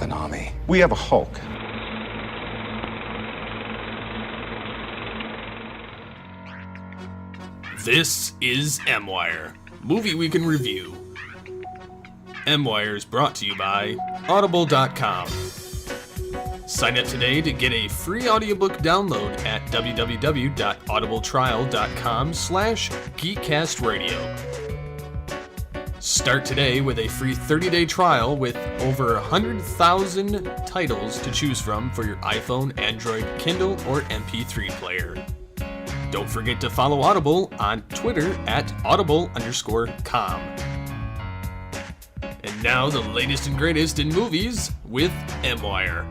an army. We have a Hulk. This is M-Wire, Movie Week in Review. M-Wire is brought to you by Audible.com. Sign up today to get a free audiobook download at www.audibletrial.com/geekcastradio. Start today with a free 30-day trial with over 100,000 titles to choose from for your iPhone, Android, Kindle, or MP3 player. Don't forget to follow Audible on Twitter at audible_com. And now the latest and greatest in movies with M-Wire.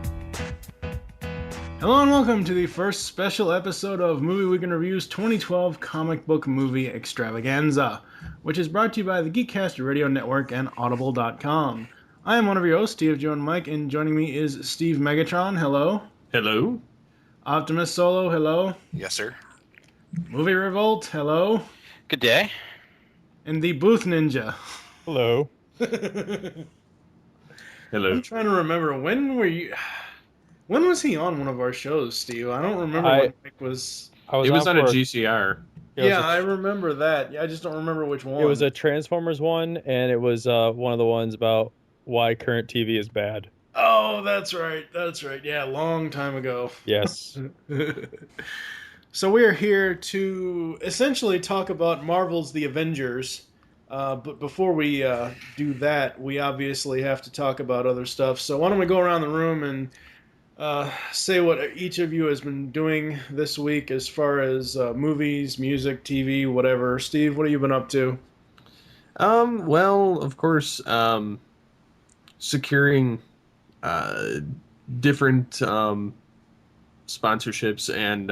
Hello and welcome to the first special episode of Movie Week in Review's 2012 comic book movie extravaganza, which is brought to you by the Geekcast Radio Network and Audible.com. I am one of your hosts, Steve, Joe, and Mike, and joining me is Steve Megatron. Hello. Hello. Optimus Solo. Hello. Yes, sir. Movie Revolt. Hello. Good day. And the Booth Ninja. Hello. Hello. I'm trying to remember, when was he on one of our shows, Steve? I don't remember when Mike was... It was on a GCR. Yeah, I remember that. Yeah, I just don't remember which one. It was a Transformers one, and it was one of the ones about why current TV is bad. Oh, that's right. That's right. Yeah, a long time ago. Yes. So we are here to essentially talk about Marvel's The Avengers. But before we do that, we obviously have to talk about other stuff. So why don't we go around the room and say what each of you has been doing this week as far as movies, music, TV, whatever. Steve, what have you been up to? Well, of course, securing different sponsorships and,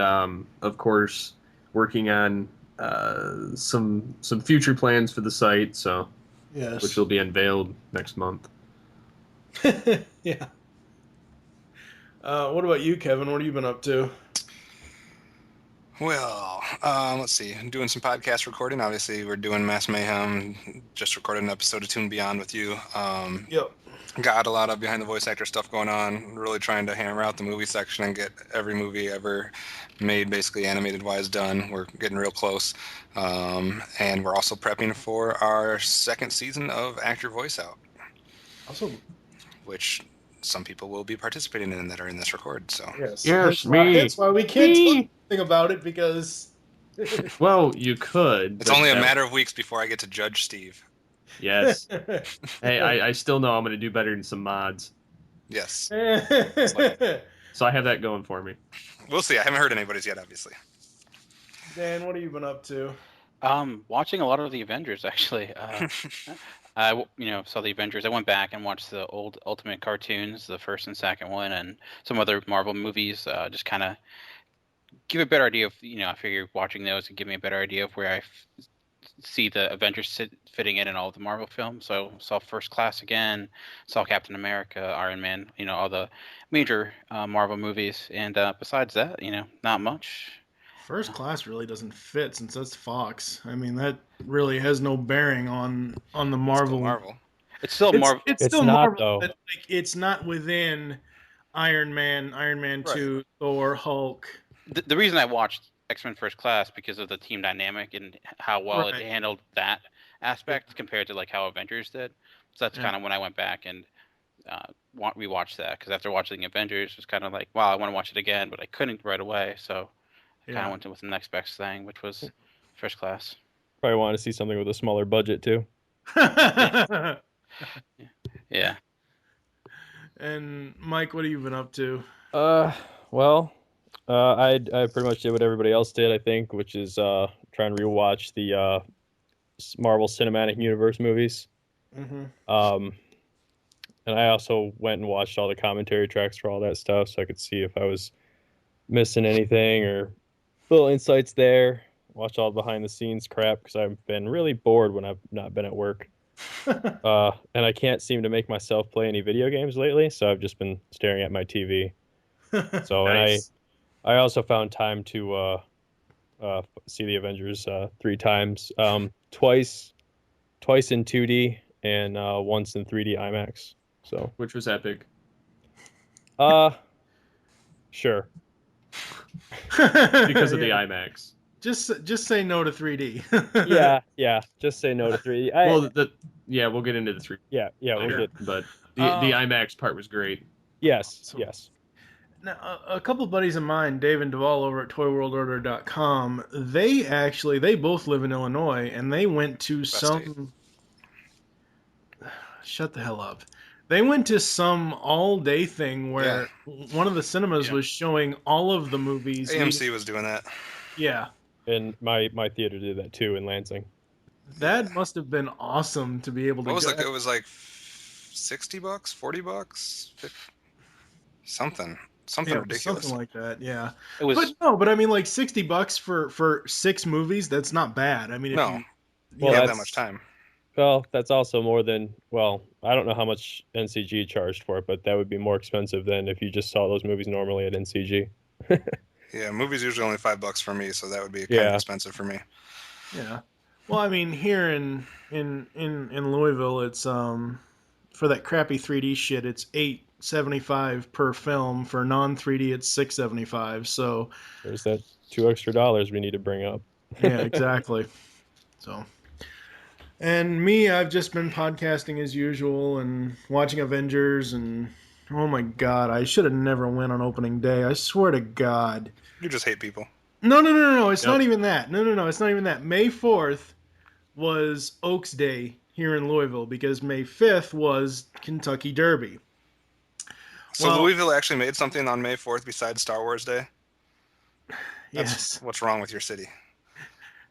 of course, working on some future plans for the site, so yes, which will be unveiled next month. Yeah. What about you, Kevin? What have you been up to? Well, let's see. I'm doing some podcast recording. Obviously, we're doing Mass Mayhem. Just recorded an episode of Toon Beyond with you. Yep. Got a lot of behind the voice actor stuff going on. Really trying to hammer out the movie section and get every movie ever made, basically animated wise, done. We're getting real close. And we're also prepping for our second season of Actor Voice Out. Awesome. Which some people will be participating in that are in this record. So yes, That's why we can't talk anything about it, because well, you could. It's only a matter of weeks before I get to judge Steve. Yes. Hey, I still know I'm going to do better than some mods. Yes. So I have that going for me. We'll see. I haven't heard anybody's yet, obviously. Dan, what have you been up to? Watching a lot of the Avengers, actually. I saw the Avengers. I went back and watched the old Ultimate cartoons, the first and second one, and some other Marvel movies. Just kind of give a better idea of, I figure watching those would give me a better idea of where I see the Avengers fitting in all the Marvel films. So saw First Class again, saw Captain America, Iron Man, all the major Marvel movies. And besides that, not much. First Class really doesn't fit since that's Fox. I mean, that really has no bearing on the Marvel. It's still Marvel. It's still not, Marvel, though. But it's not within Iron Man, Iron Man 2, Thor, Hulk. The reason I watched X-Men First Class because of the team dynamic and how well it handled that aspect compared to like how Avengers did. So that's kind of when I went back and rewatched that, because after watching Avengers, it was kind of like, wow, I want to watch it again, but I couldn't right away. So I kind of went with the next best thing, which was First Class. Probably wanted to see something with a smaller budget too. Yeah. And Mike, what have you been up to? Well, I pretty much did what everybody else did, I think, which is trying to rewatch the Marvel Cinematic Universe movies. Mm-hmm. And I also went and watched all the commentary tracks for all that stuff, so I could see if I was missing anything or little insights there. Watch all the behind the scenes crap, because I've been really bored when I've not been at work. And I can't seem to make myself play any video games lately, so I've just been staring at my TV. So nice. And I also found time to see the Avengers 3 times, twice in 2D and once in 3D IMAX. So which was epic. Sure. Because of the Yeah. IMAX. Just say no to 3D. Yeah. Just say no to 3D. We'll get into the 3D Yeah. We'll later, get. but the IMAX part was great. Yes. Now, a couple buddies of mine, Dave and Duvall over at ToyWorldOrder.com, they both live in Illinois, and they went to state. Shut the hell up. They went to some all-day thing where one of the cinemas was showing all of the movies. AMC was doing that. Yeah. And my theater did that too in Lansing. That must have been awesome to be able to. What was it? It was like $60, $40, something ridiculous. Something like that. Yeah. It was. But I mean, like $60 for 6 movies. That's not bad. I mean, if you have that much time. Well, that's also more than. Well, I don't know how much NCG charged for it, but that would be more expensive than if you just saw those movies normally at NCG. Yeah, movies usually only $5 for me, so that would be kind of expensive for me. Yeah. Well, I mean, here in Louisville, it's for that crappy 3D shit, it's $8.75 per film. For non-3D, it's $6.75. So there's that $2 extra we need to bring up. Yeah, exactly. So, and me, I've just been podcasting as usual and watching Avengers, and oh my god, I should have never went on opening day. I swear to God. You just hate people. No. It's not even that. No. It's not even that. May 4th was Oaks Day here in Louisville because May 5th was Kentucky Derby. So Louisville actually made something on May 4th besides Star Wars Day? Yes. What's wrong with your city?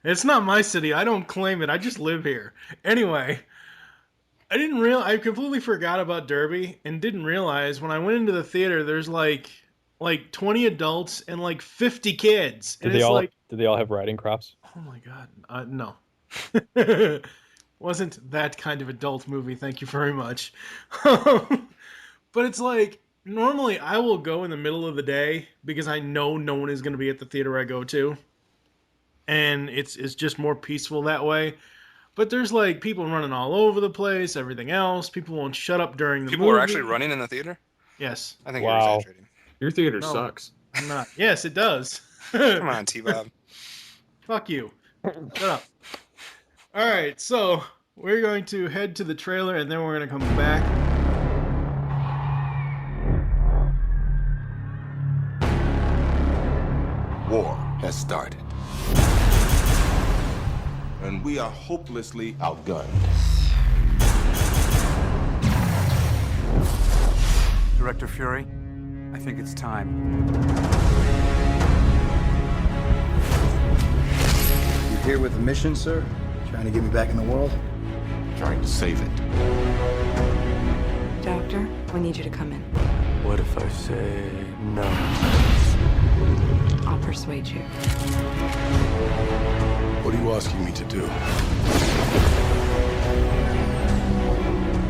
It's not my city. I don't claim it. I just live here. Anyway, I completely forgot about Derby and didn't realize when I went into the theater there's like 20 adults and like 50 kids. Did they all have riding crops? Oh my god. No. Wasn't that kind of adult movie, thank you very much. But it's like normally I will go in the middle of the day because I know no one is going to be at the theater I go to. And it's just more peaceful that way. But there's like people running all over the place, everything else. People won't shut up during the movie. People are actually running in the theater? Yes. I think you're exaggerating. Your theater sucks. I'm not. Yes, it does. Come on, T-Bob. Fuck you. Shut up. All right, so we're going to head to the trailer and then we're going to come back. War has started. And we are hopelessly outgunned. Director Fury, I think it's time. You here with a mission, sir? Trying to get me back in the world? Trying to save it. Doctor, we need you to come in. What if I say no? I'll persuade you. What are you asking me to do?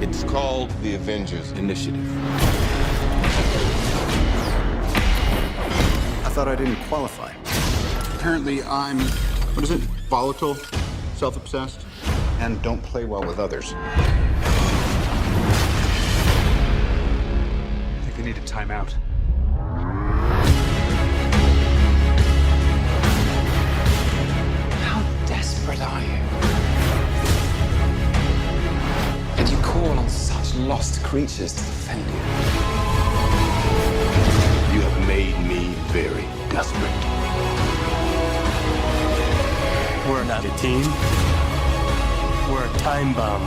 It's called the Avengers Initiative. I thought I didn't qualify. Apparently I'm, what is it, volatile, self-obsessed, and don't play well with others. I think they need a timeout. How desperate are you? And you call on such lost creatures to defend you. You have made me very desperate. We're not a team. We're a time bomb.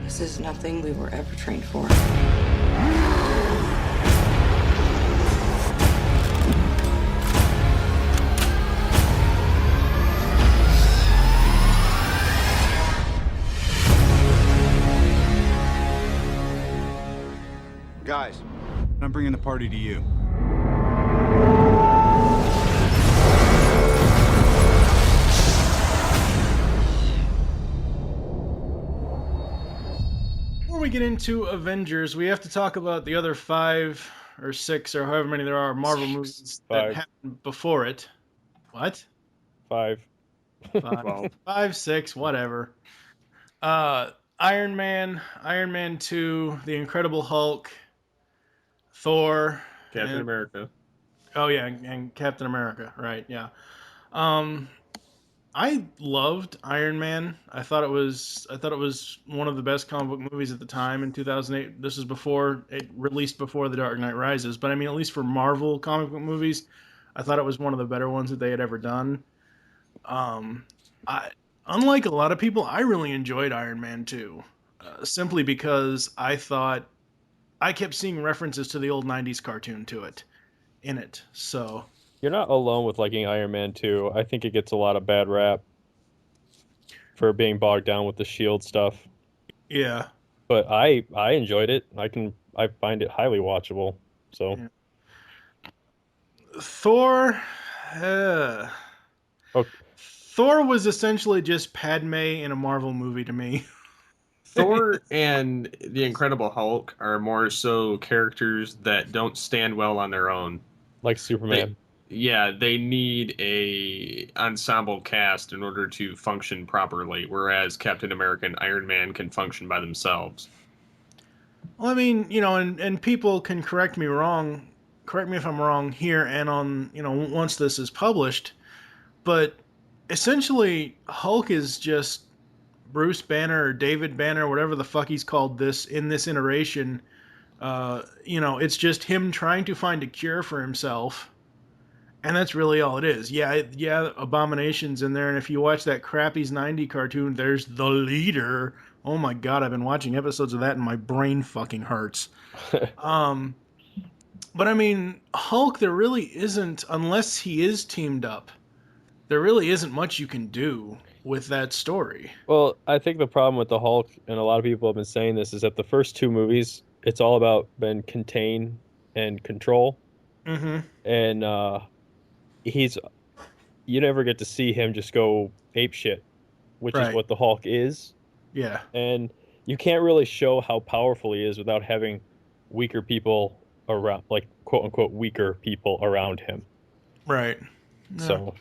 This is nothing we were ever trained for. Guys, I'm bringing the party to you. we get into Avengers, we have to talk about the other 5 or 6 or however many there are Marvel movies that 5. happened before it. What? 5. 5, Well, 5, 6, whatever. Iron Man, Iron Man 2, The Incredible Hulk, Thor, Captain and, America. oh yeah, and Captain America, right? Yeah. I loved Iron Man. I thought it was one of the best comic book movies at the time in 2008. This is before it released before The Dark Knight Rises, but I mean, at least for Marvel comic book movies, I thought it was one of the better ones that they had ever done. I unlike a lot of people, I really enjoyed Iron Man 2, simply because I thought I kept seeing references to the old 90s cartoon in it. So, You're not alone with liking Iron Man 2. I think it gets a lot of bad rap for being bogged down with the Shield stuff. yeah. But I enjoyed it. I find it highly watchable. So Yeah. Thor uh, okay. Thor was essentially just Padme in a Marvel movie to me. Thor and the Incredible Hulk are more so characters that don't stand well on their own. Like Superman. They need a ensemble cast in order to function properly, whereas Captain America and Iron Man can function by themselves. Well, I mean, and people can correct me if I'm wrong here and on, once this is published, but essentially Hulk is just Bruce Banner or David Banner, whatever the fuck he's called in this iteration. It's just him trying to find a cure for himself. And that's really all it is. Yeah, Abomination's in there, and if you watch that Crappy's 90 cartoon, there's the leader. Oh my god, I've been watching episodes of that and my brain fucking hurts. But I mean, Hulk, there really isn't, unless he is teamed up, there really isn't much you can do with that story. Well, I think the problem with the Hulk, and a lot of people have been saying this, is that the first 2 movies, it's all about Ben contain and control. Mm-hmm. And you never get to see him just go ape shit, which is what the Hulk is. Yeah. And you can't really show how powerful he is without having weaker people around, like quote unquote weaker people around him. Right. Yeah. So.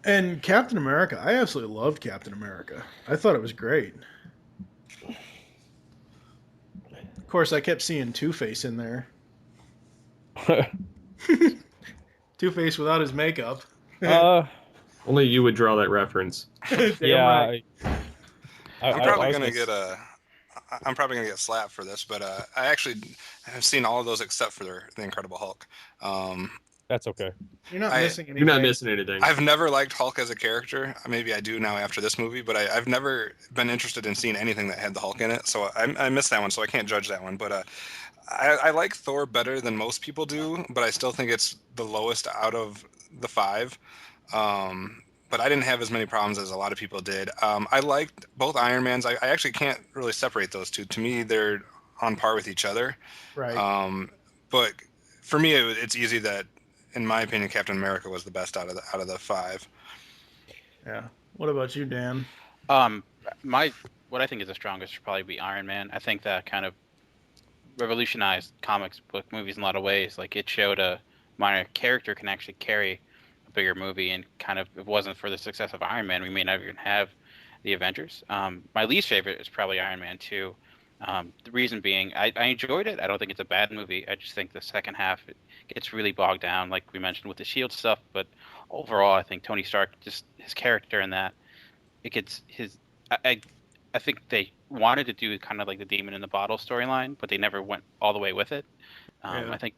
And Captain America, I absolutely loved Captain America. I thought it was great. Of course, I kept seeing Two-Face in there. Two-Face without his makeup. Only you would draw that reference. Yeah. Right. I'm probably gonna get slapped for this, but I actually have seen all of those except for the Incredible Hulk. That's okay. You're not missing anything. You're not missing anything. I've never liked Hulk as a character. Maybe I do now after this movie, but I've never been interested in seeing anything that had the Hulk in it. So I missed that one, so I can't judge that one. But I like Thor better than most people do, but I still think it's the lowest out of the 5. But I didn't have as many problems as a lot of people did. I liked both Iron Mans. I actually can't really separate those two. To me, they're on par with each other. Right. But for me, it's easy that, in my opinion, Captain America was the best out of the 5. Yeah. What about you, Dan? What I think is the strongest would probably be Iron Man. I think that kind of revolutionized comics book movies in a lot of ways. Like, it showed a minor character can actually carry a bigger movie, and kind of, if it wasn't for the success of Iron Man, we may not even have the Avengers. My least favorite is probably Iron Man 2. The reason being, I enjoyed it. I don't think it's a bad movie. I just think the second half it gets really bogged down, like we mentioned with the Shield stuff. But overall, I think Tony Stark, just his character in that, it gets his. I think they wanted to do kind of like the Demon in the Bottle storyline, but they never went all the way with it. I think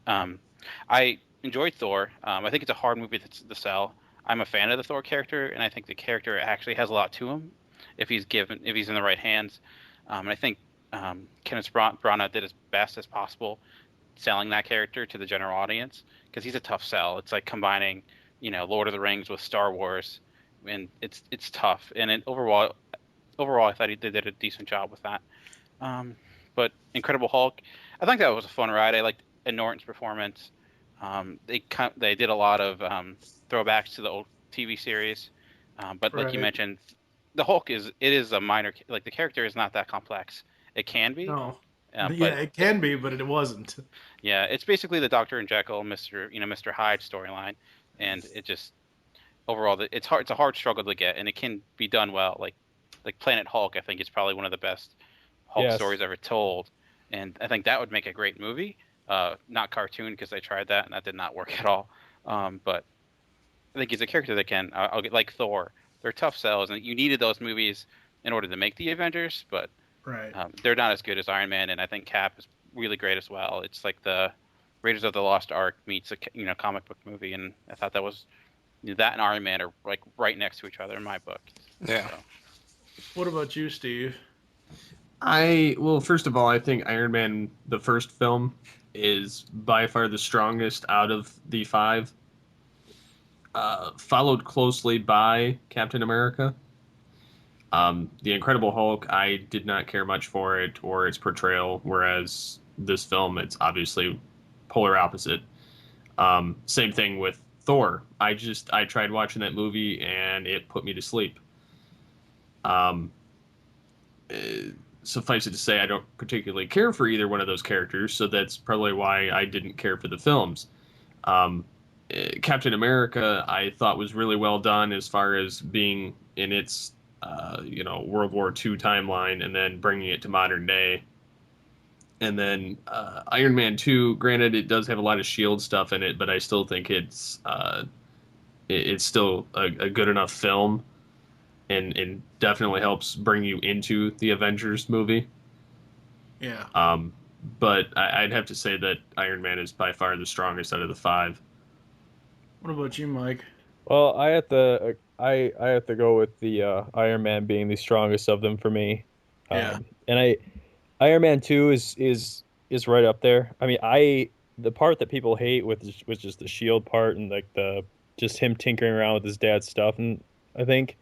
I enjoyed Thor. I think it's a hard movie to sell. I'm a fan of the Thor character, and I think the character actually has a lot to him if he's in the right hands. And I think Kenneth Branagh did his best as possible selling that character to the general audience, because he's a tough sell. It's like combining, Lord of the Rings with Star Wars, and it's tough. And overall, I thought they did a decent job with that. But Incredible Hulk, I think that was a fun ride. I liked Ed Norton's performance. They did a lot of throwbacks to the old TV series, but like you mentioned, the Hulk is a minor, like, the character is not that complex. It can be. No. But it can be, but it wasn't. Yeah, it's basically the Dr. and Jekyll, Mr. Hyde storyline, and it just overall it's hard. It's a hard struggle to get, and it can be done well. Like Planet Hulk, I think is probably one of the best Hulk stories ever told, and I think that would make a great movie. Not cartoon, because I tried that and that did not work at all. But I think he's a character that can. I'll get like Thor. They're tough sells, and you needed those movies in order to make the Avengers, but right. They're not as good as Iron Man, and I think Cap is really great as well. It's like the Raiders of the Lost Ark meets a comic book movie, and I thought that was that and Iron Man are like right next to each other in my book. Yeah. So. What about you, Steve? Well, first of all, I think Iron Man, the first film, is by far the strongest out of the 5. Followed closely by Captain America. The Incredible Hulk, I did not care much for it or its portrayal, whereas this film, it's obviously polar opposite. Same thing with Thor. I tried watching that movie and it put me to sleep. Suffice it to say, I don't particularly care for either one of those characters, so that's probably why I didn't care for the films. Captain America, I thought was really well done as far as being in its World War II timeline and then bringing it to modern day. And then Iron Man 2, granted, it does have a lot of S.H.I.E.L.D. stuff in it, but I still think it's still a good enough film and definitely helps bring you into the Avengers movie. Yeah. But I'd have to say that Iron Man is by far the strongest out of the 5. What about you, Mike? Well, I have to go with the Iron Man being the strongest of them for me. Yeah. And Iron Man 2 is right up there. I mean, the part that people hate was just the shield part and like just him tinkering around with his dad's stuff, and I think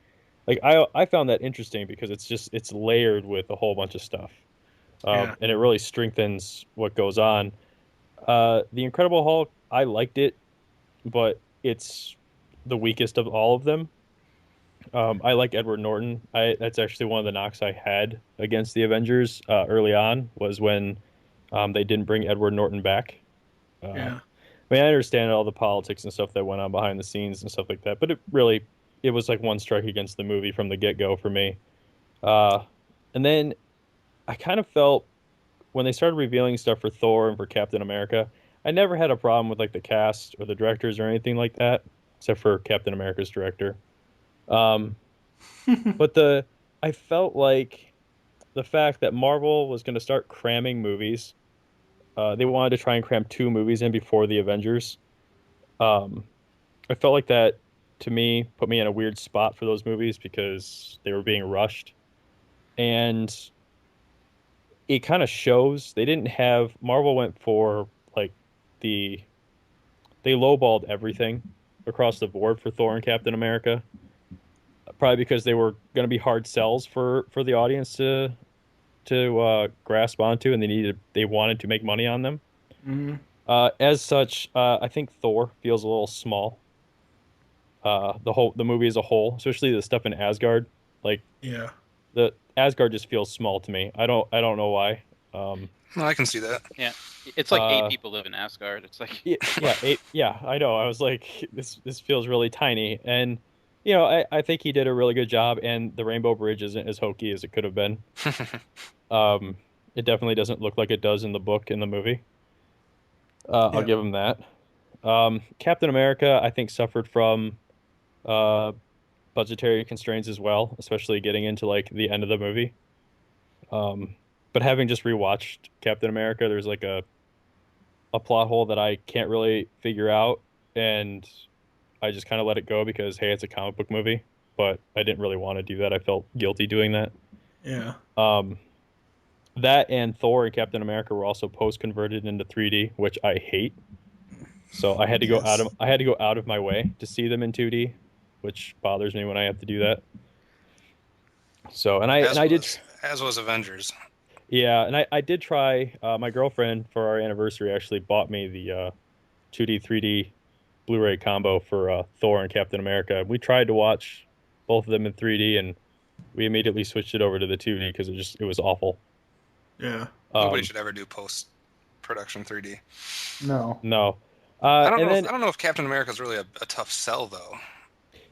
like I found that interesting because it's layered with a whole bunch of stuff. And it really strengthens what goes on. The Incredible Hulk, I liked it, but it's the weakest of all of them. I like Edward Norton. That's actually one of the knocks I had against the Avengers early on, was when they didn't bring Edward Norton back. I mean, I understand all the politics and stuff that went on behind the scenes and stuff like that, but it was like one strike against the movie from the get-go for me. And then I kind of felt when they started revealing stuff for Thor and for Captain America, I never had a problem with like the cast or the directors or anything like that, except for Captain America's director. But I felt like the fact that Marvel was going to start cramming movies, they wanted to try and cram 2 movies in before the Avengers. I felt like that, to me, put me in a weird spot for those movies because they were being rushed. And it kind of shows Marvel went for like they lowballed everything across the board for Thor and Captain America, probably because they were going to be hard sells for the audience to grasp onto, and they wanted to make money on them. Mm-hmm. As such, I think Thor feels a little small. The movie as a whole, especially the stuff in Asgard, the Asgard just feels small to me. I don't know why. No, I can see that. Yeah, it's like 8 people live in Asgard. It's like yeah, I know. I was like, this feels really tiny, and I think he did a really good job. And the Rainbow Bridge isn't as hokey as it could have been. It definitely doesn't look like it does in the book in the movie. I'll give him that. Captain America, I think, suffered from budgetary constraints as well, especially getting into like the end of the movie. But having just rewatched Captain America, there's like a plot hole that I can't really figure out, and I just kind of let it go because, hey, it's a comic book movie, but I didn't really want to do that. I felt guilty doing that. Yeah. That and Thor and Captain America were also post-converted into 3D, which I hate. So I had to go out of my way to see them in 2D, which bothers me when I have to do that. So as was Avengers. Yeah, and I did try. My girlfriend for our anniversary actually bought me the 2D 3D Blu-ray combo for Thor and Captain America. We tried to watch both of them in 3D, and we immediately switched it over to the 2D because it was awful. Yeah. Nobody should ever do post-production 3D. No. No. I don't know if Captain America's really a tough sell though.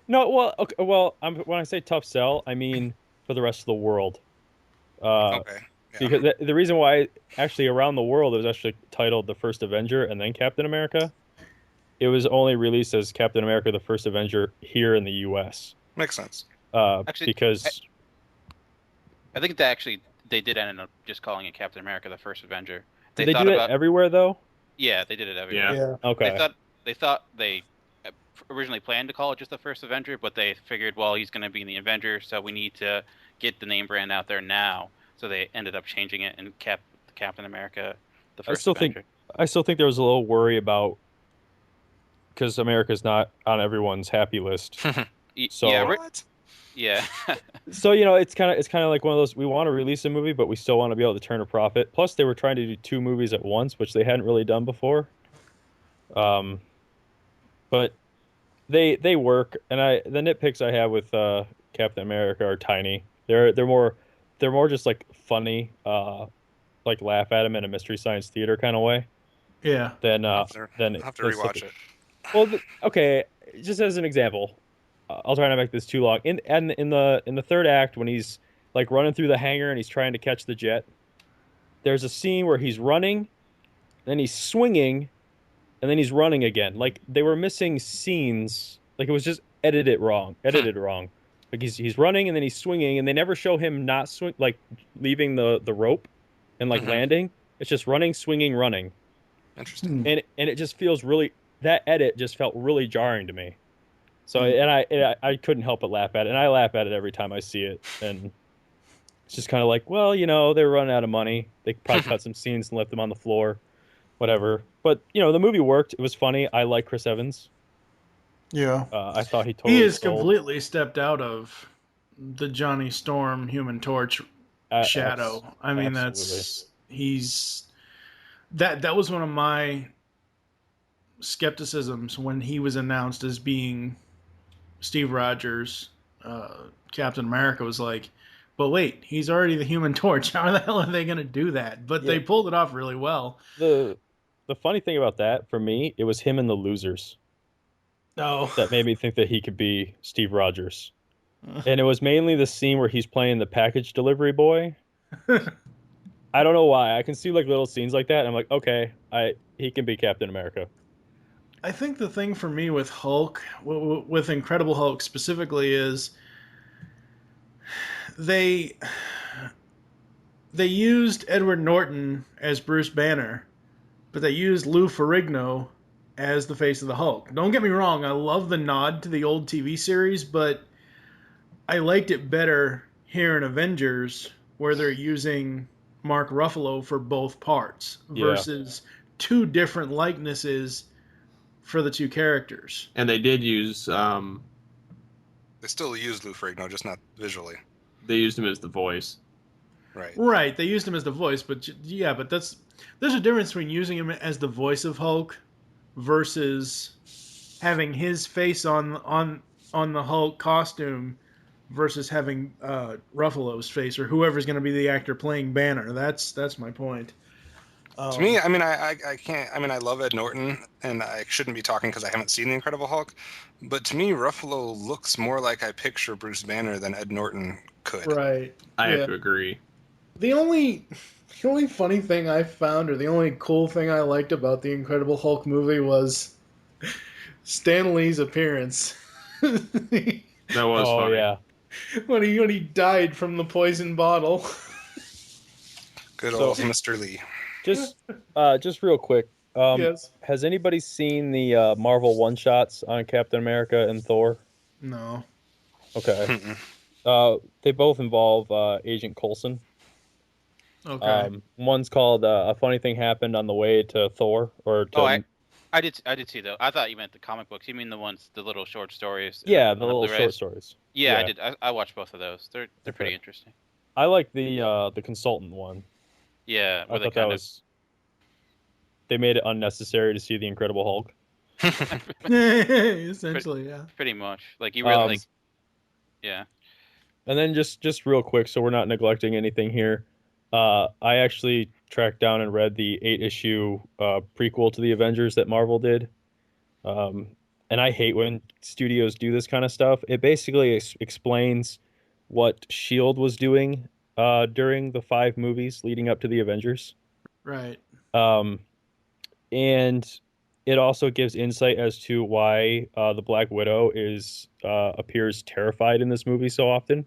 No, well, okay, well, when I say tough sell, I mean for the rest of the world. Okay. Yeah. Because the reason why, actually, around the world, it was actually titled The First Avenger and then Captain America. It was only released as Captain America: The First Avenger here in the U.S. Makes sense. Actually, Because I think that actually they did end up just calling it Captain America: The First Avenger. did they do that everywhere though? Yeah, they did it everywhere. Yeah. Okay. They thought they originally planned to call it just the First Avenger, but they figured, well, he's going to be in the Avengers, so we need to get the name brand out there now. So they ended up changing it and kept Captain America: The First Avenger. I still think there was a little worry about, because America's not on everyone's happy list. So yeah, yeah. So it's kind of like one of those, we want to release a movie, but we still want to be able to turn a profit. Plus, they were trying to do 2 movies at once, which they hadn't really done before. But they work, and the nitpicks I have with Captain America are tiny. They're more just like funny, like laugh at him in a Mystery Science Theater kind of way. Yeah. Then I'll have to rewatch it. Well, okay, just as an example, I'll try not to make this too long. In the third act, when he's like running through the hangar and he's trying to catch the jet, there's a scene where he's running, then he's swinging, and then he's running again. Like they were missing scenes. Like it was just edited wrong. Like he's running and then he's swinging, and they never show him not swing, like leaving the rope and like landing. It's just running, swinging, running. Interesting. And it just feels really, that edit just felt really jarring to me. So and I couldn't help but laugh at it, and I laugh at it every time I see it. And it's just kind of like, well, they were running out of money. They probably cut some scenes and left them on the floor, whatever. But the movie worked. It was funny. I like Chris Evans. Yeah. I thought he totally He has sold. completely stepped out of the Johnny Storm Human Torch shadow. I mean, that was one of my skepticisms when he was announced as being Steve Rogers, Captain America. Was like, but wait, he's already the Human Torch. How the hell are they going to do that? But they pulled it off really well. The funny thing about that, for me, it was him and the Losers. Oh. That made me think that he could be Steve Rogers. And it was mainly the scene where he's playing the package delivery boy. I don't know why. I can see like little scenes like that, and I'm like, okay, he can be Captain America. I think the thing for me with Hulk, with Incredible Hulk specifically, is they used Edward Norton as Bruce Banner, but they used Lou Ferrigno as the face of the Hulk. Don't get me wrong, I love the nod to the old TV series, but I liked it better here in Avengers, where they're using Mark Ruffalo for both parts versus 2 different likenesses for the 2 characters. And they did use They still use Lou Ferrigno, just not visually. they used him as the voice. Right, they used him as the voice, but there's a difference between using him as the voice of Hulk versus having his face on the Hulk costume versus having Ruffalo's face or whoever's going to be the actor playing Banner. That's my point. To me, I mean, I can't. I mean, I love Ed Norton, and I shouldn't be talking because I haven't seen The Incredible Hulk. But to me, Ruffalo looks more like I picture Bruce Banner than Ed Norton could. Right. I have to agree. The only funny thing I found, or the only cool thing I liked about the Incredible Hulk movie, was Stan Lee's appearance. That was funny. Yeah. When he died from the poison bottle. Good old Mr. Lee. Just real quick. Yes. Has anybody seen the Marvel one-shots on Captain America and Thor? No. Okay. They both involve Agent Coulson. Okay. One's called A Funny Thing Happened on the Way to Thor. I did see though. I thought you meant the comic books. You mean the little short stories? Yeah, the little short stories. Yeah, I did. I watched both of those. They're pretty interesting. I like the consultant one. Yeah, I thought they made it unnecessary to see the Incredible Hulk. Essentially, yeah. Pretty much. Like you really yeah. And then just real quick, so we're not neglecting anything here. I actually tracked down and read the 8-issue prequel to the Avengers that Marvel did. And I hate when studios do this kind of stuff. It basically explains what S.H.I.E.L.D. was doing during the 5 movies leading up to the Avengers. Right. And it also gives insight as to why the Black Widow appears terrified in this movie so often.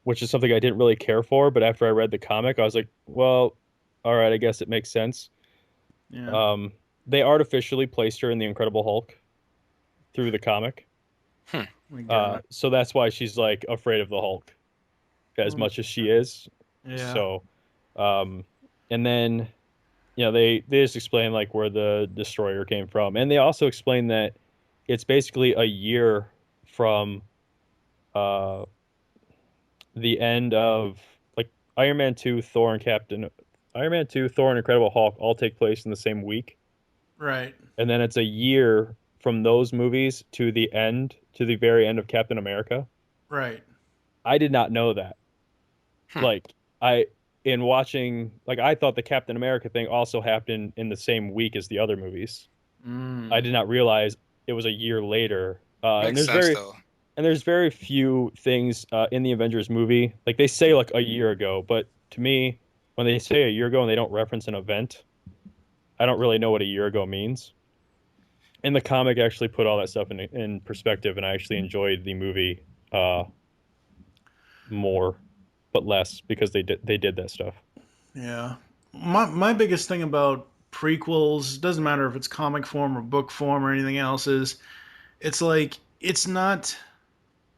Which is something I didn't really care for, but after I read the comic, I was like, well, all right, I guess it makes sense. Yeah. They artificially placed her in the Incredible Hulk through the comic. So that's why she's like afraid of the Hulk as much as she is. Yeah. So, and then, they just explain like where the destroyer came from. And they also explain that it's basically a year from the end of like Iron Man 2, Thor and Incredible Hulk all take place in the same week. Right. And then it's a year from those movies to the very end of Captain America. Right. I did not know that. In watching, I thought the Captain America thing also happened in the same week as the other movies. I did not realize it was a year later. Makes sense, though. And there's very few things in the Avengers movie. Like, they say, like, a year ago. But to me, when they say a year ago and they don't reference an event, I don't really know what a year ago means. And the comic actually put all that stuff in perspective, and I actually enjoyed the movie more, but less, because they did that stuff. Yeah. My biggest thing about prequels, doesn't matter if it's comic form or book form or anything else, is it's like, it's not...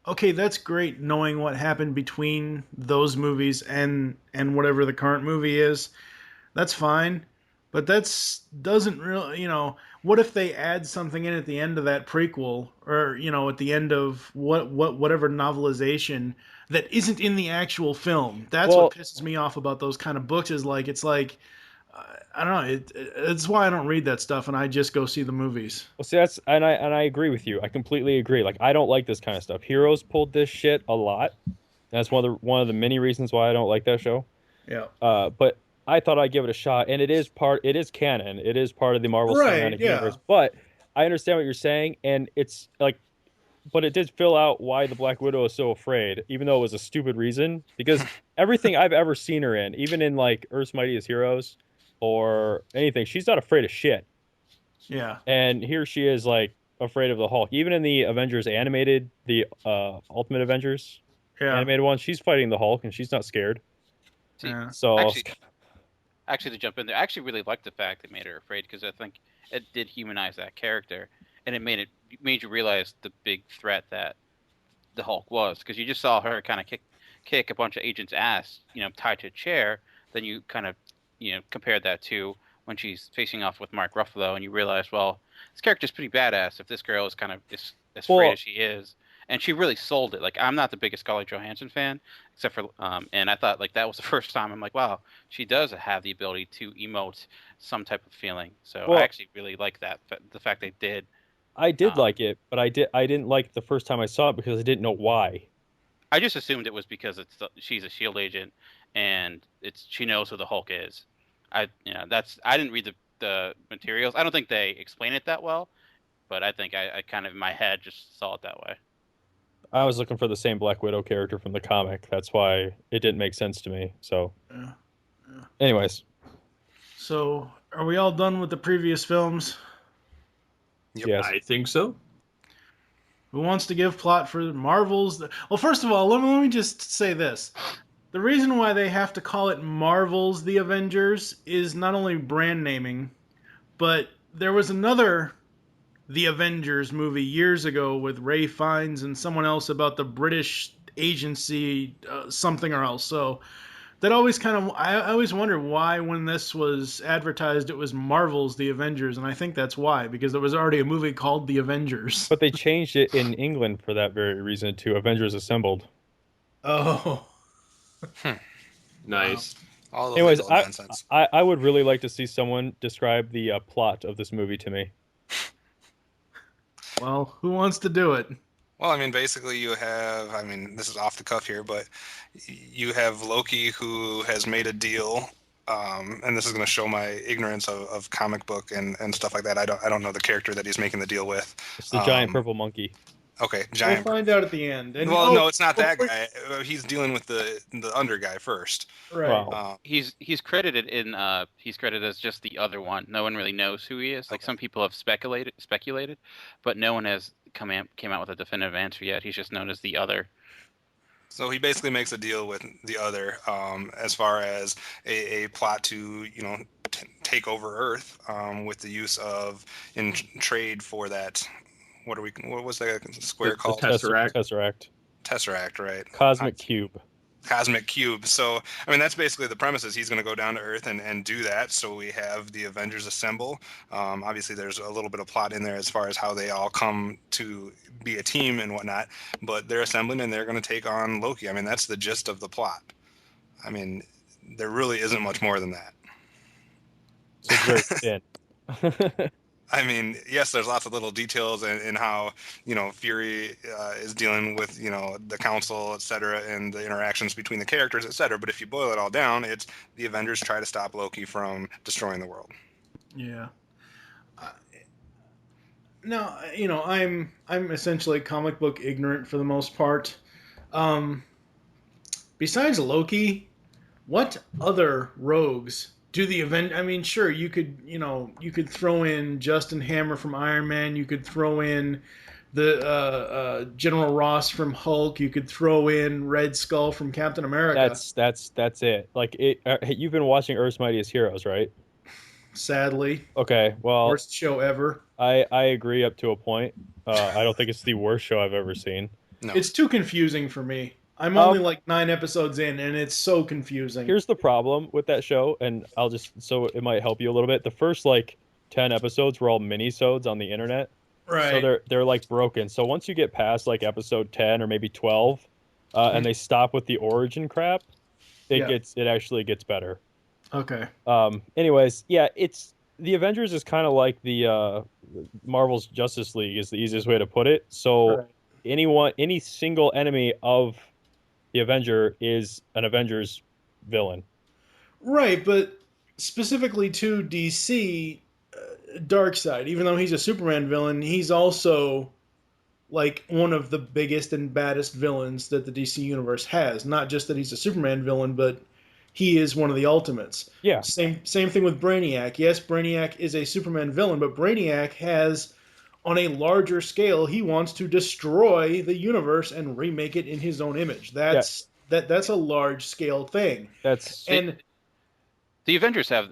Okay, that's great knowing what happened between those movies and whatever the current movie is. That's fine. But doesn't really, what if they add something in at the end of that prequel, or, at the end of whatever novelization that isn't in the actual film? That's what pisses me off about those kind of books, is like, it's like, I don't know, it's why I don't read that stuff and I just go see the movies. Well, see, and I agree with you. I completely agree. Like, I don't like this kind of stuff. Heroes pulled this shit a lot. That's one of the many reasons why I don't like that show. Yeah. But I thought I'd give it a shot, and it is canon. It is part of the Marvel Cinematic Universe. But I understand what you're saying, and it's like, but it did fill out why the Black Widow is so afraid, even though it was a stupid reason. Because everything I've ever seen her in, even in like Earth's Mightiest Heroes or anything, she's not afraid of shit. Yeah. And here she is, like, afraid of the Hulk. Even in the Avengers animated, the Ultimate Avengers animated one, she's fighting the Hulk, and she's not scared. Yeah. So actually, to jump in there, I actually really liked the fact it made her afraid, because I think it did humanize that character, and it made you realize the big threat that the Hulk was, because you just saw her kind of kick a bunch of agents' ass, tied to a chair. Then you kind of compared that to when she's facing off with Mark Ruffalo, and you realize, well, this character's pretty badass if this girl is kind of as afraid as she is. And she really sold it. Like, I'm not the biggest Scarlett Johansson fan, except for, and I thought, like, that was the first time I'm like, wow, she does have the ability to emote some type of feeling. So I actually really like that, the fact they did. I did like it, but I didn't like it the first time I saw it because I didn't know why. I just assumed it was because she's a S.H.I.E.L.D. agent, and she knows who the Hulk is. I didn't read the materials. I don't think they explain it that well, but I think I kind of in my head just saw it that way. I was looking for the same Black Widow character from the comic. That's why it didn't make sense to me. So, anyways. So, are we all done with the previous films? Yep. Yes. I think so. Who wants to give plot for Marvel's? Well, first of all, let me just say this. The reason why they have to call it Marvel's The Avengers is not only brand naming, but there was another The Avengers movie years ago with Ray Fiennes and someone else about the British agency something or else. So that always I always wonder why when this was advertised it was Marvel's The Avengers, and I think that's why, because there was already a movie called The Avengers. But they changed it in England for that very reason to Avengers Assembled. Oh. Nice. All anyways, I would really like to see someone describe the plot of this movie to me. Well, who wants to do it? Well, I mean, basically you have, I mean, this is off the cuff here, but you have Loki who has made a deal, and this is going to show my ignorance of comic book and stuff like that. I don't know the character that he's making the deal with. It's the giant purple monkey. Okay, We'll giant. find out at the end. And, Well, no, it's not that guy. He's dealing with the under guy first. Right. Wow. He's credited in he's credited as just the other one. No one really knows who he is. Like some people have speculated, but no one has came out with a definitive answer yet. He's just known as the other. So he basically makes a deal with the other, as far as a plot to, you know, take over Earth, with the use of in trade for that. What was that square called? Tesseract. Tesseract, right? Cosmic cube. Cosmic cube. So, I mean, that's basically the premise is he's going to go down to Earth and do that. So we have the Avengers assemble. Obviously, there's a little bit of plot in there as far as how they all come to be a team and whatnot. But they're assembling and they're going to take on Loki. I mean, that's the gist of the plot. I mean, there really isn't much more than that. So it's very thin. I mean, yes, there's lots of little details in how, you know, Fury is dealing with, you know, the council, et cetera, and the interactions between the characters, et cetera. But if you boil it all down, it's the Avengers try to stop Loki from destroying the world. Yeah. No, you know, I'm essentially comic book ignorant for the most part. Besides Loki, what other rogues do the event? I mean, sure, you could throw in Justin Hammer from Iron Man. You could throw in the General Ross from Hulk. You could throw in Red Skull from Captain America. That's it. Like you've been watching Earth's Mightiest Heroes, right? Sadly. Okay, well, worst show ever. I agree up to a point. I don't think it's the worst show I've ever seen. No. It's too confusing for me. I'm only like 9 episodes in, and it's so confusing. Here's the problem with that show, and so it might help you a little bit. The first like 10 episodes were all minisodes on the internet, right? So they're like broken. So once you get past like episode 10 or maybe 12, and they stop with the origin crap, it actually gets better. Okay. Anyways, yeah, it's the Avengers is kind of like the Marvel's Justice League is the easiest way to put it. So any single enemy of the Avenger is an Avengers villain. Right, but specifically to DC, Darkseid, even though he's a Superman villain, he's also like one of the biggest and baddest villains that the DC universe has. Not just that he's a Superman villain, but he is one of the ultimates. Yeah. Same thing with Brainiac. Yes, Brainiac is a Superman villain, but Brainiac has, on a larger scale, he wants to destroy the universe and remake it in his own image. That's a large scale thing. The Avengers have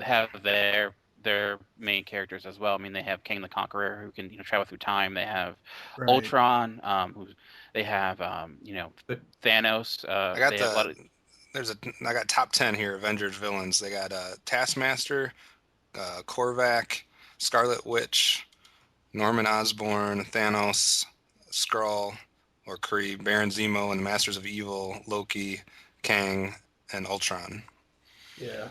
their main characters as well. I mean, they have Kang the Conqueror who can travel through time. They have Ultron. They have Thanos. I got top 10 here. Avengers villains. They got Taskmaster, Korvac, Scarlet Witch, Norman Osborn, Thanos, Skrull or Kree, Baron Zemo, and the Masters of Evil, Loki, Kang, and Ultron. Yeah.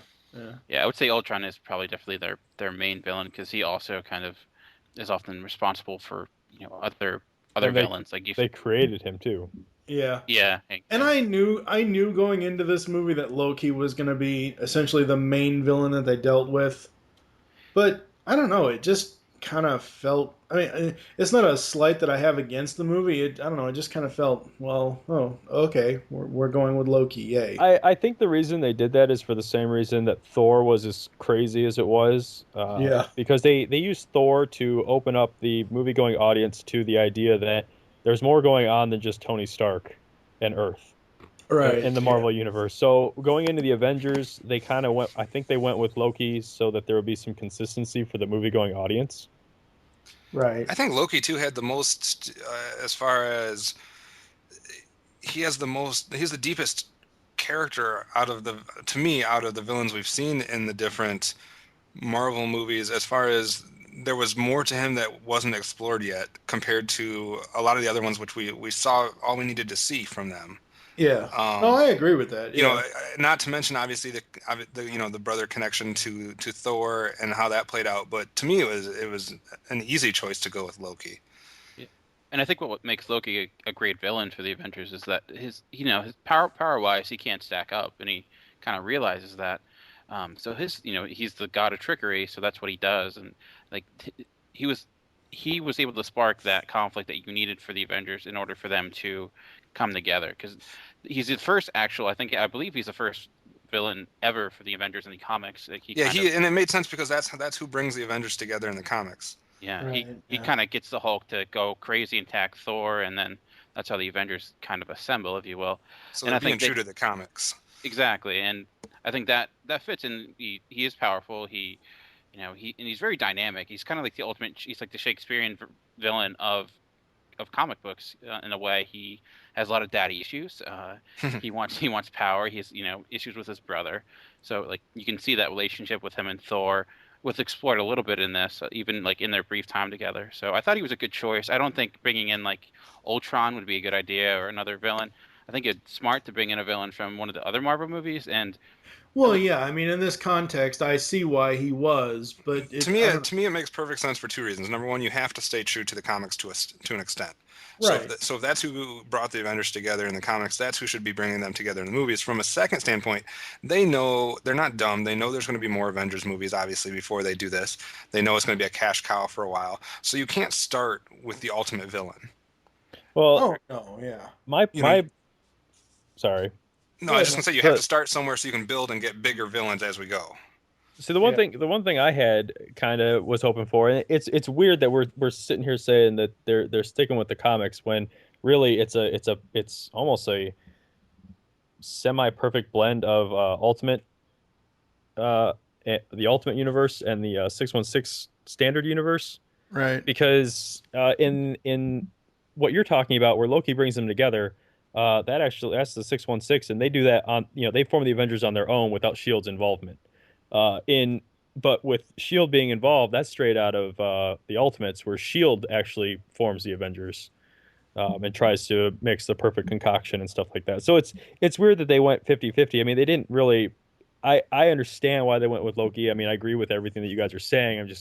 I would say Ultron is probably definitely their main villain because he also kind of is often responsible for other villains. Like they created him too. Yeah. Yeah. And I knew going into this movie that Loki was going to be essentially the main villain that they dealt with. But I don't know, it just kind of felt, I mean, it's not a slight that I have against the movie. I don't know, it just kind of felt, okay, we're going with Loki, yay. I think the reason they did that is for the same reason that Thor was as crazy as it was. Because they used Thor to open up the movie-going audience to the idea that there's more going on than just Tony Stark and Earth. Right. In the Marvel universe. So going into the Avengers, they kind of went with Loki so that there would be some consistency for the movie-going audience. Right. I think Loki too had the most, as far as he's the deepest character out of the villains we've seen in the different Marvel movies, as far as there was more to him that wasn't explored yet compared to a lot of the other ones, which we saw all we needed to see from them. Yeah. I agree with that. Not to mention obviously the brother connection to Thor and how that played out. But to me, it was an easy choice to go with Loki. And I think what makes Loki a great villain for the Avengers is that his power wise he can't stack up, and he kind of realizes that. So he's the god of trickery, so that's what he does, and like he was able to spark that conflict that you needed for the Avengers in order for them to come together. Because he's the first I believe he's the first villain ever for the Avengers in the comics. Like and it made sense because that's who brings the Avengers together in the comics. Yeah, Right, he kind of gets the Hulk to go crazy and attack Thor, and then that's how the Avengers kind of assemble, if you will. So and they're I think being true to the comics. Exactly, and I think that fits in. He is powerful. He's very dynamic. He's kind of like the ultimate. He's like the Shakespearean villain of comic books in a way. He has a lot of daddy issues. He wants power. He has issues with his brother. So like you can see that relationship with him and Thor was explored a little bit in this, even like in their brief time together. So I thought he was a good choice. I don't think bringing in like Ultron would be a good idea or another villain. I think it's smart to bring in a villain from one of the other Marvel movies. And Well, yeah, I mean, in this context, I see why he was, but to me, it makes perfect sense for two reasons. Number one, you have to stay true to the comics to an extent. Right. So if that's who brought the Avengers together in the comics, that's who should be bringing them together in the movies. From a second standpoint, they know they're not dumb. They know there's going to be more Avengers movies, obviously, before they do this. They know it's going to be a cash cow for a while. So you can't start with the ultimate villain. Well, sorry. No, I was just going to say you have to start somewhere so you can build and get bigger villains as we go. So the one thing I had kind of was hoping for, and it's weird that we're sitting here saying that they're sticking with the comics when really it's almost a semi-perfect blend of the Ultimate Universe and the 616 Standard Universe. Right. Because in what you're talking about, where Loki brings them together, that's the 616, and they do that on they form the Avengers on their own without Shield's involvement. But with Shield being involved, that's straight out of the Ultimates, where Shield actually forms the Avengers and tries to mix the perfect concoction and stuff like that. So it's weird that they went 50-50. I mean, they didn't really. I understand why they went with Loki. I mean, I agree with everything that you guys are saying.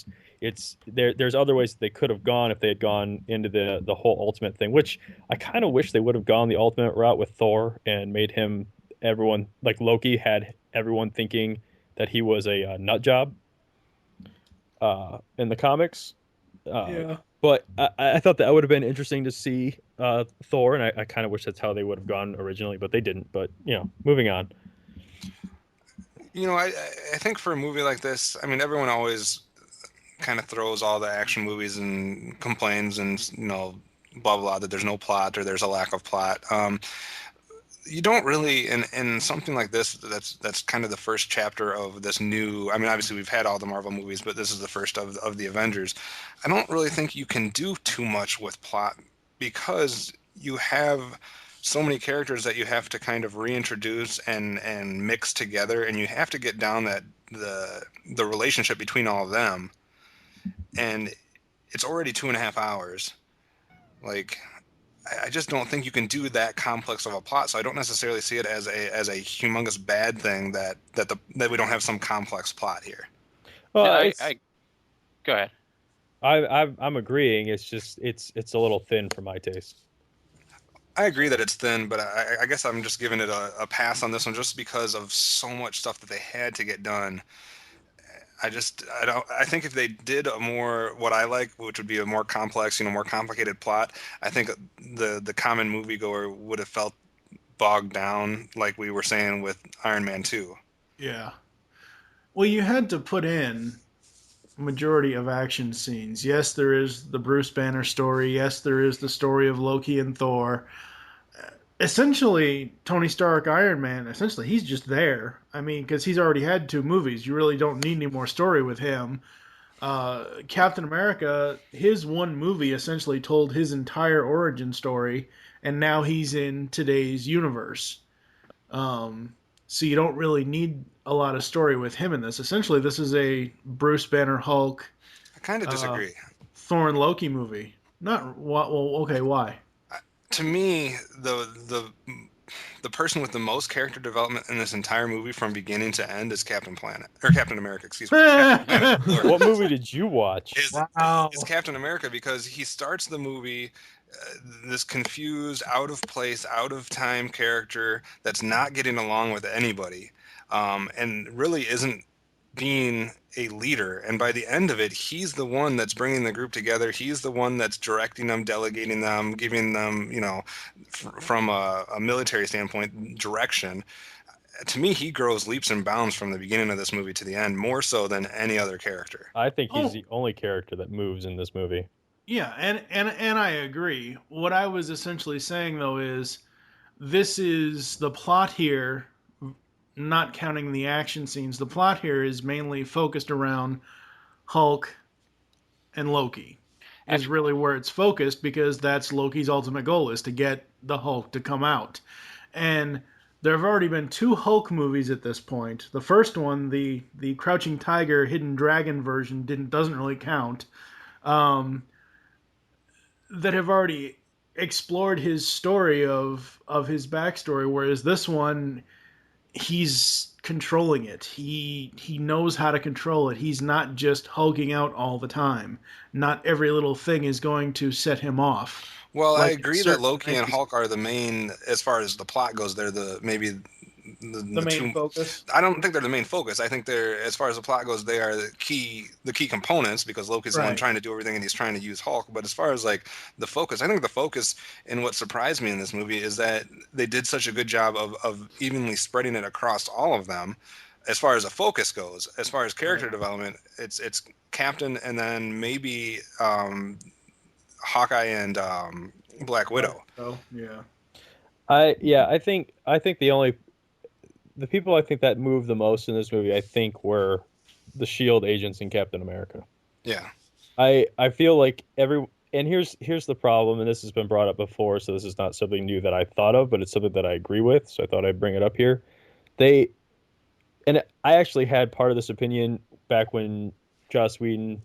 There's other ways that they could have gone if they had gone into the whole Ultimate thing, which I kind of wish they would have gone the Ultimate route with Thor and made him everyone like Loki had everyone thinking that he was a nut job in the comics. Yeah. But I thought that would have been interesting to see Thor, and I kind of wish that's how they would have gone originally, but they didn't. But moving on. I think for a movie like this, I mean, everyone always kind of throws all the action movies and complains and blah blah that there's no plot or there's a lack of plot. You don't really in something like this that's kind of the first chapter of this new. I mean, obviously we've had all the Marvel movies, but this is the first of the Avengers. I don't really think you can do too much with plot because you have so many characters that you have to kind of reintroduce and mix together, and you have to get down that the relationship between all of them, and it's already 2.5 hours. Like, I just don't think you can do that complex of a plot, so I don't necessarily see it as a humongous bad thing that we don't have some complex plot here. Well, I go ahead. I'm agreeing. It's just it's a little thin for my taste. I agree that it's thin, but I guess I'm just giving it a pass on this one just because of so much stuff that they had to get done. I think if they did a more what I like, which would be a more complex, more complicated plot, I think the common moviegoer would have felt bogged down, like we were saying with Iron Man 2. Yeah. Well, you had to put in a majority of action scenes. Yes, there is the Bruce Banner story. Yes, there is the story of Loki and Thor. Essentially, Tony Stark, Iron Man, essentially, he's just there. I mean, because he's already had 2 movies. You really don't need any more story with him. Captain America, his one movie essentially told his entire origin story, and now he's in today's universe. So you don't really need a lot of story with him in this. Essentially, this is a Bruce Banner Hulk. I kind of disagree. Thor and Loki movie. Not well. Okay, why? To me, the person with the most character development in this entire movie from beginning to end is Captain America. Excuse me. What movie did you watch? It's Captain America, because he starts the movie this confused, out of place, out of time character that's not getting along with anybody, and really isn't being a leader. And by the end of it, he's the one that's bringing the group together. He's the one that's directing them, delegating them, giving them, from a military standpoint, direction. To me, he grows leaps and bounds from the beginning of this movie to the end, more so than any other character. I think he's the only character that moves in this movie. Yeah, and I agree. What I was essentially saying though is this is the plot here, not counting the action scenes. The plot here is mainly focused around Hulk and Loki. Is really where it's focused, because that's Loki's ultimate goal, is to get the Hulk to come out. And there have already been 2 Hulk movies at this point. The first one, the Crouching Tiger, Hidden Dragon version, doesn't really count. That have already explored his story of his backstory, whereas this one, he's controlling it. He knows how to control it. He's not just hulking out all the time. Not every little thing is going to set him off. Well, Like I agree that Loki and Hulk are the main, as far as the plot goes. They're the main focus. I don't think they're the main focus. I think they're, as far as the plot goes, they are the key components, because Loki's the one trying to do everything and he's trying to use Hulk. But as far as like the focus, I think the focus, and what surprised me in this movie, is that they did such a good job of evenly spreading it across all of them. As far as the focus goes, as far as character development, it's Captain, and then maybe Hawkeye and Black Widow. Oh yeah. I think the people I think that moved the most in this movie, I think, were the SHIELD agents in Captain America. Yeah. I feel like and here's the problem, and this has been brought up before, so this is not something new that I thought of, but it's something that I agree with, so I thought I'd bring it up here. And I actually had part of this opinion back when Joss Whedon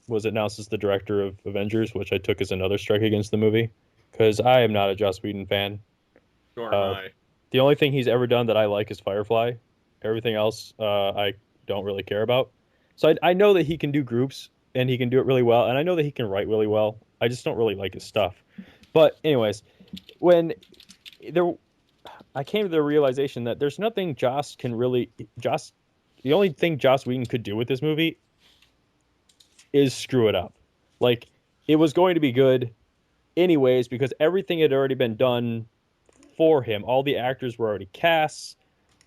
was announced as the director of Avengers, which I took as another strike against the movie, because I am not a Joss Whedon fan. Nor am I. The only thing he's ever done that I like is Firefly. Everything else I don't really care about. So I know that he can do groups, and he can do it really well, and I know that he can write really well. I just don't really like his stuff. But anyways, I came to the realization that there's nothing the only thing Joss Whedon could do with this movie is screw it up. Like, it was going to be good anyways, because everything had already been done for him. All the actors were already cast.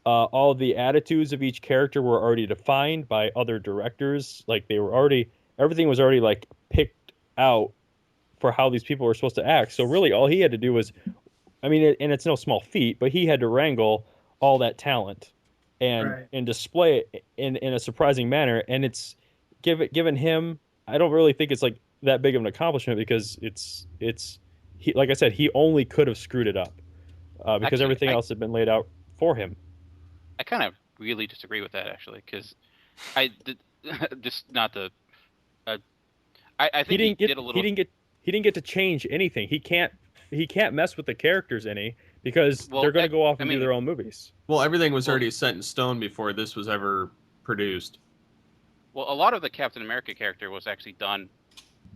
All the attitudes of each character were already defined by other directors. Like, everything was already like picked out for how these people were supposed to act. So really all he had to do was, and it's no small feat, but he had to wrangle all that talent and display it in a surprising manner. And it's given him, I don't really think it's like that big of an accomplishment, because he, like I said, he only could have screwed it up because actually, everything else had been laid out for him. I kind of really disagree with that, actually, because I think he didn't get to change anything. He can't mess with the characters any, because they're going to go off and do their own movies. Well, everything was already set in stone before this was ever produced. Well, a lot of the Captain America character was actually done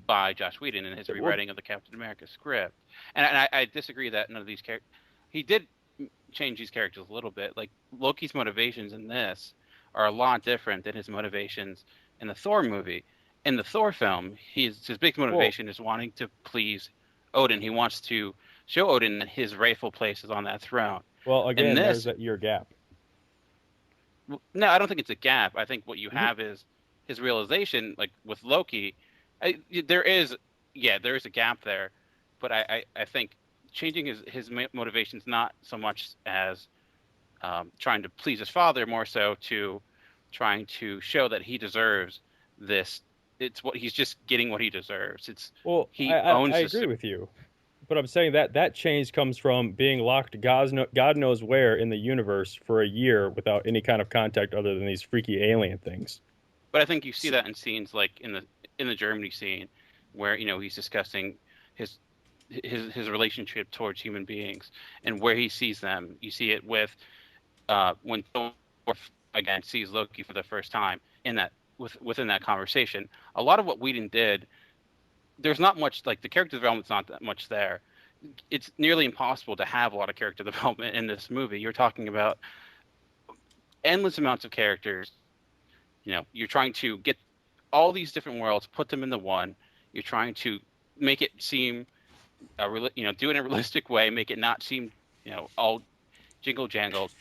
by Joss Whedon in his rewriting of the Captain America script. And I disagree that none of these characters... He did change these characters a little bit. Like, Loki's motivations in this are a lot different than his motivations in the Thor movie. In the Thor film, his big motivation is wanting to please Odin. He wants to show Odin that his rightful place is on that throne. Well, again, there's your gap. No, I don't think it's a gap. I think what you have is his realization, like with Loki. There is a gap there, but I think changing his motivations not so much as trying to please his father, more so to trying to show that he deserves this. It's what he's just getting what he deserves. I agree with you, but I'm saying that change comes from being locked God knows where in the universe for a year without any kind of contact other than these freaky alien things. But I think you see that in scenes like in the Germany scene, where he's discussing his relationship towards human beings and where he sees them. You see it with when Thor again sees Loki for the first time within that conversation. A lot of what Whedon did there's not much, like, the character development's not that much there. It's nearly impossible to have a lot of character development in this movie. You're talking about endless amounts of characters. You know, you're trying to get all these different worlds, put them into one. You're trying to make it seem, do it in a realistic way, make it not seem, all jingle jangled,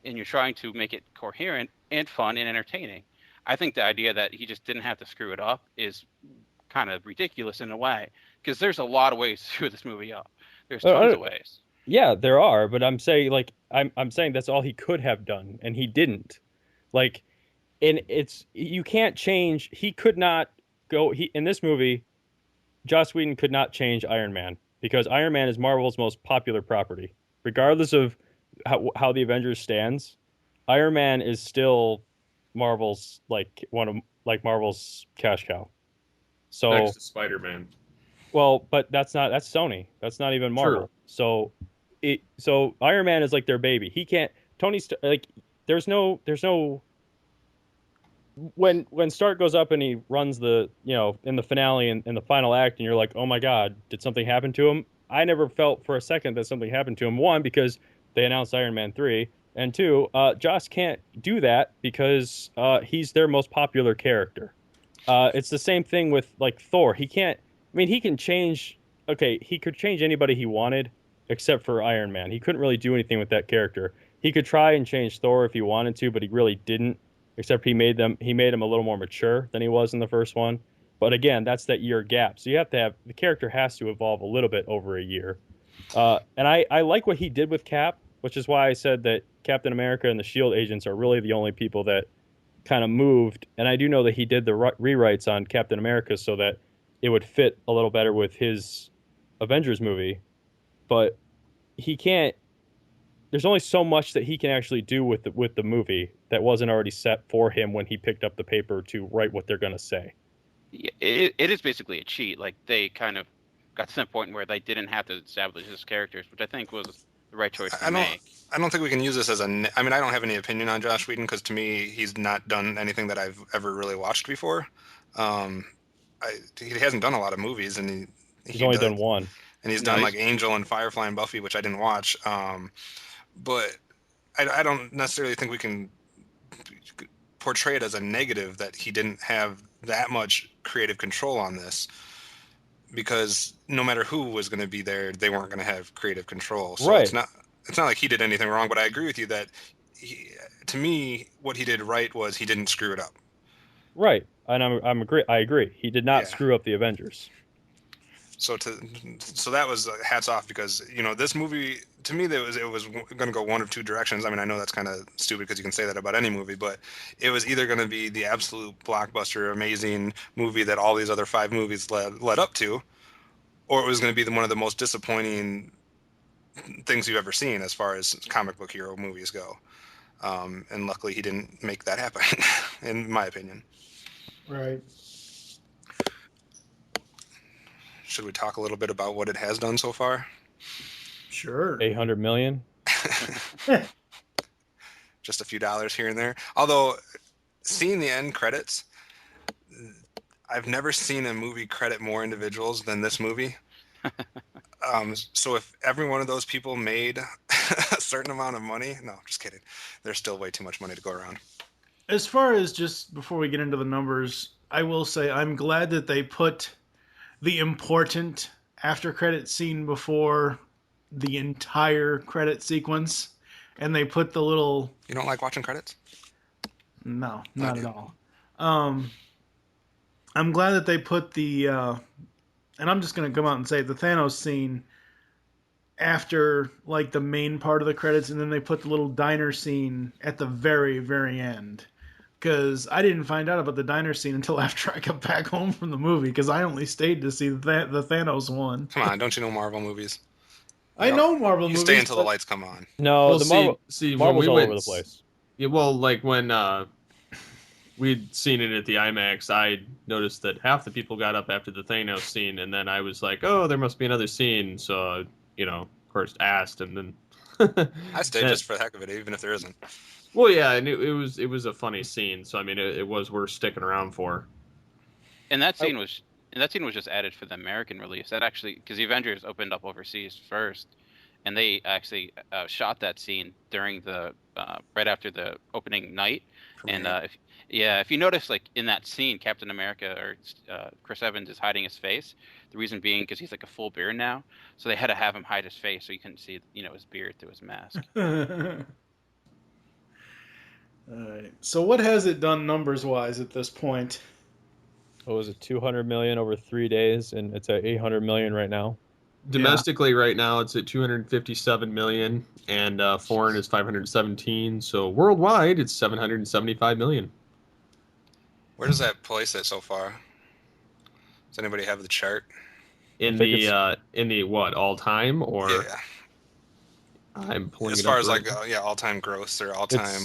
and you're trying to make it coherent and fun and entertaining. I think the idea that he just didn't have to screw it up is kind of ridiculous in a way, because there's a lot of ways to screw this movie up. There's tons of ways. Yeah, there are, but I'm saying, like, I'm saying that's all he could have done, and he didn't. Like, and you can't change. He could not go. In this movie, Joss Whedon could not change Iron Man, because Iron Man is Marvel's most popular property, regardless of how the Avengers stands. Iron Man is still Marvel's Marvel's cash cow. So next to Spider-Man. Well, but that's Sony. That's not even Marvel. True. So Iron Man is like their baby. He can't. There's no. When Stark goes up and he runs in the finale and in the final act, and you're like, oh my God, did something happen to him? I never felt for a second that something happened to him. One, because they announced Iron Man 3, and two, Joss can't do that because he's their most popular character. It's the same thing with, like, Thor. He can't. I mean, he can change. Okay, he could change anybody he wanted, except for Iron Man. He couldn't really do anything with that character. He could try and change Thor if he wanted to, but he really didn't. Except he made him a little more mature than he was in the first one. But again, that's that year gap. So you have to have, the character has to evolve a little bit over a year. And I like what he did with Cap, which is why I said that Captain America and the S.H.I.E.L.D. agents are really the only people that kind of moved. And I do know that he did the rewrites on Captain America so that it would fit a little better with his Avengers movie. But he can't. There's only so much that he can actually do with the movie that wasn't already set for him when he picked up the paper to write what they're going to say. Yeah, it is basically a cheat. Like, they kind of got to the point where they didn't have to establish his characters, which I think was the right choice to make. I don't think we can use this as I mean, I don't have any opinion on Joss Whedon, because to me, he's not done anything that I've ever really watched before. He hasn't done a lot of movies, and he's only done one. And he's done like Angel and Firefly and Buffy, which I didn't watch. But I don't necessarily think we can portray it as a negative that he didn't have that much creative control on this, because no matter who was going to be there, they weren't going to have creative control. So right. It's not like he did anything wrong, but I agree with you that to me, what he did right was he didn't screw it up. Right. And I agree. He did not screw up the Avengers. So that was hats off, because this movie, to me, it was going to go one of two directions. I mean, I know that's kind of stupid because you can say that about any movie, but it was either going to be the absolute blockbuster, amazing movie that all these other 5 movies led up to, or it was going to be one of the most disappointing things you've ever seen as far as comic book hero movies go. And luckily, he didn't make that happen, in my opinion. Right. Should we talk a little bit about what it has done so far? Sure. $800 million. Just a few dollars here and there. Although, seeing the end credits, I've never seen a movie credit more individuals than this movie. So if every one of those people made a certain amount of money, no, just kidding. There's still way too much money to go around. As far as, just before we get into the numbers, I will say I'm glad that they put the important after credit scene before the entire credit sequence, and they put the little... You don't like watching credits? No, not at all. I'm glad that they put the and I'm just going to come out and say the Thanos scene after, like, the main part of the credits, and then they put the little diner scene at the very, very end. Because I didn't find out about the diner scene until after I got back home from the movie, because I only stayed to see the Thanos one. Come on, don't you know Marvel movies? I know Marvel movies. You stay until the lights come on. No, well, the Marvel's all over the place. Yeah, well, like when we'd seen it at the IMAX, I noticed that half the people got up after the Thanos scene, and then I was like, oh, there must be another scene. So, of course, asked, and then... I stayed just for the heck of it, even if there isn't. Well, yeah, and it was a funny scene, so I mean, it was worth sticking around for. And that scene was And that scene was just added for the American release. That actually, because the Avengers opened up overseas first, and they actually shot that scene during the right after the opening night. And if you notice, like in that scene, Captain America or Chris Evans is hiding his face. The reason being because he's like a full beard now, so they had to have him hide his face so you couldn't see, his beard through his mask. All right. So what has it done numbers-wise at this point? What was it, 200 million over 3 days, and it's at 800 million right now. Domestically, right now, it's at 257 million, and foreign is 517. So worldwide, it's 775 million. Where does that place it so far? Does anybody have the chart? In the what, all time, or? Yeah. I'm pulling as it far up as right like all time gross or all time.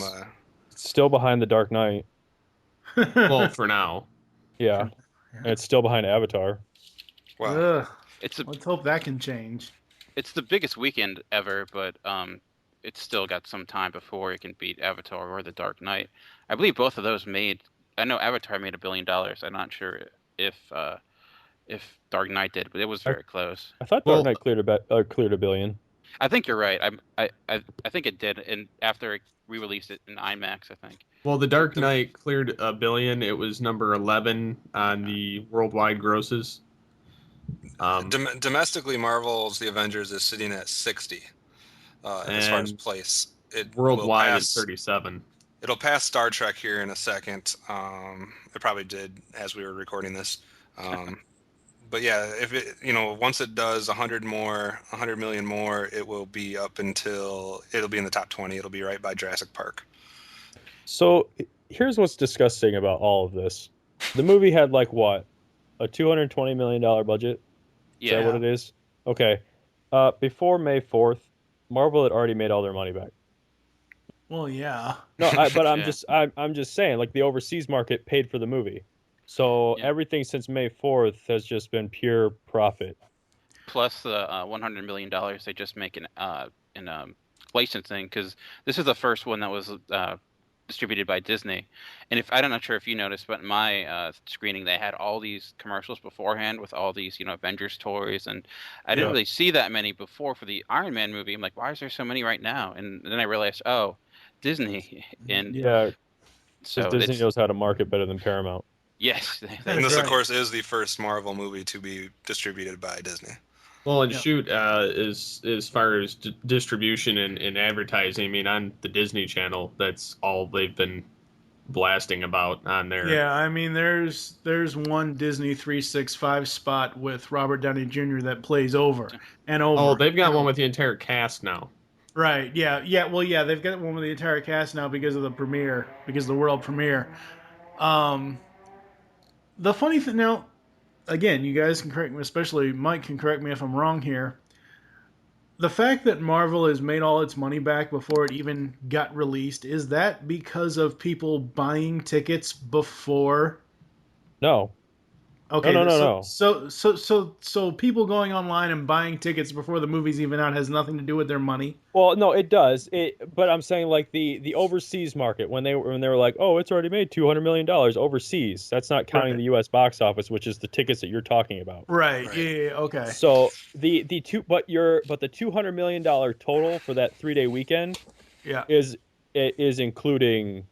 It's still behind The Dark Knight. Well, for now. Yeah, and it's still behind Avatar. Wow. Let's hope that can change. It's the biggest weekend ever, but it's still got some time before it can beat Avatar or The Dark Knight. I believe both of those made. I know Avatar made $1 billion. I'm not sure if Dark Knight did, but it was very close. I thought Dark Knight cleared $1 billion. I think you're right. I think it did, and after it re-released it in IMAX, I think. Well, The Dark Knight cleared $1 billion. It was number 11 on the worldwide grosses. Domestically, Marvel's The Avengers is sitting at 60 as far as place. It worldwide is 37. It'll pass Star Trek here in a second. It probably did as we were recording this. But yeah, if it, once it does 100 million more, it will be up until it'll be in the top 20. It'll be right by Jurassic Park. So here's what's disgusting about all of this. The movie had like what? A $220 million budget? Is that what it is? Okay. Before May 4th, Marvel had already made all their money back. Well, yeah. No, but I'm just saying, like the overseas market paid for the movie. So everything since May 4th has just been pure profit. Plus the $100 million they just make in licensing, because this is the first one that was distributed by Disney. And I'm not sure if you noticed, but in my screening they had all these commercials beforehand with all these Avengers toys, and I didn't really see that many before for the Iron Man movie. I'm like, why is there so many right now? And then I realized, oh, Disney. And so Disney knows how to market better than Paramount. Yes. And this, of course, is the first Marvel movie to be distributed by Disney. Well, and shoot, as far as distribution and advertising, I mean, on the Disney Channel, that's all they've been blasting about on there. Yeah, I mean, there's one Disney 365 spot with Robert Downey Jr. that plays over and over. Oh, they've got one with the entire cast now. Right, yeah. Well, yeah, they've got one with the entire cast now because of the world premiere. The funny thing now, again, you guys can correct me, especially Mike can correct me if I'm wrong here. The fact that Marvel has made all its money back before it even got released, is that because of people buying tickets before? No. Okay. No. So people going online and buying tickets before the movie's even out has nothing to do with their money? Well, no, it does. But I'm saying like the overseas market when they were like, oh, it's already made $200 million overseas. That's not counting the U.S. box office, which is the tickets that you're talking about. Right. Yeah. Okay. So the $200 million total for that 3-day weekend, is including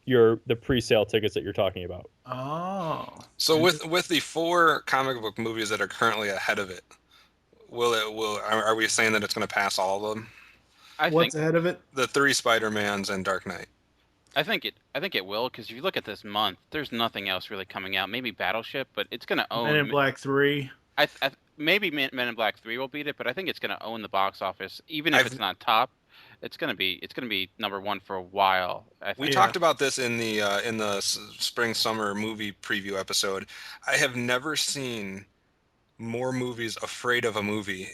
the pre-sale tickets that you're talking about. Oh. So with the 4 comic book movies that are currently ahead of it, are we saying that it's going to pass all of them? What's ahead of it? The 3 Spider-Mans and Dark Knight. I think it will, because if you look at this month, there's nothing else really coming out. Maybe Battleship, but it's going to own Men in Black 3. Maybe Men in Black 3 will beat it, but I think it's going to own the box office, even if it's not top. It's gonna be number 1 for a while. We talked about this in the spring summer movie preview episode. I have never seen more movies afraid of a movie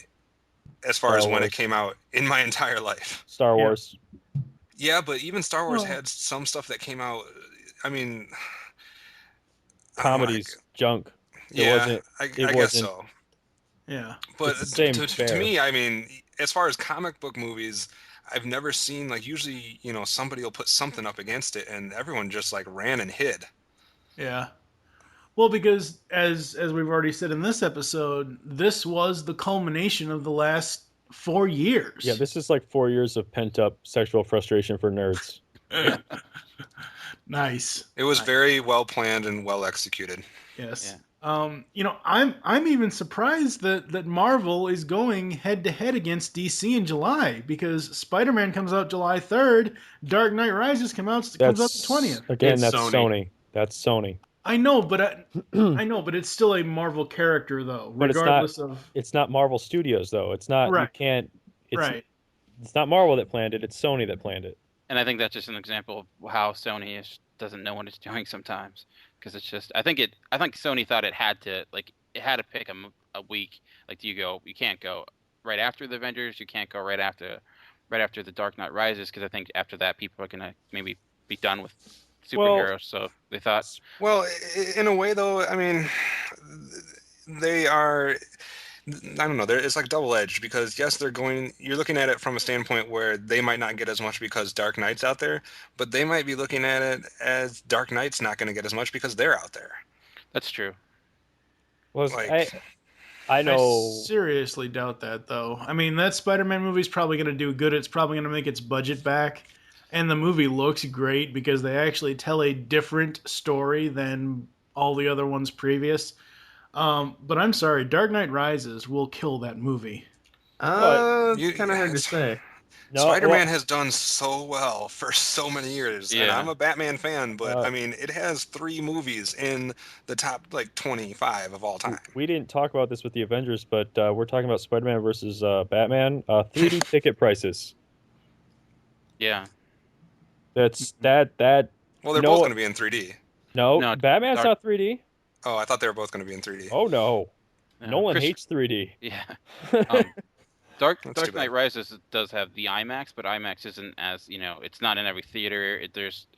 as far as when it came out in my entire life. Star Wars. Yeah, but even Star Wars had some stuff that came out. I mean, comedies, junk. I guess so. Yeah, but to me, I mean, as far as comic book movies, I've never seen, like, usually, somebody will put something up against it and everyone just like ran and hid. Yeah. Well, because as we've already said in this episode, this was the culmination of the last 4 years. Yeah, this is like 4 years of pent up sexual frustration for nerds. Nice. It was very well planned and well executed. Yes. Yeah. I'm even surprised that Marvel is going head to head against DC in July, because Spider-Man comes out July 3rd, Dark Knight Rises comes out the 20th. Again, It's that's Sony. Sony. That's Sony. I know, but I know, but it's still a Marvel character though, But regardless of it's not Marvel Studios though. It's not. You Right. can't. It's, right. It's not Marvel that planned it. It's Sony that planned it. And I think that's just an example of how Sony doesn't know what it's doing sometimes. Because it's just, I think Sony thought it had to pick a week. Like, you can't go right after the Avengers. You can't go right after the Dark Knight Rises. Because I think after that, people are gonna maybe be done with superheroes. So they thought. Well, in a way, though, I mean, they are. I don't know. It's like double-edged, because yes, you're looking at it from a standpoint where they might not get as much because Dark Knight's out there, but they might be looking at it as Dark Knight's not going to get as much because they're out there. That's true. Well, Like- I know. I seriously doubt that, though. I mean, that Spider-Man movie's probably going to do good. It's probably going to make its budget back. And the movie looks great because they actually tell a different story than all the other ones previous. But I'm sorry, Dark Knight Rises will kill that movie. It's kind of hard to say. No, Spider-Man has done so well for so many years, and Yeah. I'm a Batman fan, but I mean, it has 3 movies in the top 25 of all time. We didn't talk about this with the Avengers, but we're talking about Spider-Man versus Batman. 3D ticket prices. Yeah. That's Mm-hmm. that. Well, they're no, both going to be in 3D. No, No, Batman's Dark- not 3D. Oh, I thought they were both going to be in 3D. Oh no, Nolan Chris- hates 3D. Yeah. That's Dark too Knight bad. Rises does have the IMAX, but IMAX isn't as, it's not in every theater. There's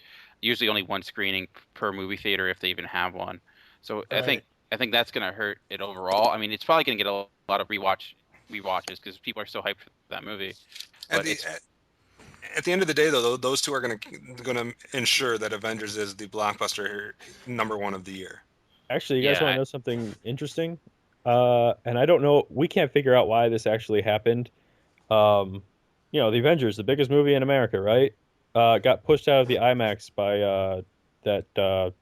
usually only one screening per movie theater if they even have one. So I think that's going to hurt it overall. I mean, it's probably going to get a lot of rewatches because people are so hyped for that movie. But At the end of the day, though, those two are going to ensure that Avengers is the blockbuster #1 of the year. Actually, you guys Yeah, want to know something interesting? And I don't know. We can't figure out why this actually happened. The Avengers, the biggest movie in America, right? Got pushed out of the IMAX by that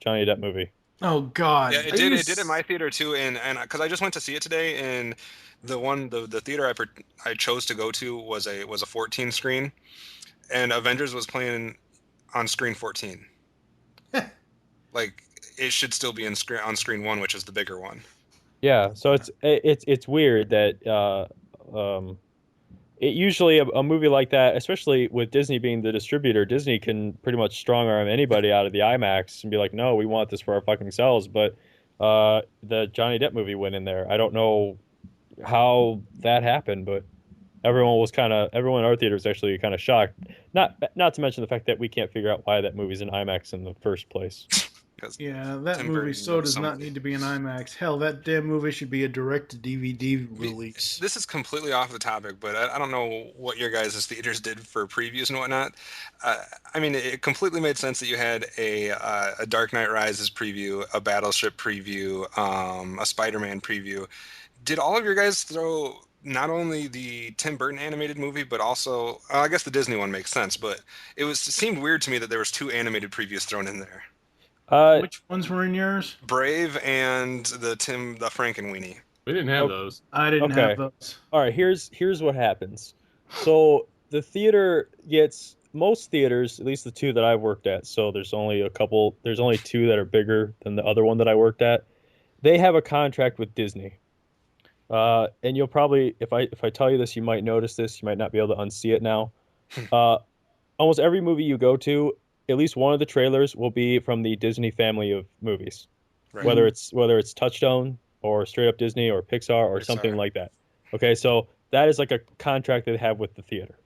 Johnny Depp movie. Oh God! Yeah, it did. It did in my theater too, and because I just went to see it today, and the theater I chose to go to was a 14 screen, and Avengers was playing on screen 14. Like, it should still be on screen 1, which is the bigger one. Yeah, so it's weird that it usually a movie like that, especially with Disney being the distributor, Disney can pretty much strong arm anybody out of the IMAX and be like, no, we want this for our fucking selves. But the Johnny Depp movie went in there. I don't know how that happened, but everyone in our theater was actually kind of shocked. Not to mention the fact that we can't figure out why that movie's in IMAX in the first place. Yeah, that Tim movie Burton so knows does not something. need to be in IMAX. Hell, that damn movie should be a direct-to-DVD release. This is completely off the topic, but I don't know what your guys' theaters did for previews and whatnot. I mean, it completely made sense that you had a Dark Knight Rises preview, a Battleship preview, a Spider-Man preview. Did all of your guys throw not only the Tim Burton animated movie, but also, I guess the Disney one makes sense, but it seemed weird to me that there was 2 animated previews thrown in there. Which ones were in yours? Brave and the Frankenweenie. We didn't have those. I didn't have those. All right, here's what happens. So the theater gets most theaters, at least the 2 that I've worked at. So there's only 2 that are bigger than the other one that I worked at. They have a contract with Disney. And you'll probably, if I tell you this, you might notice this. You might not be able to unsee it now. Almost every movie you go to, at least one of the trailers will be from the Disney family of movies, Right. whether it's Touchstone or straight up Disney or Pixar or something like that. Okay, so that is like a contract they have with the theater.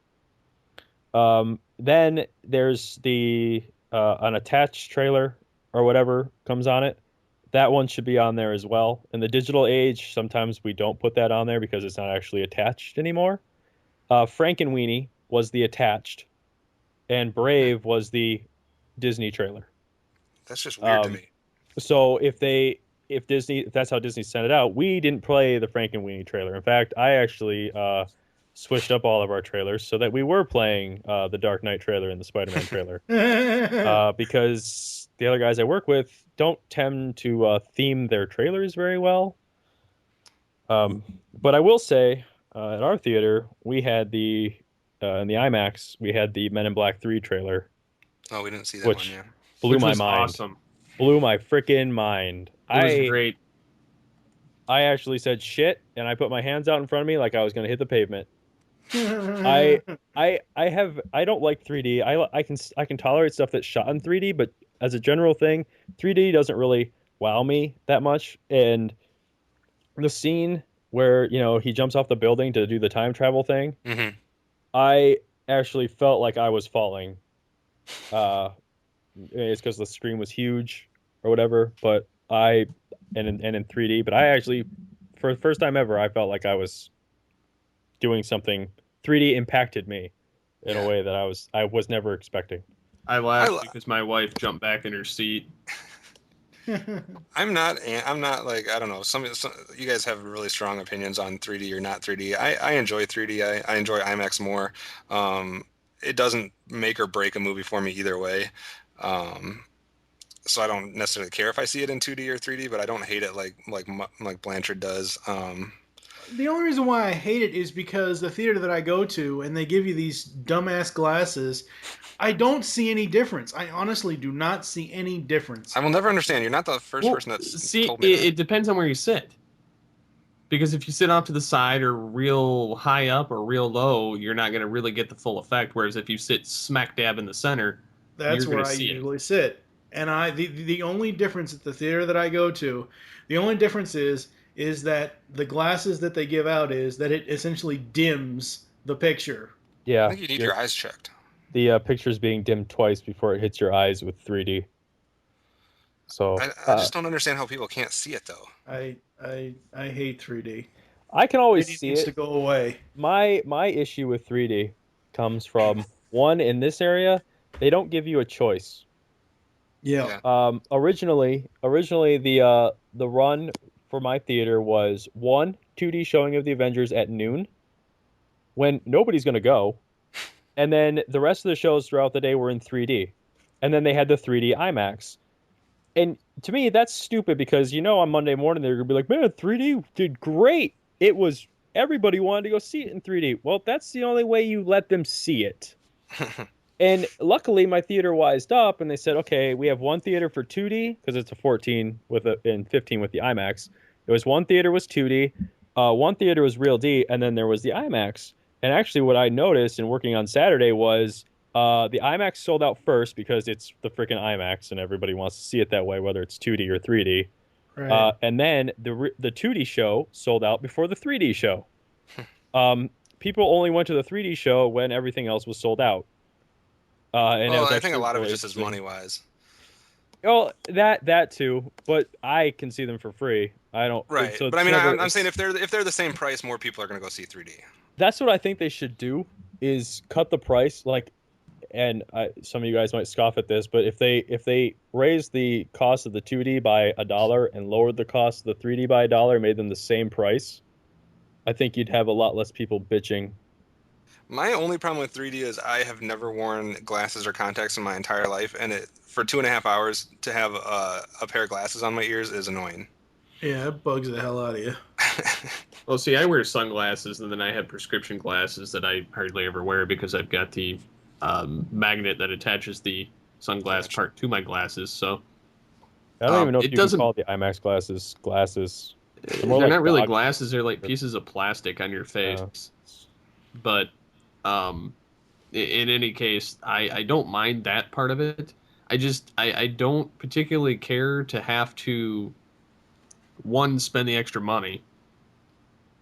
Then there's the an attached trailer or whatever comes on it. That one should be on there as well. In the digital age, sometimes we don't put that on there because it's not actually attached anymore. Frankenweenie was the attached, and Brave was the Disney trailer. That's just weird to me. So if they if that's how Disney sent it out, we didn't play the Frank and Weenie trailer. In fact, I actually switched up all of our trailers so that we were playing the Dark Knight trailer and the Spider-Man trailer because the other guys I work with don't tend to theme their trailers very well. But I will say, at our theater, we had in the IMAX, we had the Men in Black 3 trailer. Oh, we didn't see that one, yeah. Blew my was mind. Awesome. Blew my freaking mind. It was great. I actually said shit, and I put my hands out in front of me like I was going to hit the pavement. I don't like 3D. I can tolerate stuff that's shot in 3D, but as a general thing, 3D doesn't really wow me that much. And the scene where he jumps off the building to do the time travel thing, I actually felt like I was falling. It's because the screen was huge or whatever, but in 3D. But I actually, for the first time ever, I felt like I was doing something. 3D impacted me in a way that I was never expecting. I laughed because my wife jumped back in her seat. I'm not like, I don't know. Some you guys have really strong opinions on 3D or not 3D. I enjoy 3D. I enjoy IMAX more. It doesn't make or break a movie for me either way. So I don't necessarily care if I see it in 2D or 3D, but I don't hate it like Blanchard does. The only reason why I hate it is because the theater that I go to, and they give you these dumbass glasses, I don't see any difference. I honestly do not see any difference. I will never understand. You're not the first person that's told me that. It depends on where you sit. Because if you sit off to the side or real high up or real low, you're not going to really get the full effect. Whereas if you sit smack dab in the center, that's where I usually sit. And the only difference at the theater that I go to, the only difference is that the glasses that they give out is that it essentially dims the picture. Yeah. I think you need your eyes checked. The picture's being dimmed twice before it hits your eyes with 3D. So I just don't understand how people can't see it though. I hate 3D. I can always see needs it. To go away. My issue with 3D comes from one, in this area, they don't give you a choice. Yeah. Originally the run for my theater was 1 2D showing of the Avengers at noon, when nobody's going to go, and then the rest of the shows throughout the day were in 3D, and then they had the 3D IMAX. And to me, that's stupid because on Monday morning they're going to be like, man, 3D did great. Everybody wanted to go see it in 3D. Well, that's the only way you let them see it. And luckily, my theater wised up, and they said, okay, we have 1 theater for 2D, because it's a 14 and 15 with the IMAX. It was 1 theater was 2D, 1 theater was Real D, and then there was the IMAX. And actually what I noticed in working on Saturday was the IMAX sold out first because it's the freaking IMAX, and everybody wants to see it that way, whether it's 2D or 3D. Right. And then the 2D show sold out before the 3D show. People only went to the 3D show when everything else was sold out. I think a lot of it just is money-wise. Well, that too, but I can see them for free. I don't. Right, so but I mean, I'm saying if they're the same price, more people are going to go see 3D. That's what I think they should do, is cut the price. And some of you guys might scoff at this, but if they raised the cost of the 2D by $1 and lowered the cost of the 3D by $1, made them the same price, I think you'd have a lot less people bitching. My only problem with 3D is I have never worn glasses or contacts in my entire life, and for 2.5 hours to have a pair of glasses on my ears is annoying. Yeah, it bugs the hell out of you. Well, see, I wear sunglasses, and then I have prescription glasses that I hardly ever wear because I've got the magnet that attaches the sunglass part to my glasses. So I don't even know if you can call the IMAX glasses. They're not really glasses; they're like pieces of plastic on your face. But in any case, I don't mind that part of it. I don't particularly care to have to, one, spend the extra money,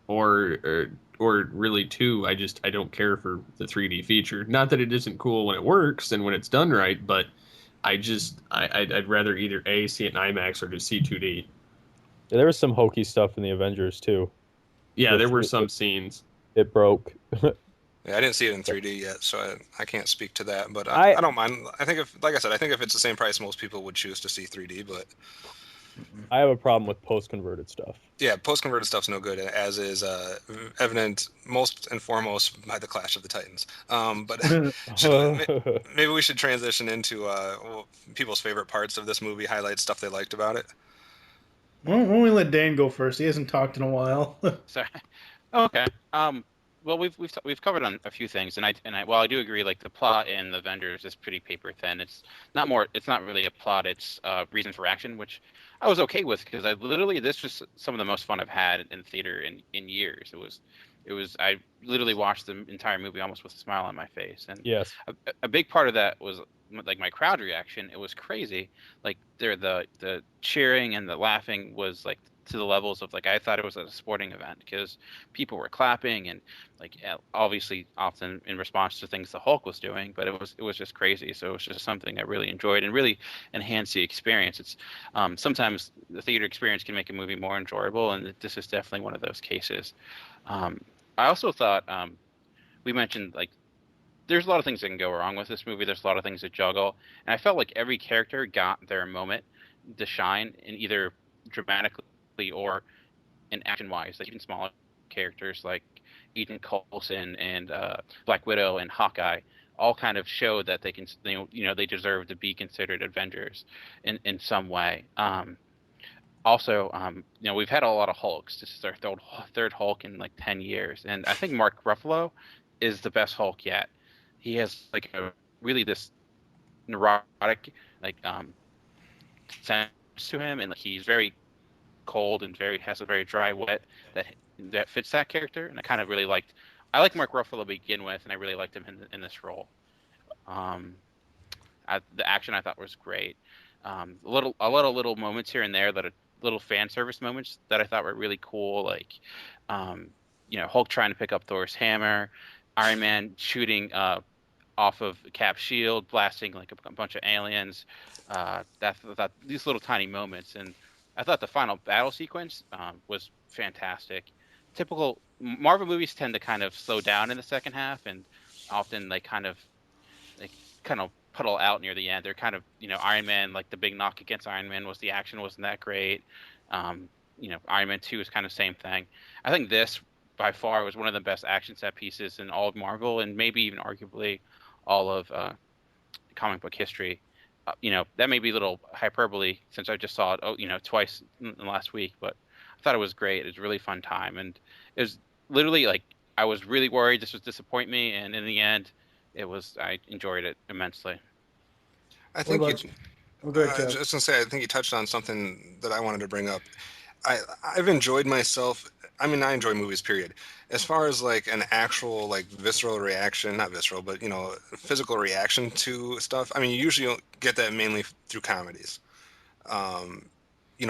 or really two, I don't care for the 3D feature. Not that it isn't cool when it works and when it's done right, but I'd rather either A, see it in IMAX, or just see 2D. Yeah, there was some hokey stuff in the Avengers too. Yeah, there were some scenes. It broke. Yeah, I didn't see it in 3D yet, so I can't speak to that. But I don't mind. I think if it's the same price, most people would choose to see 3D. But I have a problem with post-converted stuff. Yeah, post-converted stuff's no good, as is evident most and foremost by the Clash of the Titans. But maybe we should transition into people's favorite parts of this movie, highlight stuff they liked about it. Why don't we let Dan go first? He hasn't talked in a while. Sorry. Okay. Well, we've covered on a few things, and while I do agree, like the plot in the Avengers is pretty paper thin. It's not really a plot. It's reason for action, which I was okay with because this was some of the most fun I've had in theater in years. I literally watched the entire movie almost with a smile on my face, and yes, a big part of that was like my crowd reaction. It was crazy. Like the cheering and the laughing was like to the levels of like I thought it was a sporting event because people were clapping and like obviously often in response to things the Hulk was doing, but it was just crazy. So it was just something I really enjoyed and really enhanced the experience. It's sometimes the theater experience can make a movie more enjoyable, and this is definitely one of those cases. I also thought we mentioned like there's a lot of things that can go wrong with this movie. There's a lot of things to juggle, and I felt like every character got their moment to shine in either dramatically or in action-wise. Like even smaller characters like Agent Coulson and Black Widow and Hawkeye all kind of showed that they can, they deserve to be considered Avengers in some way. Also, we've had a lot of Hulks. This is our third Hulk in like 10 years, and I think Mark Ruffalo is the best Hulk yet. He has like this neurotic sense to him, and like, he's very cold and has a very dry wet that fits that character, and I like Mark Ruffalo to begin with, and I really liked him in this role. The action I thought was great. A lot of little moments here and there that are little fan service moments that I thought were really cool, like Hulk trying to pick up Thor's hammer, Iron Man shooting off of Cap's shield, blasting like a bunch of aliens. These little tiny moments, and I thought the final battle sequence was fantastic. Typical Marvel movies tend to kind of slow down in the second half, and often they kind of puddle out near the end. They're kind of Iron Man, like the big knock against Iron Man was the action wasn't that great. Iron Man 2 is kind of same thing. I think this by far was one of the best action set pieces in all of Marvel, and maybe even arguably all of comic book history. That may be a little hyperbole since I just saw it, twice in the last week, but I thought it was great. It was a really fun time, and it was literally like I was really worried this would disappoint me, and in the end, I enjoyed it immensely. I think I was just gonna say I think you touched on something that I wanted to bring up. I've enjoyed myself. I mean, I enjoy movies, period. As far as like an actual like visceral reaction, not visceral, but physical reaction to stuff. I mean, you usually get that mainly through comedies.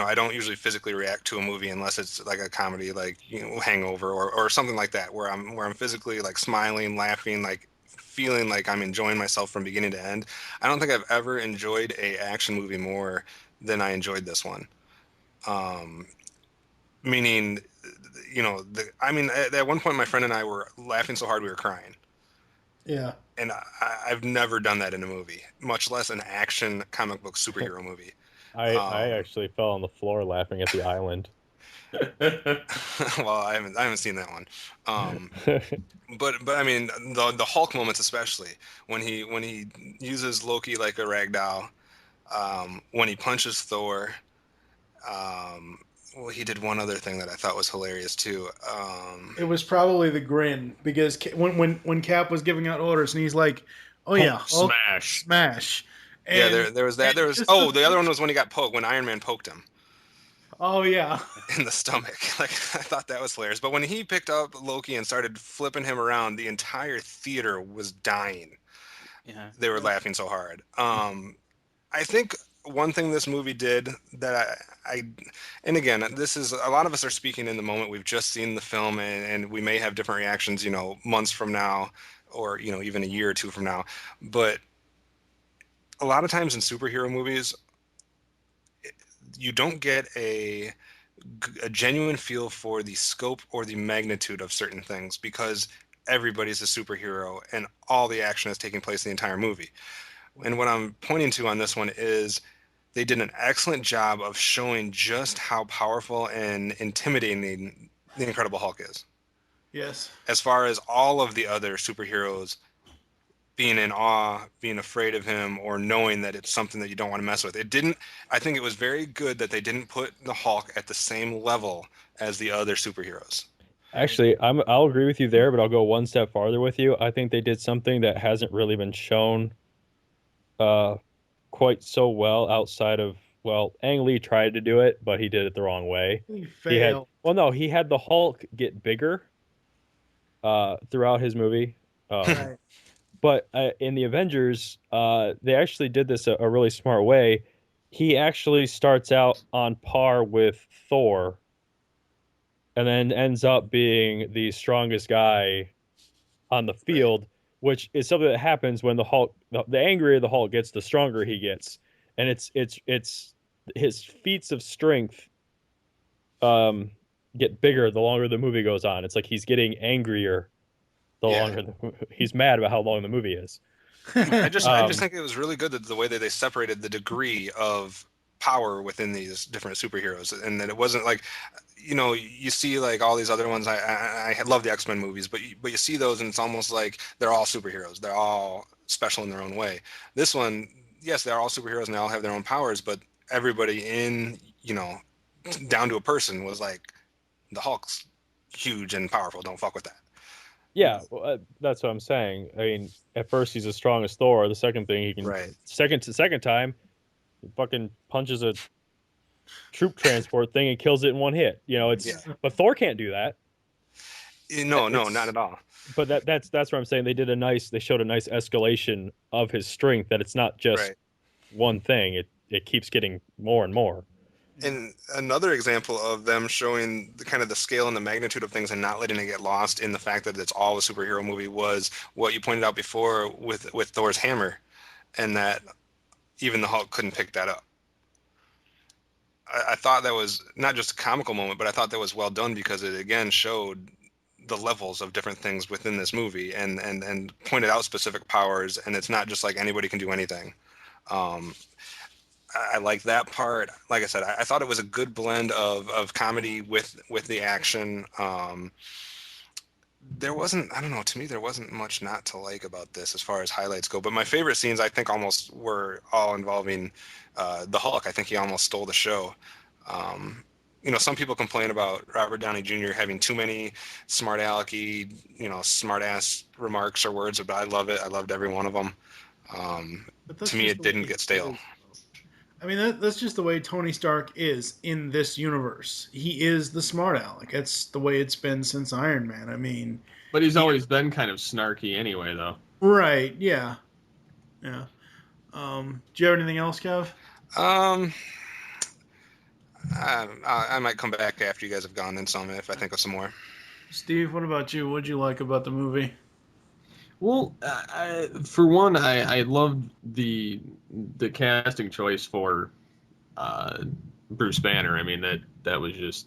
I don't usually physically react to a movie unless it's like a comedy, like Hangover or something like that, where I'm physically like smiling, laughing, like feeling like I'm enjoying myself from beginning to end. I don't think I've ever enjoyed a action movie more than I enjoyed this one. Meaning, at one point my friend and I were laughing so hard we were crying. Yeah. And I've never done that in a movie, much less an action comic book superhero movie. I actually fell on the floor laughing at the island. Well, I haven't seen that one. But I mean the Hulk moments, especially when he uses Loki like a rag doll, when he punches Thor. Well, he did one other thing that I thought was hilarious too. It was probably the grin, because when Cap was giving out orders and he's like, "Oh yeah, Hulk, smash." And, yeah, there was that. There was the other one was when he got poked, when Iron Man poked him. Oh yeah, in the stomach. Like I thought that was hilarious. But when he picked up Loki and started flipping him around, the entire theater was dying. Yeah, they were laughing so hard. I think one thing this movie did that and again, this is a lot of us are speaking in the moment. We've just seen the film, and we may have different reactions, months from now, or even a year or two from now. But a lot of times in superhero movies, you don't get a genuine feel for the scope or the magnitude of certain things, because everybody's a superhero and all the action is taking place in the entire movie. And what I'm pointing to on this one is they did an excellent job of showing just how powerful and intimidating the Incredible Hulk is. Yes. As far as all of the other superheroes being in awe, being afraid of him, or knowing that it's something that you don't want to mess with. I think it was very good that they didn't put the Hulk at the same level as the other superheroes. Actually, I'll agree with you there, but I'll go one step farther with you. I think they did something that hasn't really been shown quite so well outside of, well, Ang Lee tried to do it, but he did it the wrong way. He failed. He had the Hulk get bigger throughout his movie. Right. But in the Avengers, they actually did this a really smart way. He actually starts out on par with Thor and then ends up being the strongest guy on the field, which is something that happens when the Hulk, the angrier the Hulk gets, the stronger he gets. And it's his feats of strength get bigger the longer the movie goes on. It's like he's getting angrier the longer he's mad about how long the movie is. I just think it was really good that the way that they separated the degree of power within these different superheroes, and that it wasn't like, you see like all these other ones. I love the X-Men movies, but you see those and it's almost like they're all superheroes. They're all special in their own way. This one, yes, they're all superheroes and they all have their own powers, but everybody down to a person was like, the Hulk's huge and powerful. Don't fuck with that. Yeah, well, that's what I'm saying. I mean, at first he's as strong as Thor. The second thing he can, second time, he fucking punches a troop transport thing and kills it in one hit. But Thor can't do that. No, not at all. But that's what I'm saying. They showed a nice escalation of his strength. That it's not just one thing. It keeps getting more and more. And another example of them showing the scale and the magnitude of things and not letting it get lost in the fact that it's all a superhero movie was what you pointed out before with Thor's hammer, and that even the Hulk couldn't pick that up. I thought that was not just a comical moment, but I thought that was well done because it again showed the levels of different things within this movie and pointed out specific powers, and it's not just like anybody can do anything. I like that part. Like I said, I thought it was a good blend of comedy with the action. There wasn't, I don't know, to me there wasn't much not to like about this as far as highlights go. But my favorite scenes, I think, almost were all involving the Hulk. I think he almost stole the show. Some people complain about Robert Downey Jr. having too many smart-alecky, smart-ass remarks or words, but I love it. I loved every one of them. To me, it didn't get stale. I mean, that's just the way Tony Stark is in this universe. He is the smart aleck. That's the way it's been since Iron Man. I mean... But he's always been kind of snarky anyway, though. Right, yeah. Yeah. Do you have anything else, Kev? I might come back after you guys have gone in some if I think of some more. Steve, what about you? What did you like about the movie? Well, for one, I loved the casting choice for Bruce Banner. I mean, that was just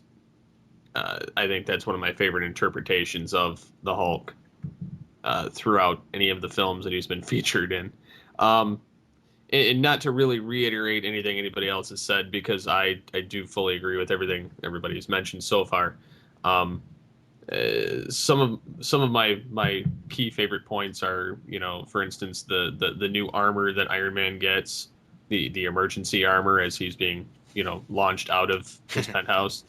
I think that's one of my favorite interpretations of the Hulk throughout any of the films that he's been featured in. And not to really reiterate anything anybody else has said, because I do fully agree with everything everybody's mentioned so far. Some of my key favorite points are, for instance, the new armor that Iron Man gets, the emergency armor as he's being, launched out of his penthouse.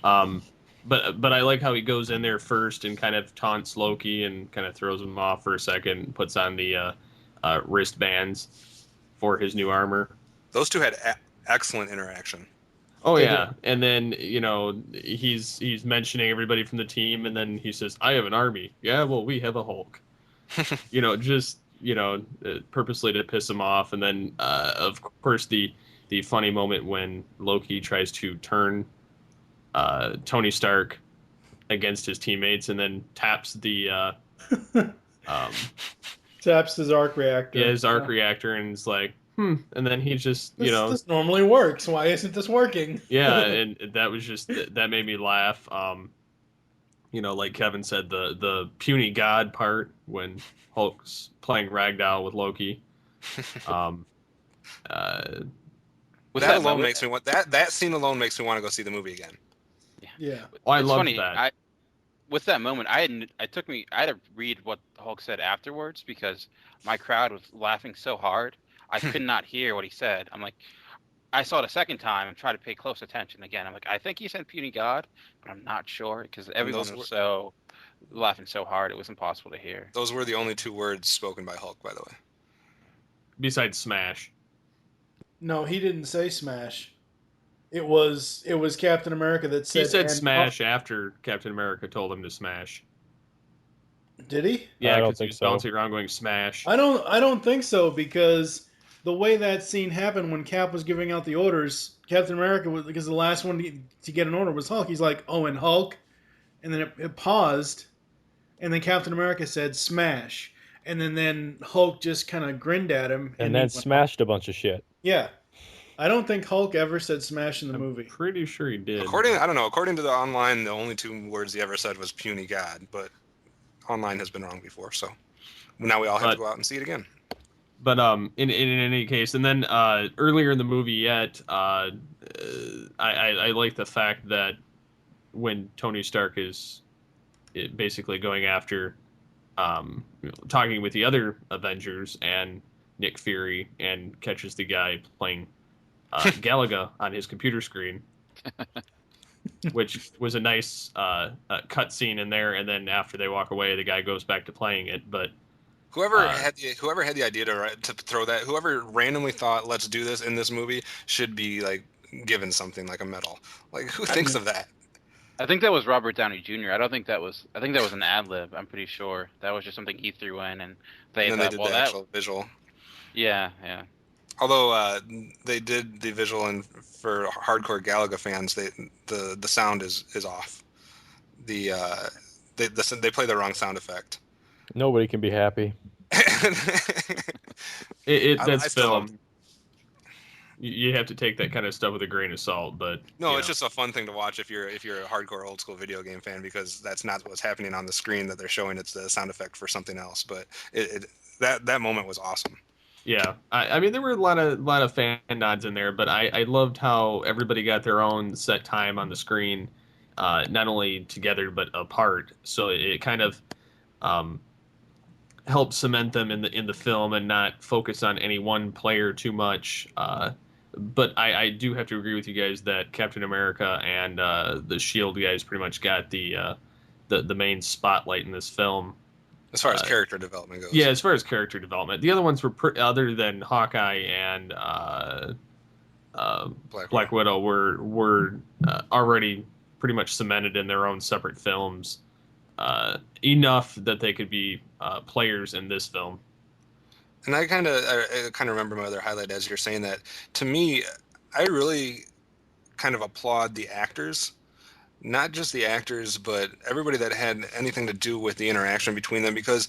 But I like how he goes in there first and kind of taunts Loki and kind of throws him off for a second and puts on the wristbands for his new armor. Those two had excellent interaction. Oh yeah, and then he's mentioning everybody from the team, and then he says, "I have an army." Yeah, well, we have a Hulk. Purposely to piss him off, and then of course the funny moment when Loki tries to turn Tony Stark against his teammates, and then taps the taps his arc reactor. Yeah, his arc reactor, and it's like, and then he just, this normally works. Why isn't this working? Yeah, and that was just, that made me laugh. Like Kevin said, the puny god part when Hulk's playing ragdoll with Loki. With That that alone moment, makes me want that scene alone makes me want to go see the movie again. Yeah. Oh, I it's loved funny. that. With that moment, I had to read what Hulk said afterwards because my crowd was laughing so hard I could not hear what he said. I'm like, I saw it a second time and tried to pay close attention again. I'm like, I think he said "puny God," but I'm not sure because everyone was so laughing so hard it was impossible to hear. Those were the only 2 words spoken by Hulk, by the way. Besides Smash. No, he didn't say smash. It was Captain America that said. He said and smash after Captain America told him to smash. Did he? Yeah, I don't because he think was so. bouncing around going smash. I don't think so because the way that scene happened when Cap was giving out the orders, Captain America was because the last one to get an order was Hulk. He's like, "Oh, and Hulk," and then it paused, and then Captain America said "smash," and then Hulk just kind of grinned at him And he then went, smashed a bunch of shit. Yeah, I don't think Hulk ever said "smash" in the movie. Pretty sure he did. According to the online, the only 2 words he ever said was "puny God," but online has been wrong before, so now we all have to go out and see it again. But in any case, and then earlier in the movie yet, I like the fact that when Tony Stark is basically going after, talking with the other Avengers and Nick Fury, and catches the guy playing Galaga on his computer screen, which was a nice cut scene in there. And then after they walk away, the guy goes back to playing it, but. Whoever had the idea to throw that, whoever randomly thought let's do this in this movie should be like given something like a medal. Like who thinks of that? I think that was Robert Downey Jr. I think that was an ad lib. I'm pretty sure that was just something he threw in, and they did the actual visual. Yeah. Although they did the visual, and for hardcore Galaga fans, the sound is off. They play the wrong sound effect. Nobody can be happy. That's film. You have to take that kind of stuff with a grain of salt, but no, it's just a fun thing to watch if you're a hardcore old school video game fan, because that's not what's happening on the screen that they're showing. It's the sound effect for something else. But that moment was awesome. Yeah, I mean there were a lot of fan nods in there, but I loved how everybody got their own set time on the screen, not only together but apart. So it kind of help cement them in the film and not focus on any one player too much. But I do have to agree with you guys that Captain America and the Shield guys pretty much got the main spotlight in this film. As far as character development goes. Yeah, as far as character development. The other ones were, other than Hawkeye and Black Widow, were already pretty much cemented in their own separate films. Enough that they could be players in this film. And I kind of remember my other highlight as you're saying that. To me, I really kind of applaud the actors, not just the actors, but everybody that had anything to do with the interaction between them, because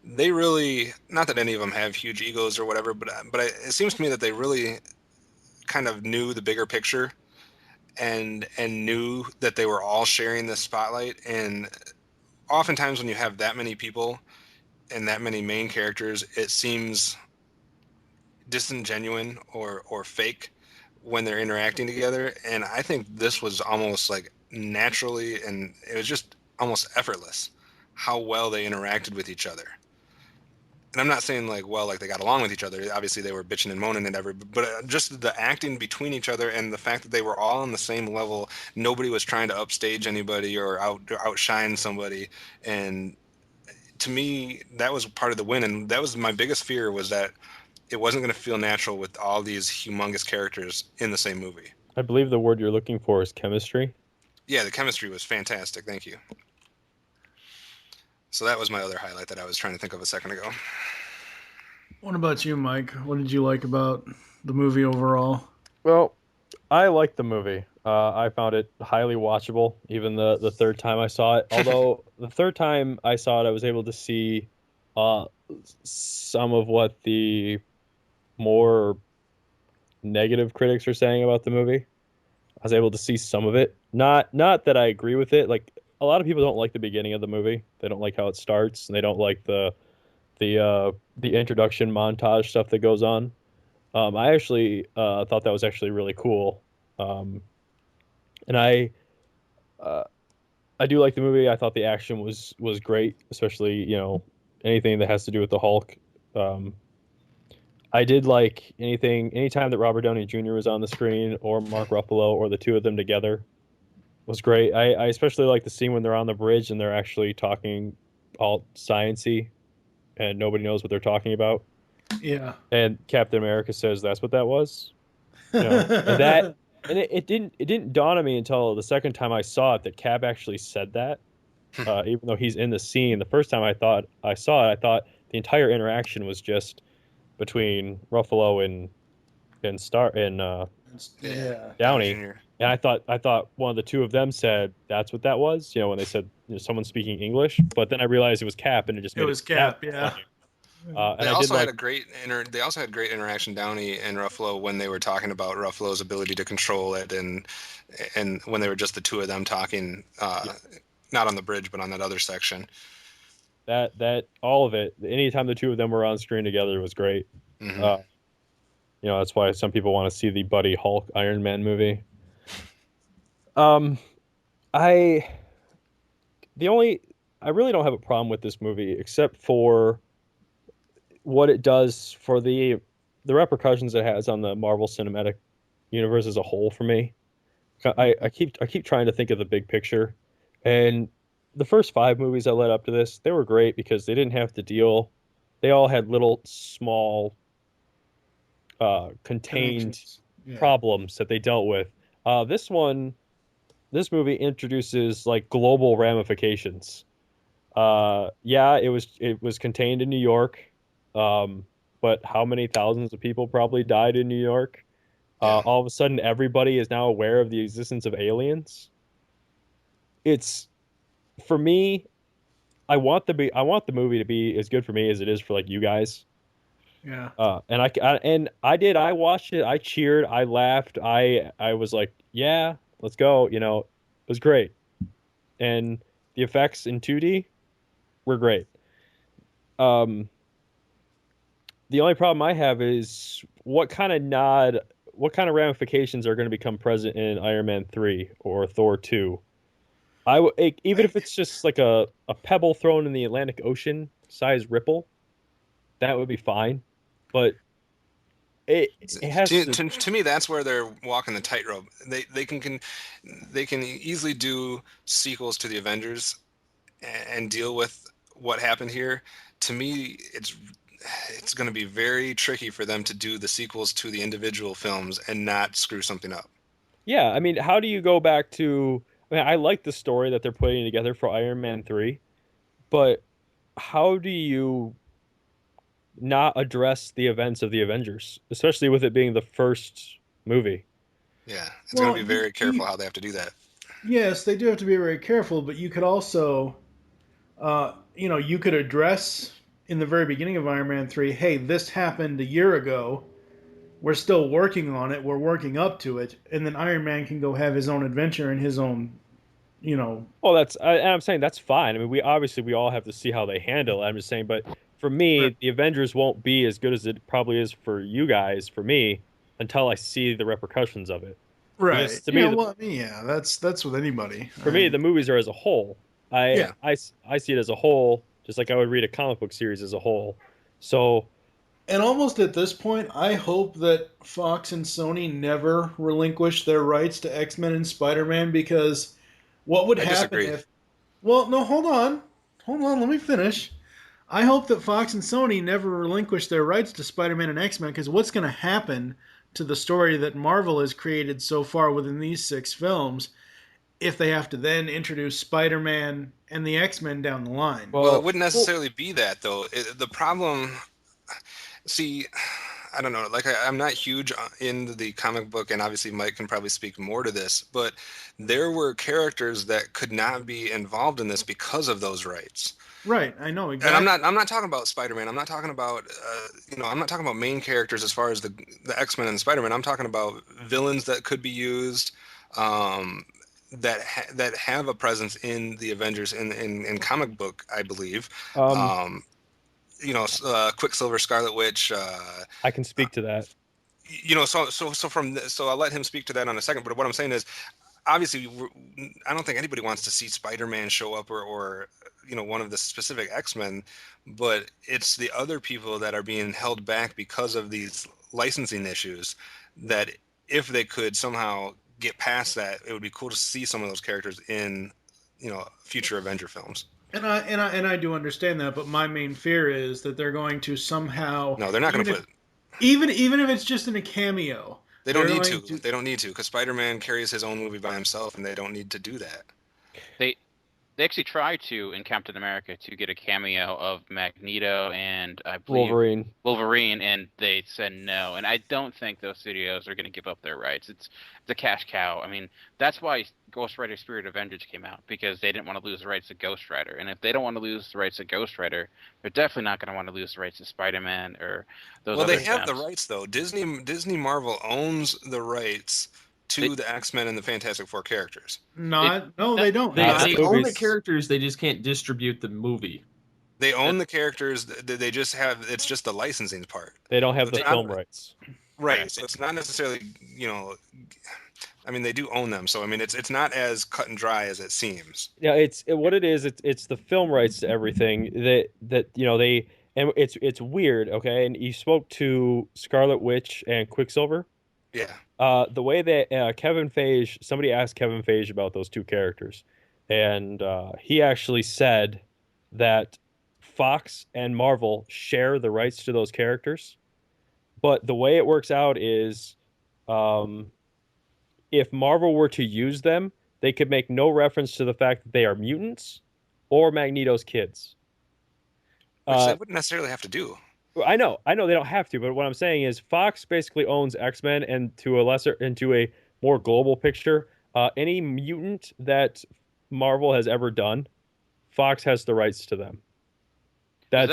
they really, not that any of them have huge egos or whatever, but it seems to me that they really kind of knew the bigger picture and knew that they were all sharing the spotlight. And oftentimes when you have that many people and that many main characters, it seems disingenuous or fake when they're interacting together. And I think this was almost like naturally, and it was just almost effortless how well they interacted with each other. And I'm not saying like they got along with each other. Obviously they were bitching and moaning and everything, but just the acting between each other and the fact that they were all on the same level. Nobody was trying to upstage anybody or outshine somebody. And to me, that was part of the win. And that was my biggest fear, was that it wasn't going to feel natural with all these humongous characters in the same movie. I believe the word you're looking for is chemistry. Yeah, the chemistry was fantastic. Thank you. So that was my other highlight that I was trying to think of a second ago. What about you, Mike? What did you like about the movie overall? Well, I liked the movie. I found it highly watchable, even the third time I saw it. Although the third time I saw it, I was able to see some of what the more negative critics are saying about the movie. I was able to see some of it. Not that I agree with it. Like, a lot of people don't like the beginning of the movie. They don't like how it starts, and they don't like the introduction montage stuff that goes on. I actually thought that was actually really cool, and I do like the movie. I thought the action was great, especially anything that has to do with the Hulk. Um, I did like anytime that Robert Downey Jr. was on the screen, or Mark Ruffalo, or the two of them together was great. I especially like the scene when they're on the bridge and they're actually talking all science-y and nobody knows what they're talking about. Yeah. And Captain America says that's what that was. And it didn't dawn on me until the second time I saw it that Cap actually said that. Even though he's in the scene, the first time I saw it, I thought the entire interaction was just between Ruffalo and Downey. And I thought one of the two of them said that's what that was. When they said someone speaking English, but then I realized it was Cap, and it just made it was Cap. funny. Yeah. They also had great interaction, Downey and Ruffalo, when they were talking about Ruffalo's ability to control it, and when they were just the two of them talking, not on the bridge but on that other section. That all of it, anytime the two of them were on screen together, was great. Mm-hmm. That's why some people want to see the Buddy Hulk Iron Man movie. I really don't have a problem with this movie except for what it does for the repercussions it has on the Marvel Cinematic Universe as a whole for me. I keep trying to think of the big picture, and the first 5 movies that led up to this, they were great because they didn't have to deal. They all had little small contained problems that they dealt with. This movie introduces like global ramifications. It was contained in New York, but how many thousands of people probably died in New York? All of a sudden, everybody is now aware of the existence of aliens. It's, for me, I want the movie to be as good for me as it is for like you guys. Yeah. I watched it. I cheered. I laughed. I was like, yeah, let's go. It was great. And the effects in 2D were great. The only problem I have is what kind of ramifications are going to become present in Iron Man 3 or Thor 2. Even if it's just like a pebble thrown in the Atlantic Ocean size ripple, that would be fine. But it has to me, that's where they're walking the tightrope. They can easily do sequels to the Avengers and deal with what happened here. To me, it's going to be very tricky for them to do the sequels to the individual films and not screw something up. Yeah, I mean, how do you go back to? I mean, I like the story that they're putting together for Iron Man 3, but how do you not address the events of the Avengers, especially with it being the first movie? Yeah, it's going to be very careful how they have to do that. Yes, they do have to be very careful, but you could also, you could address in the very beginning of Iron Man 3, hey, this happened a year ago. We're still working on it. We're working up to it. And then Iron Man can go have his own adventure and his own, Well, I'm saying that's fine. I mean, we all have to see how they handle it. I'm just saying, but for me, the Avengers won't be as good as it probably is for you guys, for me, until I see the repercussions of it. Right. To me, that's with anybody. For me, the movies are as a whole. I see it as a whole, just like I would read a comic book series as a whole. So, and almost at this point, I hope that Fox and Sony never relinquish their rights to X-Men and Spider-Man, because what would happen if... Well, no, hold on, let me finish. I hope that Fox and Sony never relinquish their rights to Spider-Man and X-Men, because what's going to happen to the story that Marvel has created so far within these 6 films if they have to then introduce Spider-Man and the X-Men down the line? Well, it wouldn't necessarily be that, though. The problem... See, I don't know. Like, I'm not huge in the comic book, and obviously Mike can probably speak more to this, but there were characters that could not be involved in this because of those rights. Right, I know exactly. And I'm not talking about Spider-Man. I'm not talking about I'm not talking about main characters as far as the X-Men and Spider-Man. I'm talking about villains that could be used, that have a presence in the Avengers in comic book, I believe. Quicksilver, Scarlet Witch. I can speak to that. So I'll let him speak to that in a second. But what I'm saying is, obviously, I don't think anybody wants to see Spider-Man show up or one of the specific X-Men, but it's the other people that are being held back because of these licensing issues. That if they could somehow get past that, it would be cool to see some of those characters in future Avenger films. And I do understand that, but my main fear is that they're going to somehow. No, they're not going to put. Even if it's just in a cameo. They don't need to. They don't need to, because Spider-Man carries his own movie by himself, and they don't need to do that. They actually tried to, in Captain America, to get a cameo of Magneto and I believe Wolverine, and they said no. And I don't think those studios are going to give up their rights. It's a cash cow. I mean, that's why Ghost Rider Spirit of Vengeance came out, because they didn't want to lose the rights to Ghost Rider. And if they don't want to lose the rights to Ghost Rider, they're definitely not going to want to lose the rights to Spider-Man or those other Well, they have attempts. the rights, though. Disney Marvel owns the rights to the X-Men and the Fantastic Four characters. No, they don't. They own the characters. They just can't distribute the movie. They own the characters. They just have. It's just the licensing part. They don't have the film rights. Right. So it's not necessarily. I mean, they do own them. So I mean, it's not as cut and dry as it seems. Yeah, what it is. It's the film rights to everything that they, and it's weird. Okay, and you spoke to Scarlet Witch and Quicksilver. Yeah. The way that Kevin Feige, somebody asked Kevin Feige about those two characters, and he actually said that Fox and Marvel share the rights to those characters, but the way it works out is, if Marvel were to use them, they could make no reference to the fact that they are mutants or Magneto's kids. Which they wouldn't necessarily have to do. I know they don't have to, but what I'm saying is Fox basically owns X-Men, and to a more global picture, any mutant that Marvel has ever done, Fox has the rights to them. Is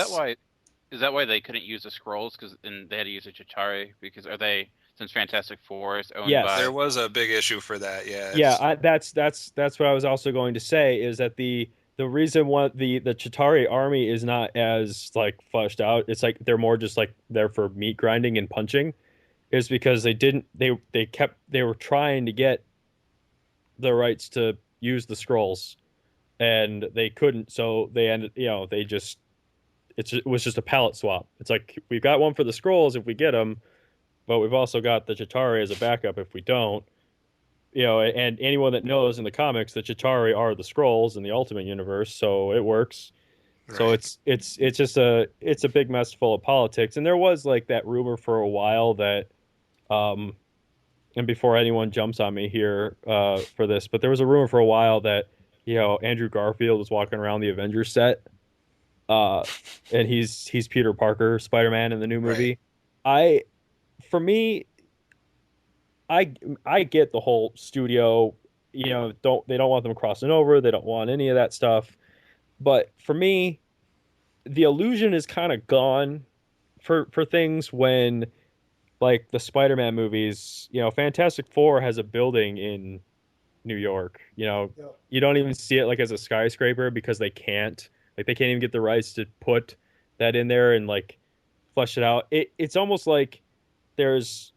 that why they couldn't use the Skrulls? And they had to use the Chitauri because since Fantastic Four is owned by. There was a big issue for that. Yeah. Yeah, that's what I was also going to say, is that the reason why the Chitauri army is not as like fleshed out, it's like they're more just like there for meat grinding and punching, is because they were trying to get the rights to use the Skrulls, and they couldn't, so they ended, it was just a palette swap. It's like, we've got one for the Skrulls if we get them, but we've also got the Chitauri as a backup if we don't. And anyone that knows in the comics, the Chitauri are the Skrulls in the Ultimate Universe, so it works. Right. So it's just a big mess full of politics. And there was like that rumor for a while that, and before anyone jumps on me here for this, but there was a rumor for a while that Andrew Garfield was walking around the Avengers set, and he's Peter Parker, Spider-Man in the new movie. Right. For me, I get the whole studio, they don't want them crossing over. They don't want any of that stuff. But for me, the illusion is kind of gone for things when, like the Spider-Man movies, Fantastic Four has a building in New York. You don't even see it like as a skyscraper because they can't even get the rights to put that in there and like flesh it out. It's almost like there's.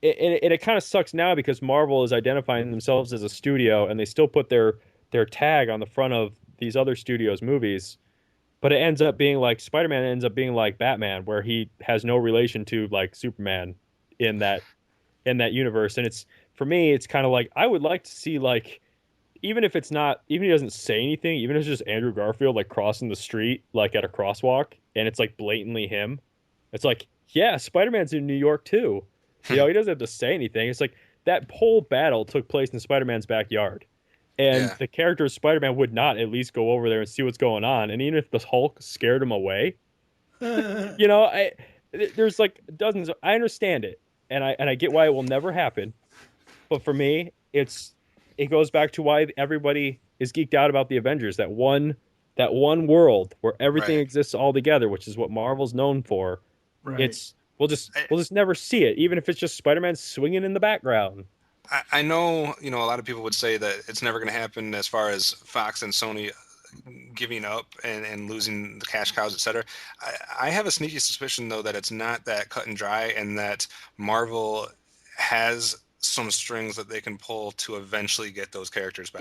It kind of sucks now because Marvel is identifying themselves as a studio, and they still put their tag on the front of these other studios' movies, but it ends up being like Spider-Man ends up being like Batman, where he has no relation to like Superman in that universe. And for me, it's kind of like, I would like to see, like, even if he doesn't say anything, even if it's just Andrew Garfield like crossing the street like at a crosswalk, and it's like blatantly him. It's like, yeah, Spider-Man's in New York too. He doesn't have to say anything. It's like that whole battle took place in Spider-Man's backyard. And the character of Spider-Man would not at least go over there and see what's going on. And even if the Hulk scared him away, there's like dozens. I understand it. And I get why it will never happen. But for me, it goes back to why everybody is geeked out about the Avengers. That one world where everything exists all together, which is what Marvel's known for. Right. We'll just never see it, even if it's just Spider-Man swinging in the background. I know, a lot of people would say that it's never going to happen as far as Fox and Sony giving up and losing the cash cows, etc. I have a sneaky suspicion though that it's not that cut and dry, and that Marvel has some strings that they can pull to eventually get those characters back.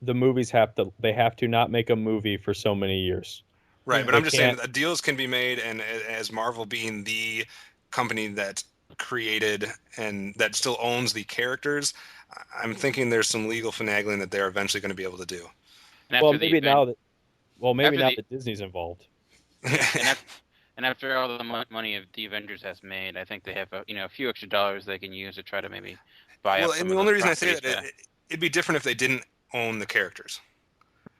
The movies have to not make a movie for so many years. Right, but I'm just saying deals can be made, and as Marvel being the company that created and that still owns the characters, I'm thinking there's some legal finagling that they're eventually going to be able to do. Well, maybe now that Disney's involved. And after all the money the Avengers has made, I think they have a few extra dollars they can use to try to maybe buy up. And the only reason I say that it'd be different if they didn't own the characters.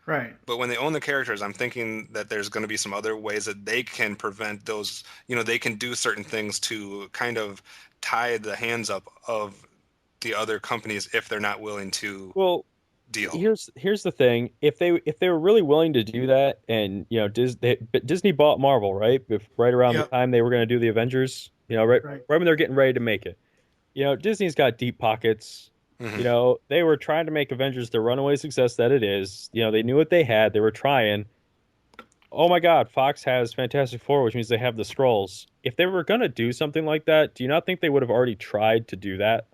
Right. But when they own the characters, I'm thinking that there's going to be some other ways that they can prevent those. They can do certain things to kind of tie the hands up of the other companies if they're not willing to deal. Here's the thing: if they were really willing to do that, and Disney bought Marvel, right? Right around the time they were going to do the Avengers, right when they're getting ready to make it. Disney's got deep pockets. Mm-hmm. They were trying to make Avengers the runaway success that it is. They knew what they had. They were trying. Oh my God, Fox has Fantastic Four, which means they have the Skrulls. If they were going to do something like that, do you not think they would have already tried to do that?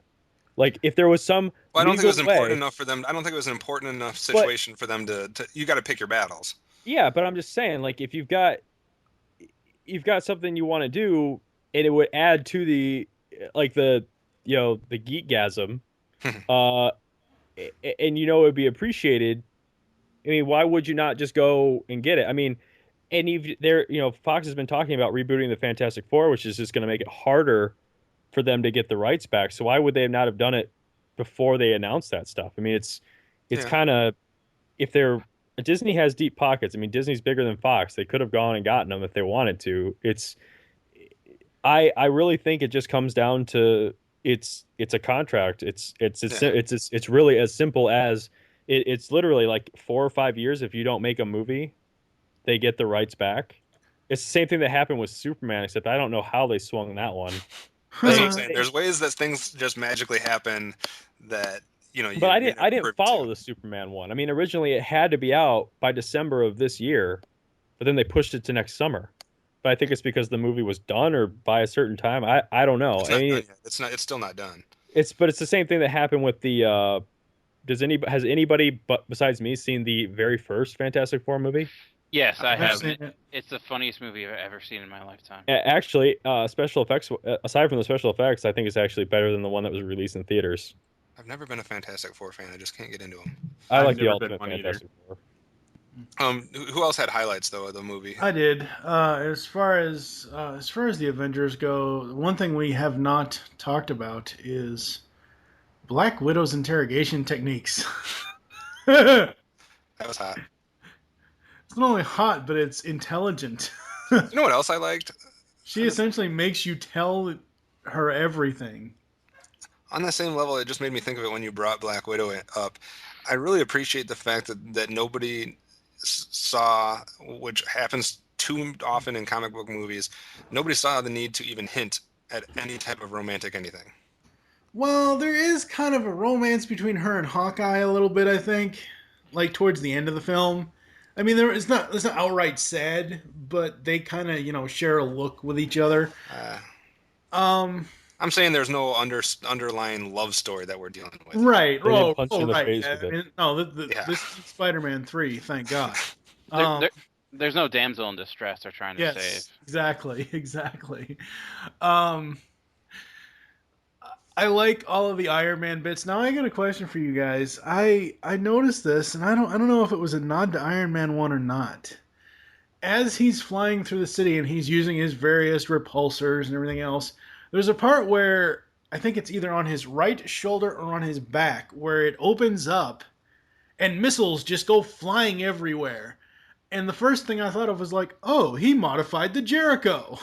Like, if there was some I don't think it was important enough for them. I don't think it was an important enough situation for them to you got to pick your battles. Yeah, but I'm just saying, like, if you've got something you want to do, and it would add to the geekgasm, and it would be appreciated. I mean, why would you not just go and get it? I mean, and Fox has been talking about rebooting the Fantastic Four, which is just going to make it harder for them to get the rights back. So why would they not have done it before they announced that stuff? I mean, it's kind of, if Disney has deep pockets. I mean, Disney's bigger than Fox. They could have gone and gotten them if they wanted to. I really think it just comes down to it's a contract. It's really as simple as it's literally like 4 or 5 years. If you don't make a movie, they get the rights back. It's the same thing that happened with Superman, except I don't know how they swung that one. That's what I'm saying. There's ways that things just magically happen that But I didn't follow the Superman one. I mean, originally it had to be out by December of this year, but then they pushed it to next summer. But I think it's because the movie was done or by a certain time. I don't know. It's still not done. It's the same thing that happened with the. Has anybody besides me seen the very first Fantastic Four movie? Yes, I have. It's the funniest movie I've ever seen in my lifetime. Actually, special effects. Aside from the special effects, I think it's actually better than the one that was released in theaters. I've never been a Fantastic Four fan. I just can't get into them. I like the Ultimate Fantastic Four. Who else had highlights though of the movie? I did. As far as the Avengers go, one thing we have not talked about is Black Widow's interrogation techniques. That was hot. It's not only hot, but it's intelligent. You know what else I liked? She essentially makes you tell her everything. On that same level, it just made me think of it when you brought Black Widow up. I really appreciate the fact that nobody saw, which happens too often in comic book movies, nobody saw the need to even hint at any type of romantic anything. Well, there is kind of a romance between her and Hawkeye a little bit, I think, like towards the end of the film. I mean, it's not outright said, but they kind of, share a look with each other. I'm saying there's no underlying love story that we're dealing with. Right. Right. This is Spider-Man 3, thank God. There's no damsel in distress they're trying to save. Exactly. I like all of the Iron Man bits. Now I got a question for you guys. I noticed this, and I don't know if it was a nod to Iron Man 1 or not. As he's flying through the city and he's using his various repulsors and everything else, there's a part where I think it's either on his right shoulder or on his back where it opens up and missiles just go flying everywhere. And the first thing I thought of was like, oh, he modified the Jericho.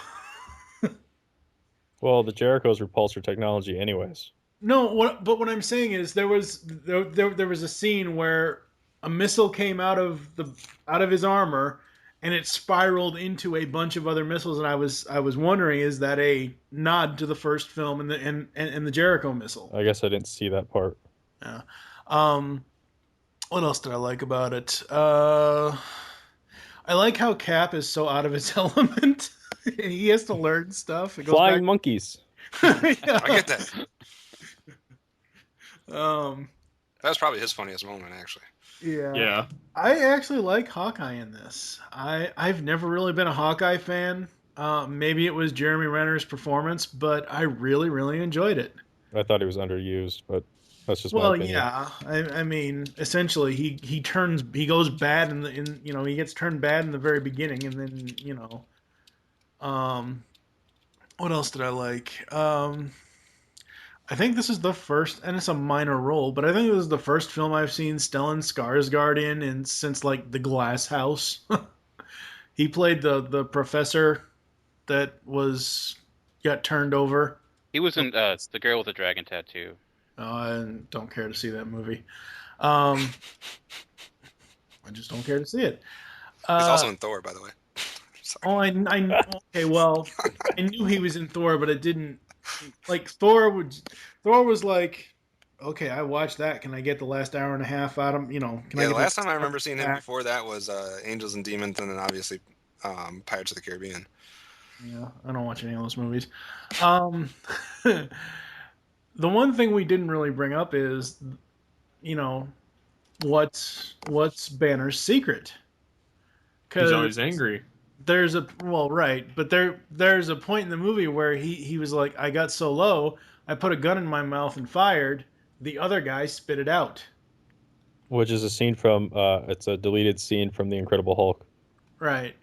Well, the Jericho's repulsor technology anyways. No, but what I'm saying is there was a scene where a missile came out of his armor and it spiraled into a bunch of other missiles, and I was wondering, is that a nod to the first film and the Jericho missile? I guess I didn't see that part. Yeah. What else did I like about it? I like how Cap is so out of his element. He has to learn stuff. It goes Flying back. monkeys. Yeah. I get that. Um, That was probably his funniest moment, actually. yeah. Yeah. I actually like Hawkeye in this. I've never really been a Hawkeye fan. Maybe it was Jeremy Renner's performance, but I really, really enjoyed it. I thought he was underused, but that's just my Well, opinion. yeah. I mean, essentially, he goes bad he gets turned bad in the very beginning, and then um, what else did I like? I think this is the first, and it's a minor role, but I think this is the first film I've seen Stellan Skarsgård in, since like The Glass House. He played the professor that got turned over. He was in the girl with the dragon tattoo. I don't care to see that movie. I just don't care to see it. He's also in Thor, by the way. Sorry. Okay, well, I knew he was in Thor, but it didn't like Thor was like, okay, I watched that. Can I get the last hour and a half out of Can I Yeah, get the last time I remember seeing him back? before that was Angels and Demons, and then obviously Pirates of the Caribbean. Yeah, I don't watch any of those movies. Um, the one thing we didn't really bring up is, you know, what's Banner's secret? He's always angry. Right, but there's a point in the movie where he was like, I got so low, I put a gun in my mouth and fired. The other guy spit it out. Which is a scene from it's a deleted scene from The Incredible Hulk. Right.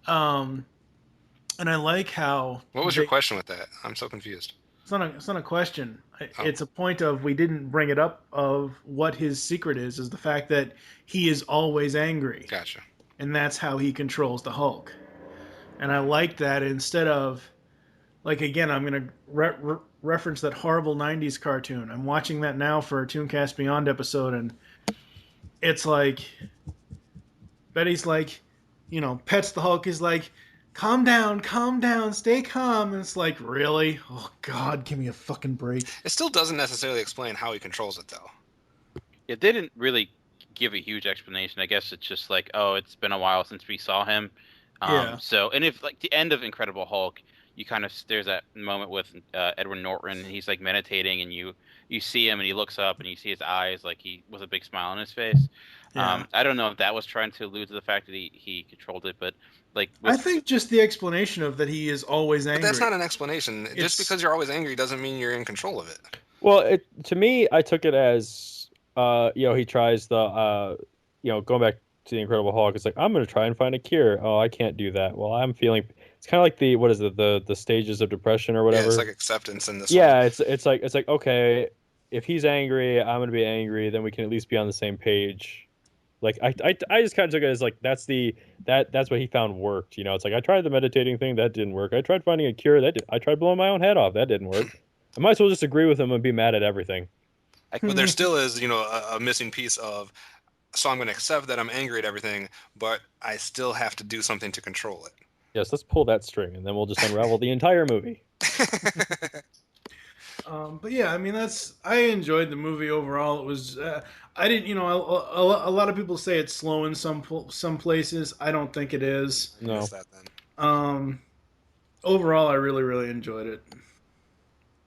And I like how. What was your question with that? I'm so confused. It's not a question. It's a point of we didn't bring it up of what his secret is the fact that he is always angry. Gotcha. And that's how he controls the Hulk. And I like that instead of, like, again, I'm going to reference that horrible 90s cartoon. I'm watching that now for a Tooncast Beyond episode, and it's like, Betty's like, pets the Hulk, is like, calm down, stay calm. And it's like, really? Oh, God, give me a fucking break. It still doesn't necessarily explain how he controls it, though. It didn't really give a huge explanation. I guess it's just like, oh, it's been a while since we saw him. Yeah. So, and if like the end of Incredible Hulk, you kind of there's that moment with Edward Norton, and he's like meditating, and you see him, and he looks up, and you see his eyes, like he was a big smile on his face. Yeah. I don't know if that was trying to allude to the fact that he controlled it, but like I think just the explanation of that he is always angry. But that's not an explanation. Just because you're always angry doesn't mean you're in control of it. Well, to me, I took it as he tries the going back to The Incredible Hulk. It's like, I'm going to try and find a cure. Oh, I can't do that. Well, I'm feeling. It's kind of like the stages of depression or whatever. Yeah, it's like acceptance in this. Yeah, one. it's like okay, if he's angry, I'm going to be angry. Then we can at least be on the same page. Like I just kind of took it as like that's what he found worked. It's like I tried the meditating thing, that didn't work. I tried finding a cure, I tried blowing my own head off, that didn't work. I might as well just agree with him and be mad at everything. But there still is, a missing piece of. So I'm going to accept that I'm angry at everything, but I still have to do something to control it. Yes, let's pull that string, and then we'll just unravel the entire movie. But yeah, I mean, I enjoyed the movie overall. It was, I didn't, a lot of people say it's slow in some places. I don't think it is. No. What's that then? Overall, I really, really enjoyed it.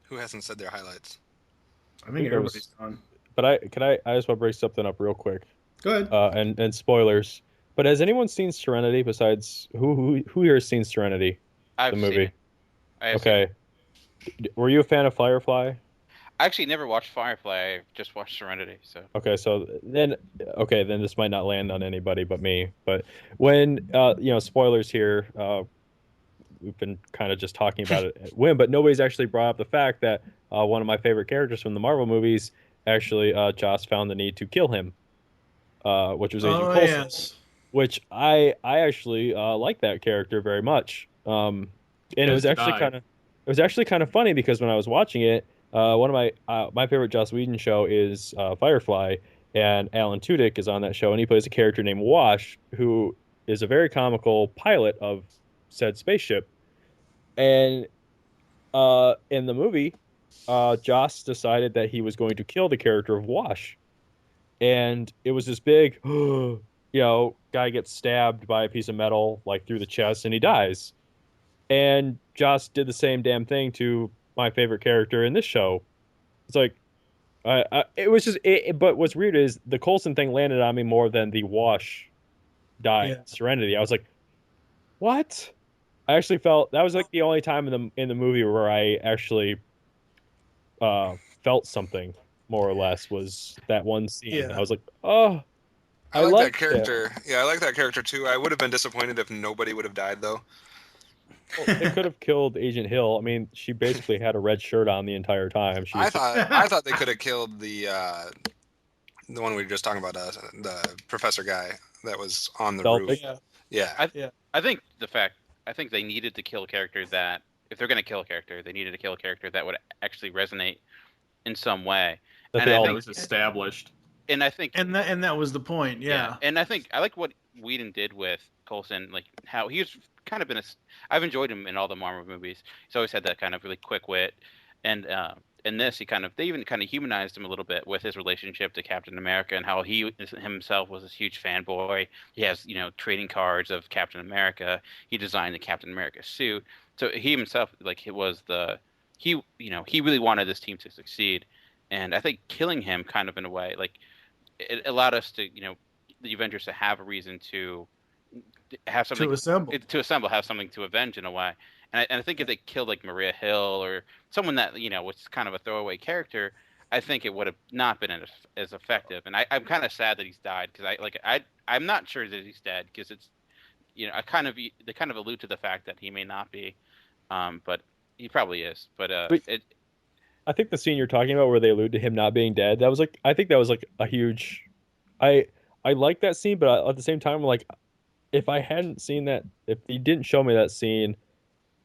Who hasn't said their highlights? I think everybody's done. But I just want to break something up real quick. Go ahead. And spoilers. But has anyone seen Serenity besides who here has seen Serenity? I've the movie. Seen it. Okay. Were you a fan of Firefly? I actually never watched Firefly. I just watched Serenity. So Okay, so then this might not land on anybody but me. But when spoilers here, we've been kind of just talking about it at whim, but nobody's actually brought up the fact that one of my favorite characters from the Marvel movies actually Joss found the need to kill him, which was Agent Coulson. Yes. Which I actually like that character very much. And it was actually kind of funny because when I was watching it, one of my favorite Joss Whedon show is Firefly, and Alan Tudyk is on that show, and he plays a character named Wash, who is a very comical pilot of said spaceship. And in the movie, Joss decided that he was going to kill the character of Wash. and it was this big, guy gets stabbed by a piece of metal like through the chest, and he dies. And Joss did the same damn thing to my favorite character in this show. It's like, it was just. But what's weird is the Coulson thing landed on me more than the Wash dying Serenity. I was like, what? I actually felt that was like the only time in the movie where I actually felt something more or less was that one scene. Yeah. I was like, oh, I like that liked character. Yeah, I like that character too. I would have been disappointed if nobody would have died though. Well, they could have killed Agent Hill. I mean, she basically had a red shirt on the entire time. I thought they could have killed the one we were just talking about, the professor guy that was on the roof. Yeah. I think they needed to kill a character that, if they're going to kill a character, they needed to kill a character that would actually resonate in some way. That all was established. And I think, and that was the point. Yeah. And I think I like what Whedon did with Coulson, like how he's kind of been I've enjoyed him in all the Marvel movies. He's always had that kind of really quick wit, and in this, they even kind of humanized him a little bit with his relationship to Captain America and how he himself was this huge fanboy. He has, trading cards of Captain America. He designed the Captain America suit. So he himself, he really wanted this team to succeed. And I think killing him kind of in a way, like, it allowed us to, the Avengers to have a reason to have something to assemble, have something to avenge in a way. And I think if they killed like Maria Hill or someone that was kind of a throwaway character, I think it would have not been as effective. And I'm kind of sad that he's died, because I'm not sure that he's dead, because it's they kind of allude to the fact that he may not be, but he probably is. But I think the scene you're talking about where they allude to him not being dead, I think that was like a huge. I like that scene, but at the same time, like, if I hadn't seen that, if he didn't show me that scene,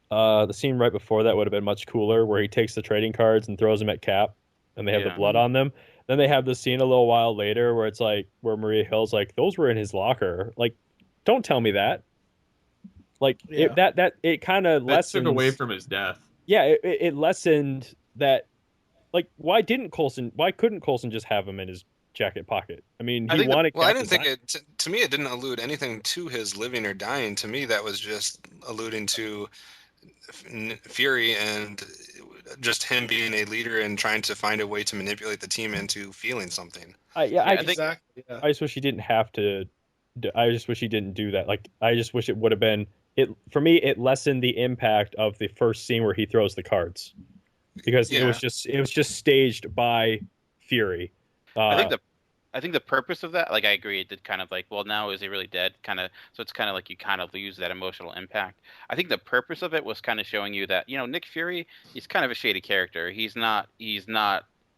the scene right before that would have been much cooler, where he takes the trading cards and throws them at Cap, and they have the blood on them. Then they have the scene a little while later where it's like, where Maria Hill's like, those were in his locker. Like, don't tell me that. Like, it kind of lessened away from his death. Yeah, it lessened that. Like, why couldn't Coulson just have him in his jacket pocket? I mean, he wanted. I didn't think it. To me, it didn't allude anything to his living or dying. To me, that was just alluding to Fury and just him being a leader and trying to find a way to manipulate the team into feeling something. I just wish he didn't have to. I just wish he didn't do that. Like, I just wish it would have been. For me, it lessened the impact of the first scene where he throws the cards, because it was just staged by Fury. I think the purpose of that, like, I agree, it did kind of like, well, now is he really dead? Kind of, so it's kind of like you kind of lose that emotional impact. I think the purpose of it was kind of showing you that, Nick Fury, he's kind of a shady character. He's not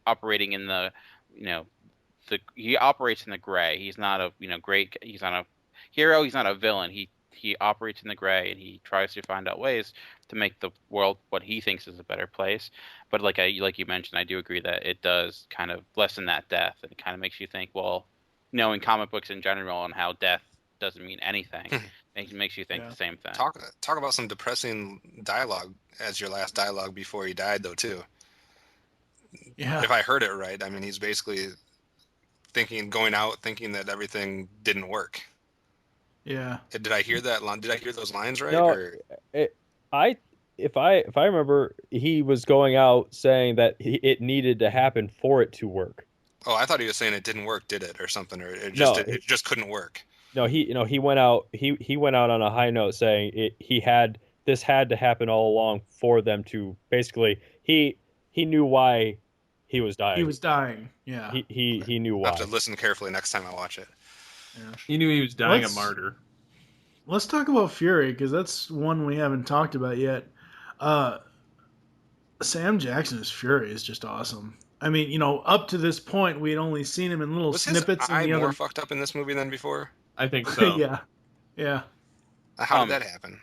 operating in the, he operates in the gray. He's not a, great. He's not a hero. He's not a villain. He operates in the gray, and he tries to find out ways to make the world what he thinks is a better place. But like you mentioned, I do agree that it does kind of lessen that death, and it kind of makes you think, well, in comic books in general, and how death doesn't mean anything. It makes you think the same thing. Talk about some depressing dialogue as your last dialogue before he died, though, too. Yeah. If I heard it right, I mean, he's basically going out thinking that everything didn't work. Yeah. Did I hear that? Did I hear those lines right? No, or? If I remember, he was going out saying that it needed to happen for it to work. Oh, I thought he was saying it didn't work, did it, or something, or it just couldn't work. No, he went out. He went out on a high note, saying this had to happen all along for them to basically. He knew why he was dying. He was dying. Yeah. He knew why. I have to listen carefully next time I watch it. Yeah. He knew he was dying a martyr. Let's talk about Fury, because that's one we haven't talked about yet. Sam Jackson's Fury is just awesome. I mean, up to this point, we had only seen him in little snippets. Was his eye more fucked up in this movie than before? I think so. Yeah. How did that happen?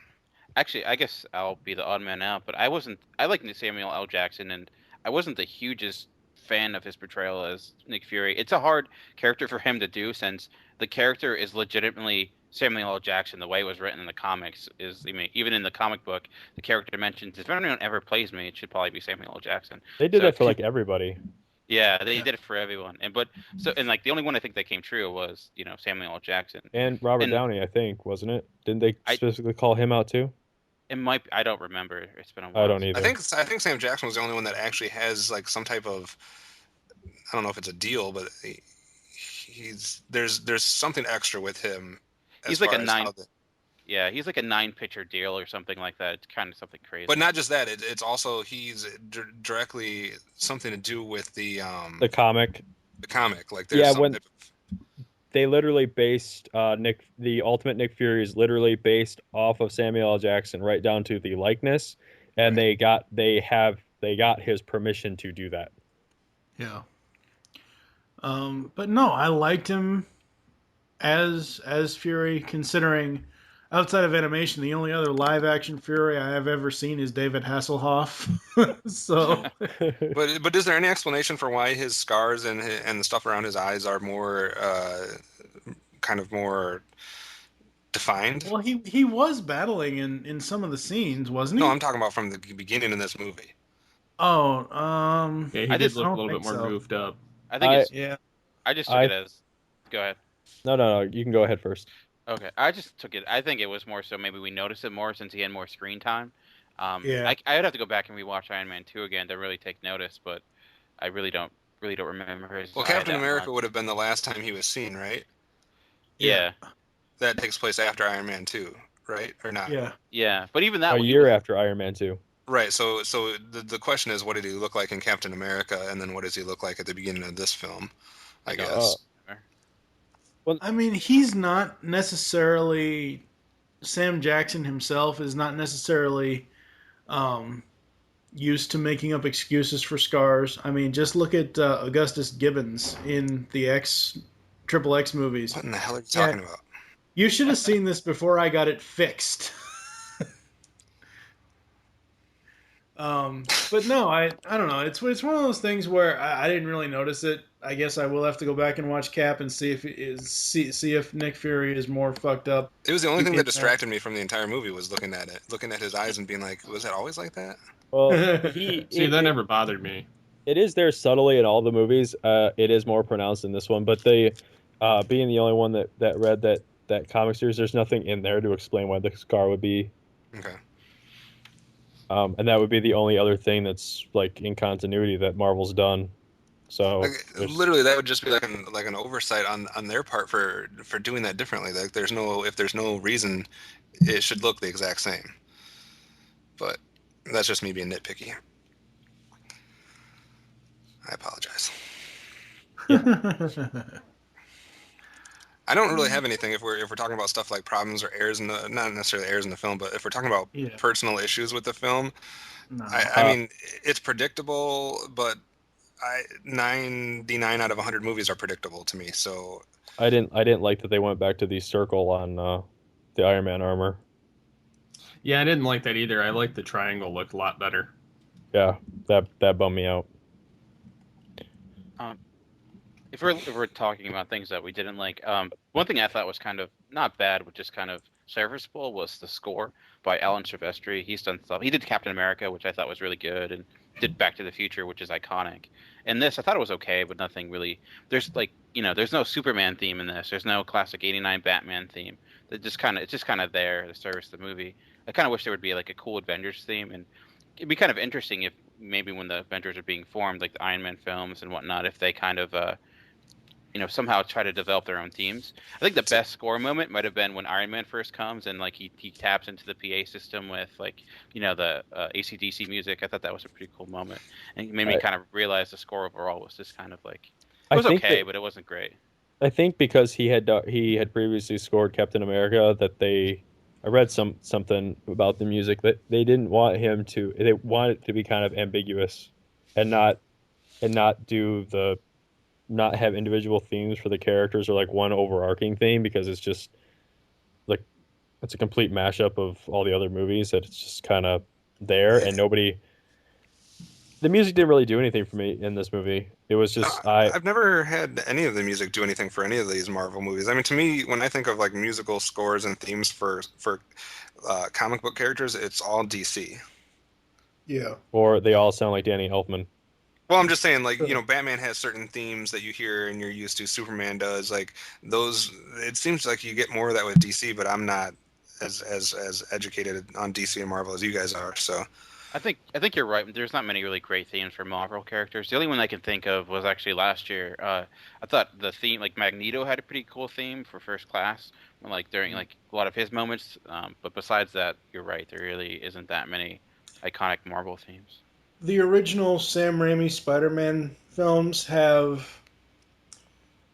Actually, I guess I'll be the odd man out, but I like Samuel L. Jackson, and I wasn't the hugest fan of his portrayal as Nick Fury. It's a hard character for him to do, since the character is legitimately Samuel L. Jackson. The way it was written in the comics is, even in the comic book, the character mentions, if anyone ever plays me, it should probably be Samuel L. Jackson. They did that for like everybody. Yeah, they did it for everyone. And like the only one I think that came true was Samuel L. Jackson And Robert and Downey, I think, wasn't it? Didn't they I specifically call him out too? it might I don't remember. It's been a I while. don't either. I think Sam Jackson was the only one that actually has like some type of, I don't know if it's a deal, but there's something extra with him as He's like far a as nine. how the, Yeah, he's like a 9-pitcher deal or something like that. It's kind of something crazy. but not just that. It's also he's directly something to do with The comic. the comic. Like there's Yeah, some when type they literally based the Ultimate Nick Fury is literally based off of Samuel L. Jackson right down to the likeness, and they got his permission to do that. Yeah. But no, I liked him as Fury, considering outside of animation, the only other live action Fury I have ever seen is David Hasselhoff. So, but is there any explanation for why his scars and the stuff around his eyes are more kind of more defined? well, he was battling in some of the scenes, wasn't he? No, I'm talking about from the beginning in this movie. Oh, Yeah, he I did just look a don't little think bit more so. goofed up. I think it's Yeah. I just took it as go ahead. No, you can go ahead first. Okay, I just took it. I think it was more so maybe we noticed it more since he had more screen time. Yeah. I'd have to go back and rewatch Iron Man 2 again to really take notice, but I really don't remember his. Well, eye Captain that America much. would have been the last time he was seen, right? Yeah, That takes place after Iron Man 2, right? Or not? Yeah. yeah, but even that A he year was- after Iron Man 2. Right. So the question is, what did he look like in Captain America, and then what does he look like at the beginning of this film? I guess. I mean, he's not necessarily Sam Jackson himself is not necessarily used to making up excuses for scars. I mean, just look at Augustus Gibbons in the Triple X movies. What in the hell are you talking about? You should have seen this before I got it fixed. But no, I don't know. It's one of those things where I didn't really notice it. I guess I will have to go back and watch Cap and see if Nick Fury is more fucked up. It was the only thing that distracted me from the entire movie was looking at his eyes and being like, was it always like that? Well, that never bothered me. It is there subtly in all the movies. It is more pronounced in this one, but they, being the only one that read that comic series, there's nothing in there to explain why the scar would be. Okay. And that would be the only other thing that's like in continuity that Marvel's done. So literally, that would just be like an oversight on their part for doing that differently. Like if there's no reason, it should look the exact same. But that's just me being nitpicky. I apologize. I don't really have anything if we're talking about stuff like problems or errors not necessarily errors in the film, but if we're talking about personal issues with the film, No. I mean it's predictable, but 99 out of 100 movies are predictable to me. So I didn't like that they went back to the circle on the Iron Man armor. Yeah, I didn't like that either. I liked the triangle looked a lot better. Yeah, that bummed me out. If we're talking about things that we didn't like, one thing I thought was kind of not bad, but just kind of serviceable was the score by Alan Silvestri. He's done stuff. He did Captain America, which I thought was really good, and did Back to the Future, which is iconic. And this, I thought it was okay, but nothing really. There's there's no Superman theme in this. There's no classic '89 Batman theme. It's just kind of there to service the movie. I kind of wish there would be like a cool Avengers theme, and it'd be kind of interesting if maybe when the Avengers are being formed, like the Iron Man films and whatnot, if they kind of somehow try to develop their own themes. I think the best score moment might have been when Iron Man first comes and like he taps into the PA system with like the AC/DC music. I thought that was a pretty cool moment, and it made me kind of realize the score overall was just kind of like it was okay, but it wasn't great. I think because he had previously scored Captain America I read something about the music that they didn't want him to. They want it to be kind of ambiguous, and not have individual themes for the characters or like one overarching theme, because it's just like it's a complete mashup of all the other movies that it's just kind of there, and the music didn't really do anything for me in this movie. It was just I've never had any of the music do anything for any of these Marvel movies. I mean, to me, when I think of like musical scores and themes for comic book characters, it's all DC. Yeah. Or they all sound like Danny Elfman. Well, I'm just saying, like, Batman has certain themes that you hear and you're used to. Superman does, like those. It seems like you get more of that with DC, but I'm not as educated on DC and Marvel as you guys are. So I think you're right. There's not many really great themes for Marvel characters. The only one I can think of was actually last year. I thought the theme, like Magneto, had a pretty cool theme for First Class, like during like a lot of his moments. But besides that, you're right. There really isn't that many iconic Marvel themes. The original Sam Raimi Spider-Man films have.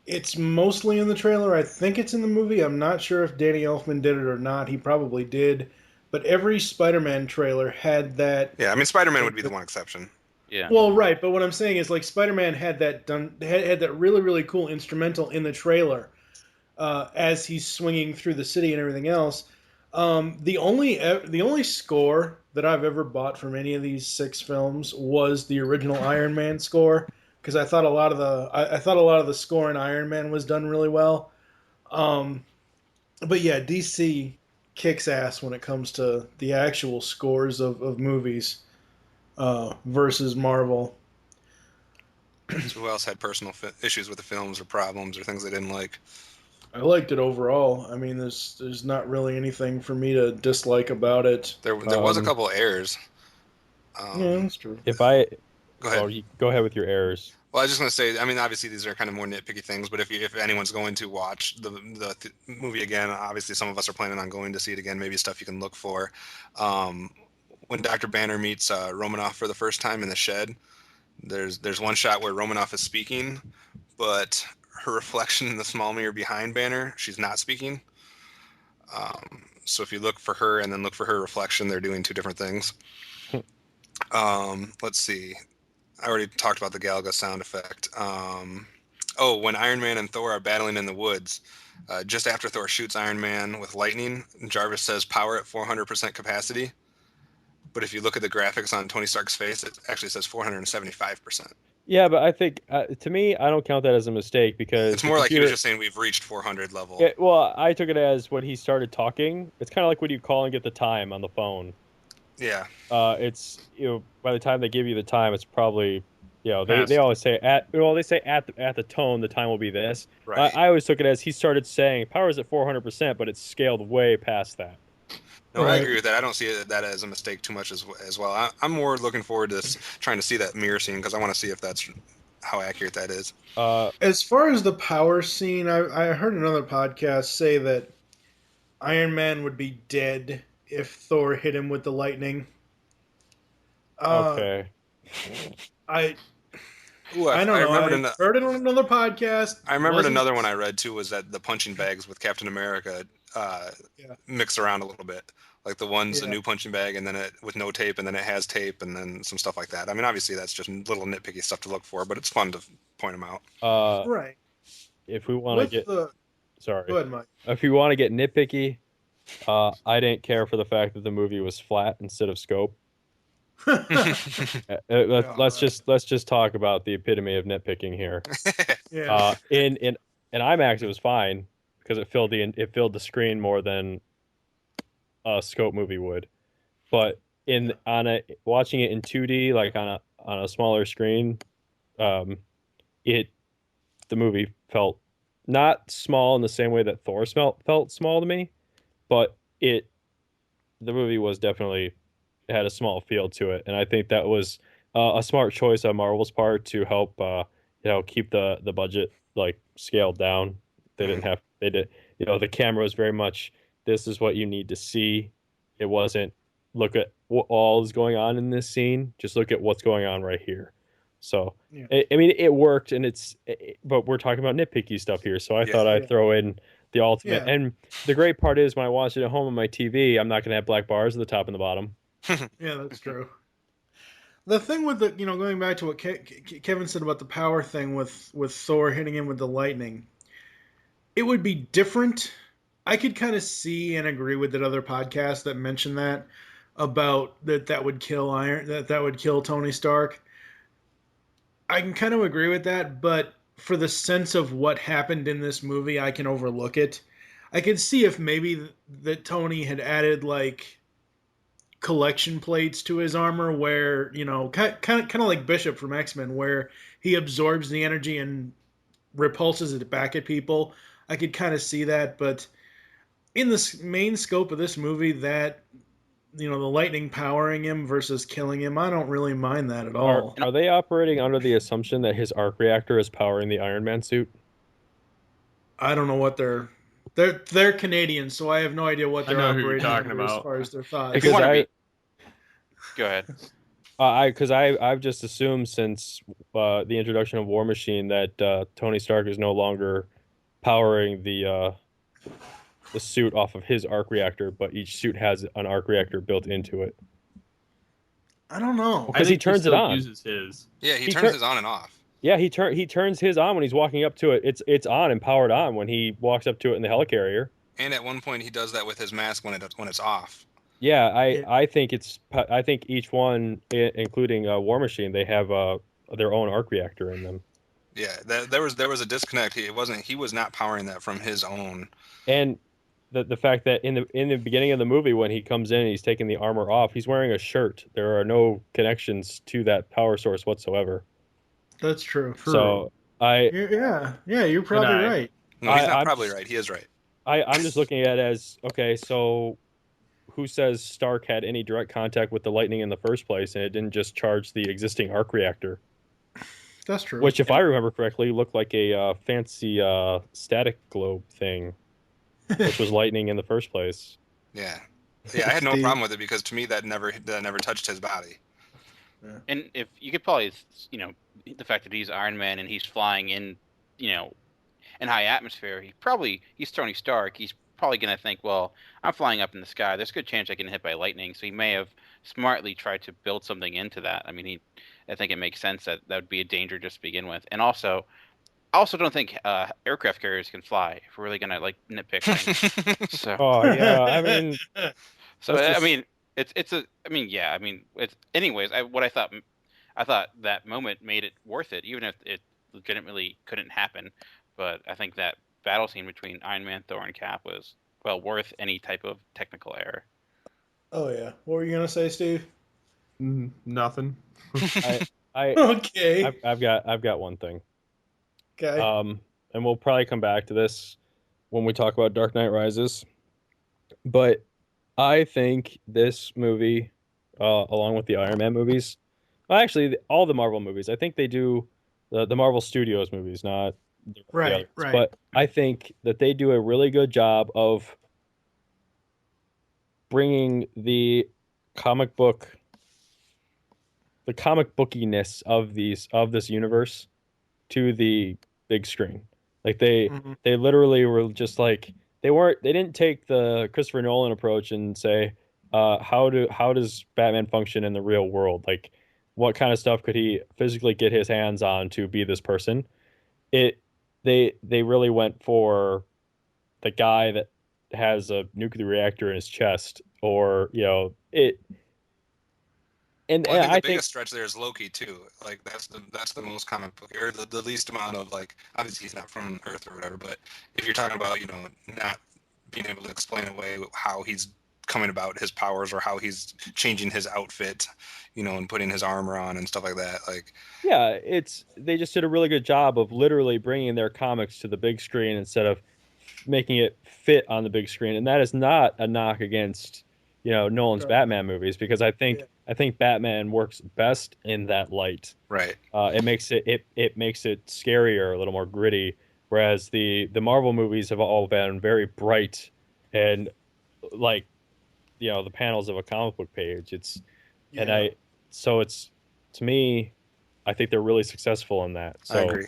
It's mostly in the trailer. I think it's in the movie. I'm not sure if Danny Elfman did it or not. He probably did. But every Spider-Man trailer had that. yeah, I mean, Spider-Man would be the one exception. Yeah. Well, right. But what I'm saying is, like, Spider-Man had that had that really, really cool instrumental in the trailer as he's swinging through the city and everything else. The only score that I've ever bought from any of these 6 films was the original Iron Man score, because I thought a lot of the score in Iron Man was done really well. But yeah, DC kicks ass when it comes to the actual scores of movies versus Marvel. So who else had personal issues with the films or problems or things they didn't like? I liked it overall. I mean, there's not really anything for me to dislike about it. There was a couple of errors. Yeah, that's true. If I Go ahead. Go ahead with your errors. Well, I was just going to say, I mean, obviously these are kind of more nitpicky things, but if anyone's going to watch the movie again, obviously some of us are planning on going to see it again, maybe stuff you can look for. When Dr. Banner meets Romanoff for the first time in the shed, there's one shot where Romanoff is speaking, but her reflection in the small mirror behind Banner, she's not speaking. So if you look for her and then look for her reflection, they're doing 2 different things. Let's see. I already talked about the Galaga sound effect. When Iron Man and Thor are battling in the woods, just after Thor shoots Iron Man with lightning, Jarvis says power at 400% capacity. But if you look at the graphics on Tony Stark's face, it actually says 475%. Yeah, but I think, to me, I don't count that as a mistake because... It's more like he was just saying we've reached 400 level. Yeah, well, I took it as when he started talking. It's kind of like when you call and get the time on the phone. Yeah. It's, by the time they give you the time, it's probably, they always say at the tone, the time will be this. Right. I always took it as he started saying power's at 400%, but it's scaled way past that. No, I agree with that. I don't see that as a mistake too much as well. I'm more looking forward to trying to see that mirror scene because I want to see if that's how accurate that is. As far as the power scene, I heard another podcast say that Iron Man would be dead if Thor hit him with the lightning. Okay. I don't know. I heard it on another podcast. I remembered another one I read too was that the punching bags with Captain America mix around a little bit. Like the one's a new punching bag and then it with no tape and then it has tape and then some stuff like that. I mean, obviously that's just little nitpicky stuff to look for, but it's fun to point them out. Right. If we want to sorry. Go ahead, Mike. If you want to get nitpicky, I didn't care for the fact that the movie was flat instead of scope. Let's just talk about the epitome of nitpicking here. Yeah. In IMAX it was fine because it filled the screen more than a scope movie would, but watching it in 2D, like on a smaller screen, the movie felt not small in the same way that Thor felt small to me, but the movie was definitely had a small feel to it, and I think that was a smart choice on Marvel's part to help keep the budget like scaled down. They did the camera was very much, this is what you need to see. It wasn't look at what all is going on in this scene, just look at what's going on right here. So I mean it worked, and but we're talking about nitpicky stuff here, so I thought I'd throw in the ultimate. And the great part is when I watch it at home on my TV, I'm not going to have black bars at the top and the bottom. Yeah, that's true. The thing with going back to what Kevin said about the power thing with Thor hitting him with the lightning, it would be different. I could kind of see and agree with that other podcast that mentioned that about that would kill that would kill Tony Stark. I can kind of agree with that, but for the sense of what happened in this movie, I can overlook it. I could see if maybe that Tony had added like collection plates to his armor where, you know, kind of like Bishop from X-Men, where he absorbs the energy and repulses it back at people. I could kind of see that, but in the main scope of this movie, that, you know, the lightning powering him versus killing him, I don't really mind that at all. Are they operating under the assumption that his arc reactor is powering the Iron Man suit? I don't know what they're Canadian, so I have no idea what they're operating under as far as their thoughts. Because Go ahead. I've just assumed since the introduction of War Machine that Tony Stark is no longer powering the suit off of his arc reactor, but each suit has an arc reactor built into it. I don't know. Because he turns it on. Uses his. Yeah, he turns his on and off. Yeah, he turns his on when he's walking up to it. It's on and powered on when he walks up to it in the helicarrier. And at one point, he does that with his mask when it's off. Yeah, I think each one, including War Machine, they have their own arc reactor in them. Yeah, there was a disconnect. He was not powering that from his own. And the fact that in the beginning of the movie when he comes in and he's taking the armor off, he's wearing a shirt. There are no connections to that power source whatsoever. That's true. So you're probably right. No, he's not probably right. He is right. I'm just looking at it as, okay, so who says Stark had any direct contact with the lightning in the first place and it didn't just charge the existing arc reactor? That's true. Which, if I remember correctly, looked like a fancy static globe thing, which was lightning in the first place. Yeah, I had no problem with it because to me that never touched his body. Yeah. And if you could probably, you know, the fact that he's Iron Man and he's flying in, you know, in high atmosphere, he's Tony Stark. He's probably going to think, well, I'm flying up in the sky. There's a good chance I get hit by lightning. So he may have smartly tried to build something into that. I mean, I think it makes sense that would be a danger just to begin with. And also, I also don't think aircraft carriers can fly. If we're really going to like nitpick things. So. Oh yeah, I mean. So I mean, anyways. I thought that moment made it worth it, even if it legitimately couldn't happen. But I think that battle scene between Iron Man, Thor, and Cap was well worth any type of technical error. Oh yeah, what were you gonna say, Steve? Nothing. Okay. I've got one thing. Okay. And we'll probably come back to this when we talk about Dark Knight Rises. But I think this movie, along with the Iron Man movies, well, actually all the Marvel movies, I think they do the Marvel Studios movies, not right. But I think that they do a really good job of bringing the comic bookiness of this universe to the big screen. Like they literally were just like they didn't take the Christopher Nolan approach and say how does Batman function in the real world, like what kind of stuff could he physically get his hands on to be this person. They really went for the guy that has a nuclear reactor in his chest, or you know it. And I think I the biggest stretch there is Loki too. Like that's the most comic book, or the least amount of, like, obviously he's not from Earth or whatever, but if you're talking about, you know, not being able to explain away how he's coming about his powers or how he's changing his outfit, you know, and putting his armor on and stuff like that. Like, yeah, they just did a really good job of literally bringing their comics to the big screen instead of making it fit on the big screen. And that is not a knock against, you know, Nolan's Batman movies, because I think Batman works best in that light. Right. It makes it scarier, a little more gritty, whereas the Marvel movies have all been very bright and like, you know, the panels of a comic book page. So it's, to me, I think they're really successful in that. So I agree.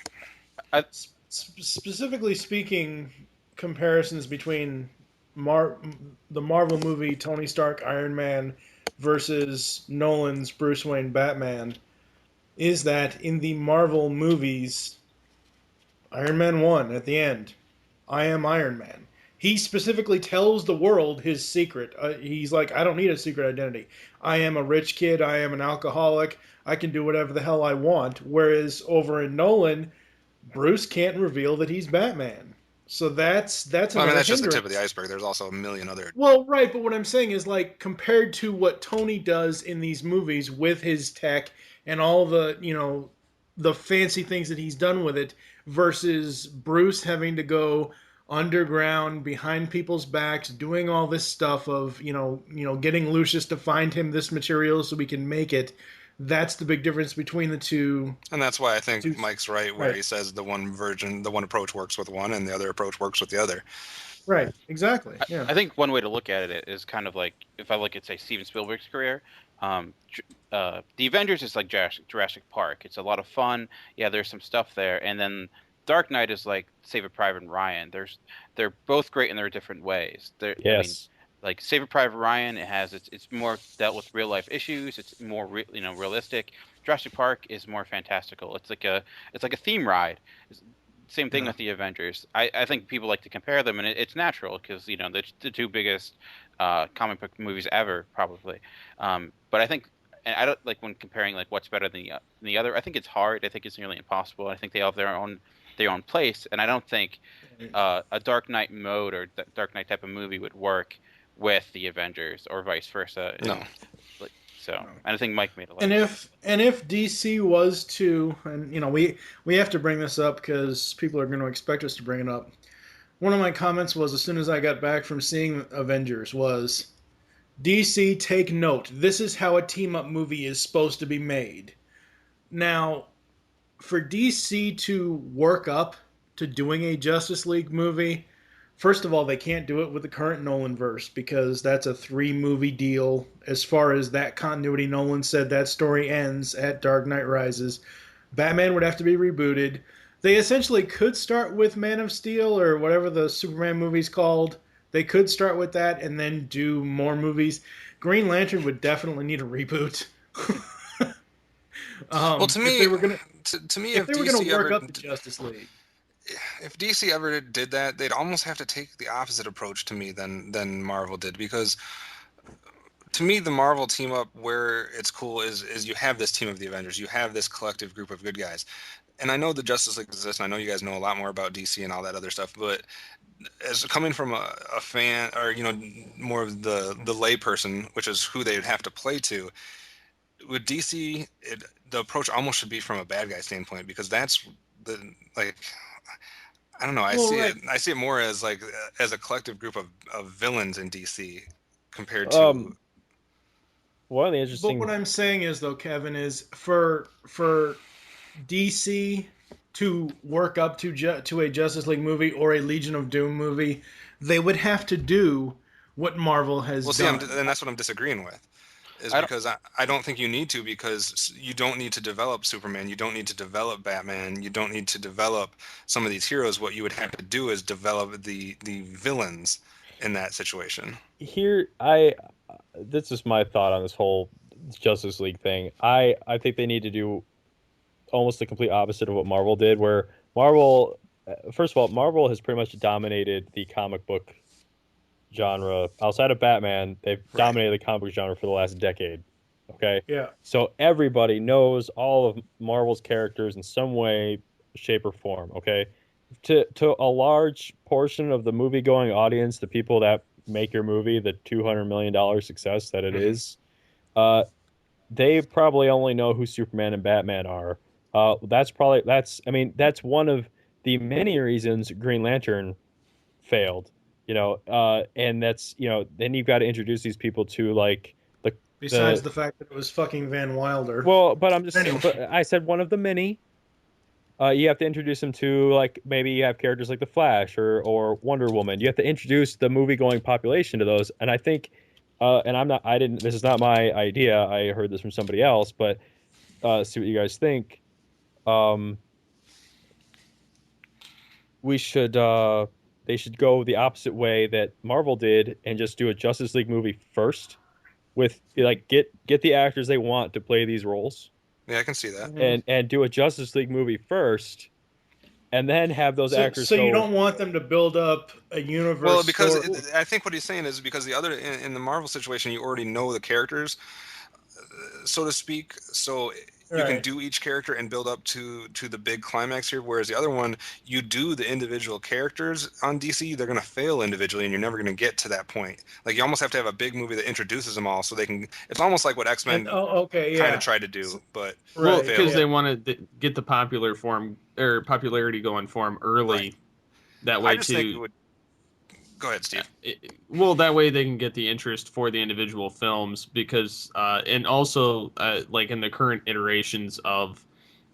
Specifically speaking, comparisons between the Marvel movie Tony Stark Iron Man versus Nolan's Bruce Wayne Batman is that in the Marvel movies, Iron Man 1 at the end, I am Iron Man. He specifically tells the world his secret. He's like, I don't need a secret identity. I am a rich kid. I am an alcoholic. I can do whatever the hell I want. Whereas over in Nolan, Bruce can't reveal that he's Batman. So that's Well, I another mean, that's just the hindrance. tip of the iceberg. There's also a million other. Well, right, but what I'm saying is like compared to what Tony does in these movies with his tech and all the, the fancy things that he's done with it versus Bruce having to go underground behind people's backs doing all this stuff of, getting Lucius to find him this material so we can make it. That's the big difference between the two. And that's why I think two- Mike's right, where right. he says the one approach works with one, and the other approach works with the other. Right, exactly. Yeah. I think one way to look at it is kind of like if I look at, say, Steven Spielberg's career. The Avengers is like Jurassic Park. It's a lot of fun. Yeah, there's some stuff there, and then Dark Knight is like Saving Private Ryan. They're both great in their different ways. Yes. I mean, like Saving Private Ryan, it's more dealt with real life issues. It's more realistic. Jurassic Park is more fantastical. It's like a theme ride. Same thing with the Avengers. I think people like to compare them, and it's natural because they're the two biggest comic book movies ever, probably. But I think, and I don't like when comparing like what's better than the other. I think it's hard. I think it's nearly impossible. I think they have their own place, and I don't think a Dark Knight mode or Dark Knight type of movie would work with the Avengers or vice versa. No. So I think Mike made a lot. And if DC was to, and we have to bring this up because people are going to expect us to bring it up. One of my comments was as soon as I got back from seeing Avengers was, DC, take note. This is how a team up movie is supposed to be made. Now, for DC to work up to doing a Justice League movie, first of all, they can't do it with the current Nolan verse because that's a 3-movie deal. As far as that continuity, Nolan said that story ends at Dark Knight Rises. Batman would have to be rebooted. They essentially could start with Man of Steel or whatever the Superman movie's called. They could start with that and then do more movies. Green Lantern would definitely need a reboot. Well, to me, if they were going to work up the Justice League. If DC ever did that, they'd almost have to take the opposite approach to me than Marvel did, because to me the Marvel team up where it's cool is you have this team of the Avengers, you have this collective group of good guys. And I know the Justice League exists, and I know you guys know a lot more about DC and all that other stuff, but as coming from a fan or more of the lay person, which is who they'd have to play to, with DC, the approach almost should be from a bad guy standpoint, because that's the I don't know. I see it more as like as a collective group of villains in DC compared to. One of the interesting. But what I'm saying is, though, Kevin, is for DC to work up to a Justice League movie or a Legion of Doom movie, they would have to do what Marvel has done. And that's what I'm disagreeing with. Because I don't think you need to, because you don't need to develop Superman, you don't need to develop Batman, you don't need to develop some of these heroes. What you would have to do is develop the villains in that situation. Here, this is my thought on this whole Justice League thing. I think they need to do almost the complete opposite of what Marvel did, where Marvel, first of all, Marvel has pretty much dominated the comic book genre. Outside of Batman, they've dominated the comic book genre for the last decade. Okay? Yeah. So everybody knows all of Marvel's characters in some way, shape, or form. Okay? To a large portion of the movie-going audience, the people that make your movie the $200 million success that it is, they probably only know who Superman and Batman are. That's one of the many reasons Green Lantern failed. And that's, then you've got to introduce these people to besides the fact that it was fucking Van Wilder. Well, but I'm just saying, I said one of the many. You have to introduce them to, maybe you have characters like the Flash or Wonder Woman. You have to introduce the movie going population to those. And I think, this is not my idea. I heard this from somebody else, but see what you guys think. They should go the opposite way that Marvel did and just do a Justice League movie first, with get the actors they want to play these roles. Yeah, I can see that. And do a Justice League movie first, and then have those actors. So you don't want them to build up a universe. Well, because I think what he's saying is because the other in the Marvel situation, you already know the characters, so to speak. So you can Right. do each character and build up to the big climax here. Whereas the other one, you do the individual characters on DC, they're going to fail individually, and you're never going to get to that point. Like you almost have to have a big movie that introduces them all, so they can. It's almost like what X-Men Okay, kind yeah. of tried to do, but Well, Right, because failed. they want to get the popularity going for them early. Right. That way, I just think it too. would. Go ahead, Steve. Well, that way they can get the interest for the individual films because, and also, like in the current iterations of,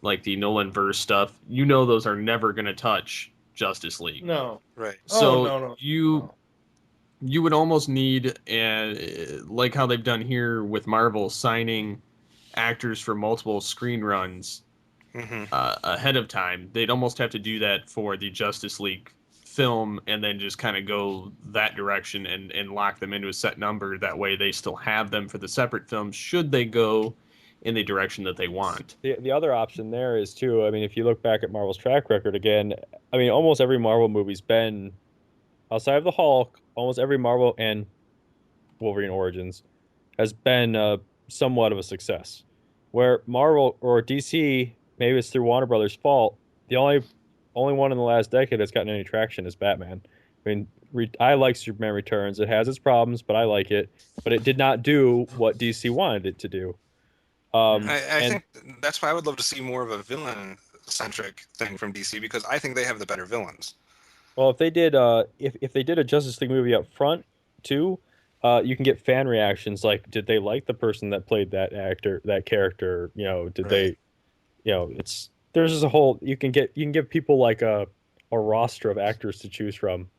like the Nolan verse stuff, those are never going to touch Justice League. No. Right. So no. you would almost need, like how they've done here with Marvel, signing actors for multiple screen runs ahead of time. They'd almost have to do that for the Justice League film and then just kind of go that direction and lock them into a set number. That way they still have them for the separate films should they go in the direction that they want. The other option there is too, I mean, if you look back at Marvel's track record again, I mean, almost every Marvel movie's been, outside of the Hulk, almost every Marvel and Wolverine Origins has been somewhat of a success. Where Marvel or DC, maybe it's through Warner Brothers' fault, the only one in the last decade that's gotten any traction is Batman. I mean, I like Superman Returns. It has its problems, but I like it. But it did not do what DC wanted it to do. I think that's why I would love to see more of a villain-centric thing from DC because I think they have the better villains. Well, if they did, if they did a Justice League movie up front too, you can get fan reactions like, did they like the person that played that character? Did they, there's just a whole you can give people like a roster of actors to choose from.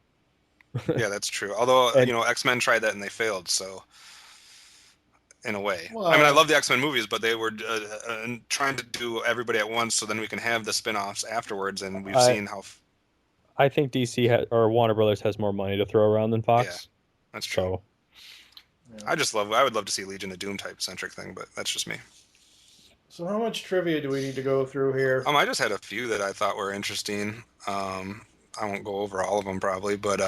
Yeah, that's true. Although X-Men tried that and they failed, so in a way. Well, I mean, I love the X-Men movies, but they were trying to do everybody at once so then we can have the spin-offs afterwards, and we've seen how. I think DC or Warner Brothers has more money to throw around than Fox. Yeah, that's true. So. I would love to see Legion of Doom type centric thing, but that's just me. So how much trivia do we need to go through here? I just had a few that I thought were interesting. I won't go over all of them probably, but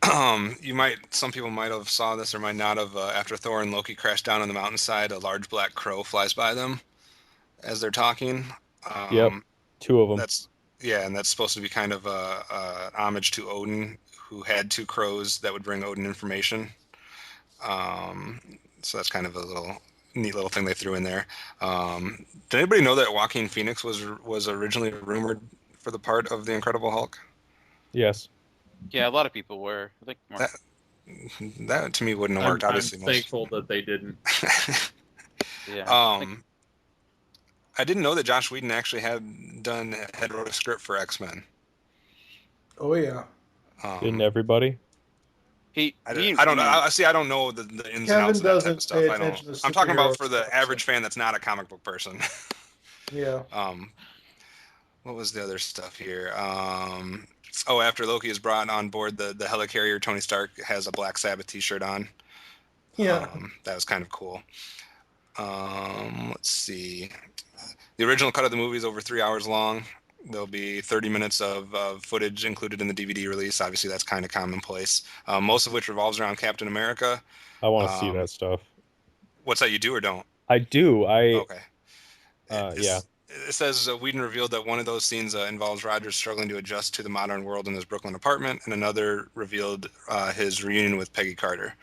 some people might have saw this or might not have. After Thor and Loki crash down on the mountainside, a large black crow flies by them as they're talking. Yep, 2 of them. And that's supposed to be kind of a homage to Odin, who had 2 crows that would bring Odin information. So that's kind of a neat little thing they threw in there. Did anybody know that Joaquin Phoenix was originally rumored for the part of the Incredible Hulk? Yes. Yeah, a lot of people were. I think that to me wouldn't have worked. Obviously, I'm thankful that they didn't. Yeah. I didn't know that Josh Whedon actually had wrote a script for X-Men. Oh yeah. Didn't everybody? I don't know. I don't know the ins and outs of that type of stuff. I'm talking about for the average fan that's not a comic book person. Yeah. What was the other stuff here? After Loki is brought on board the helicarrier, Tony Stark has a Black Sabbath T-shirt on. Yeah. That was kind of cool. Let's see. The original cut of the movie is over 3 hours long. There'll be 30 minutes of footage included in the DVD release. Obviously, that's kind of commonplace. Most of which revolves around Captain America. I want to see that stuff. What's that, you do or don't? I do. Okay. Yeah. It says Whedon revealed that one of those scenes involves Rogers struggling to adjust to the modern world in his Brooklyn apartment, and another revealed his reunion with Peggy Carter.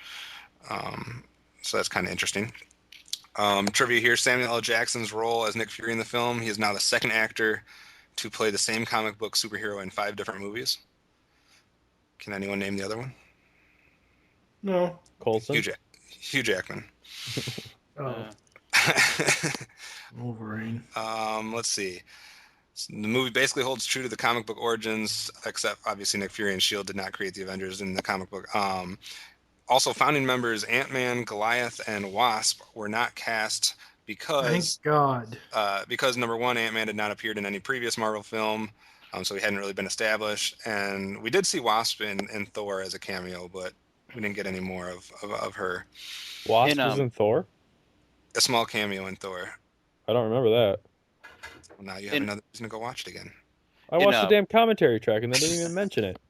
So that's kind of interesting. Trivia here, Samuel L. Jackson's role as Nick Fury in the film, he is now the second actor to play the same comic book superhero in 5 different movies. Can anyone name the other one? No. Coulson? Hugh Jackman. Wolverine. Let's see. The movie basically holds true to the comic book origins, except obviously Nick Fury and S.H.I.E.L.D. did not create the Avengers in the comic book. Also, founding members Ant-Man, Goliath, and Wasp were not cast because... Thank God. Because, number one, Ant-Man had not appeared in any previous Marvel film, so he hadn't really been established. And we did see Wasp in Thor as a cameo, but we didn't get any more of her. Wasp was in Thor? A small cameo in Thor. I don't remember that. Well, now you have another reason to go watch it again. I watched the damn commentary track and they didn't even mention it.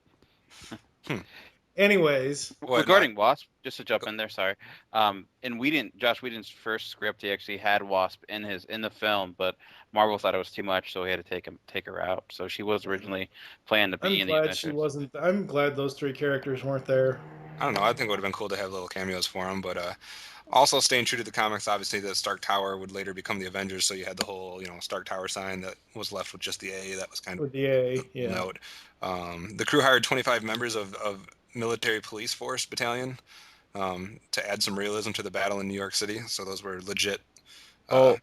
Anyways, regarding Wasp, just to jump in there, sorry. In Josh Whedon's first script, he actually had Wasp in the film, but Marvel thought it was too much, so he had to take her out. So she was originally planned to be in the Avengers. She wasn't. I'm glad those three characters weren't there. I don't know. I think it would have been cool to have little cameos for them, but also staying true to the comics. Obviously, the Stark Tower would later become the Avengers, so you had the whole Stark Tower sign that was left with just the A. That was kind of with the A. Yeah. Note. The crew hired 25 members of military police force battalion to add some realism to the battle in New York City. So those were legit. Go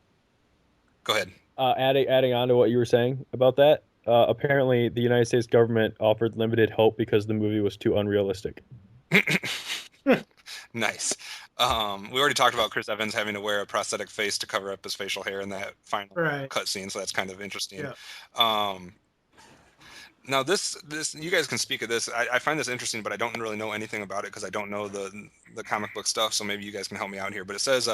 ahead. Adding on to what you were saying about that, apparently the United States government offered limited hope because the movie was too unrealistic. Nice. We already talked about Chris Evans having to wear a prosthetic face to cover up his facial hair in that final cutscene, so that's kind of interesting. Yeah. Now this you guys can speak of this. I find this interesting, but I don't really know anything about it because I don't know the comic book stuff. So maybe you guys can help me out here. But it says,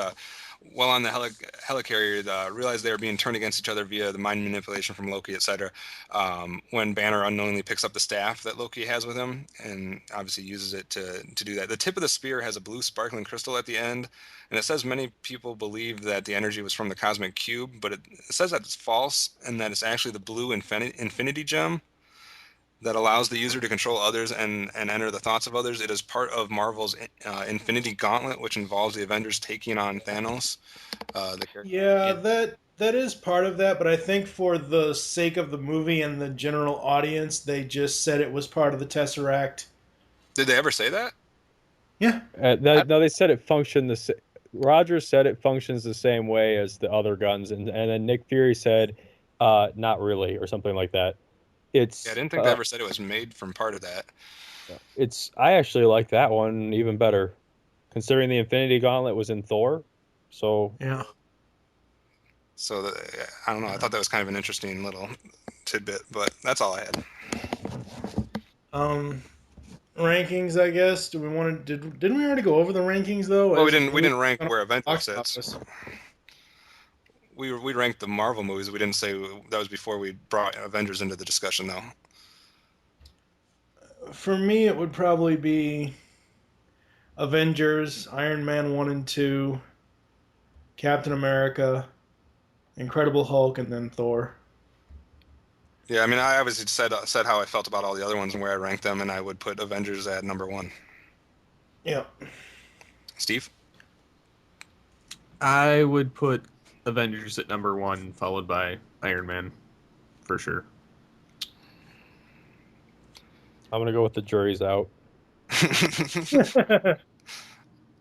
while on the helicarrier, realize they are being turned against each other via the mind manipulation from Loki, etc. When Banner unknowingly picks up the staff that Loki has with him, and obviously uses it to do that. The tip of the spear has a blue sparkling crystal at the end, and it says many people believe that the energy was from the cosmic cube, but it says that it's false and that it's actually the blue infinity gem that allows the user to control others and enter the thoughts of others. It is part of Marvel's Infinity Gauntlet, which involves the Avengers taking on Thanos. That is part of that, but I think for the sake of the movie and the general audience, they just said it was part of the Tesseract. Did they ever say that? Yeah. No, they said it functioned Rogers said it functions the same way as the other guns, and then Nick Fury said, not really, or something like that. I didn't think they ever said it was made from part of that. I actually like that one even better, considering the Infinity Gauntlet was in Thor. So yeah. So I don't know. I thought that was kind of an interesting little tidbit, but that's all I had. Rankings, I guess. Do we want to? Didn't we already go over the rankings though? Well, we didn't rank where Avengers sits. We ranked the Marvel movies. We didn't say that was before we brought Avengers into the discussion, though. For me, it would probably be Avengers, Iron Man 1 and 2, Captain America, Incredible Hulk, and then Thor. Yeah, I mean, I obviously said how I felt about all the other ones and where I ranked them, and I would put Avengers at number 1. Yeah. Steve? I would put Avengers at number 1, followed by Iron Man, for sure. I'm gonna go with the jury's out.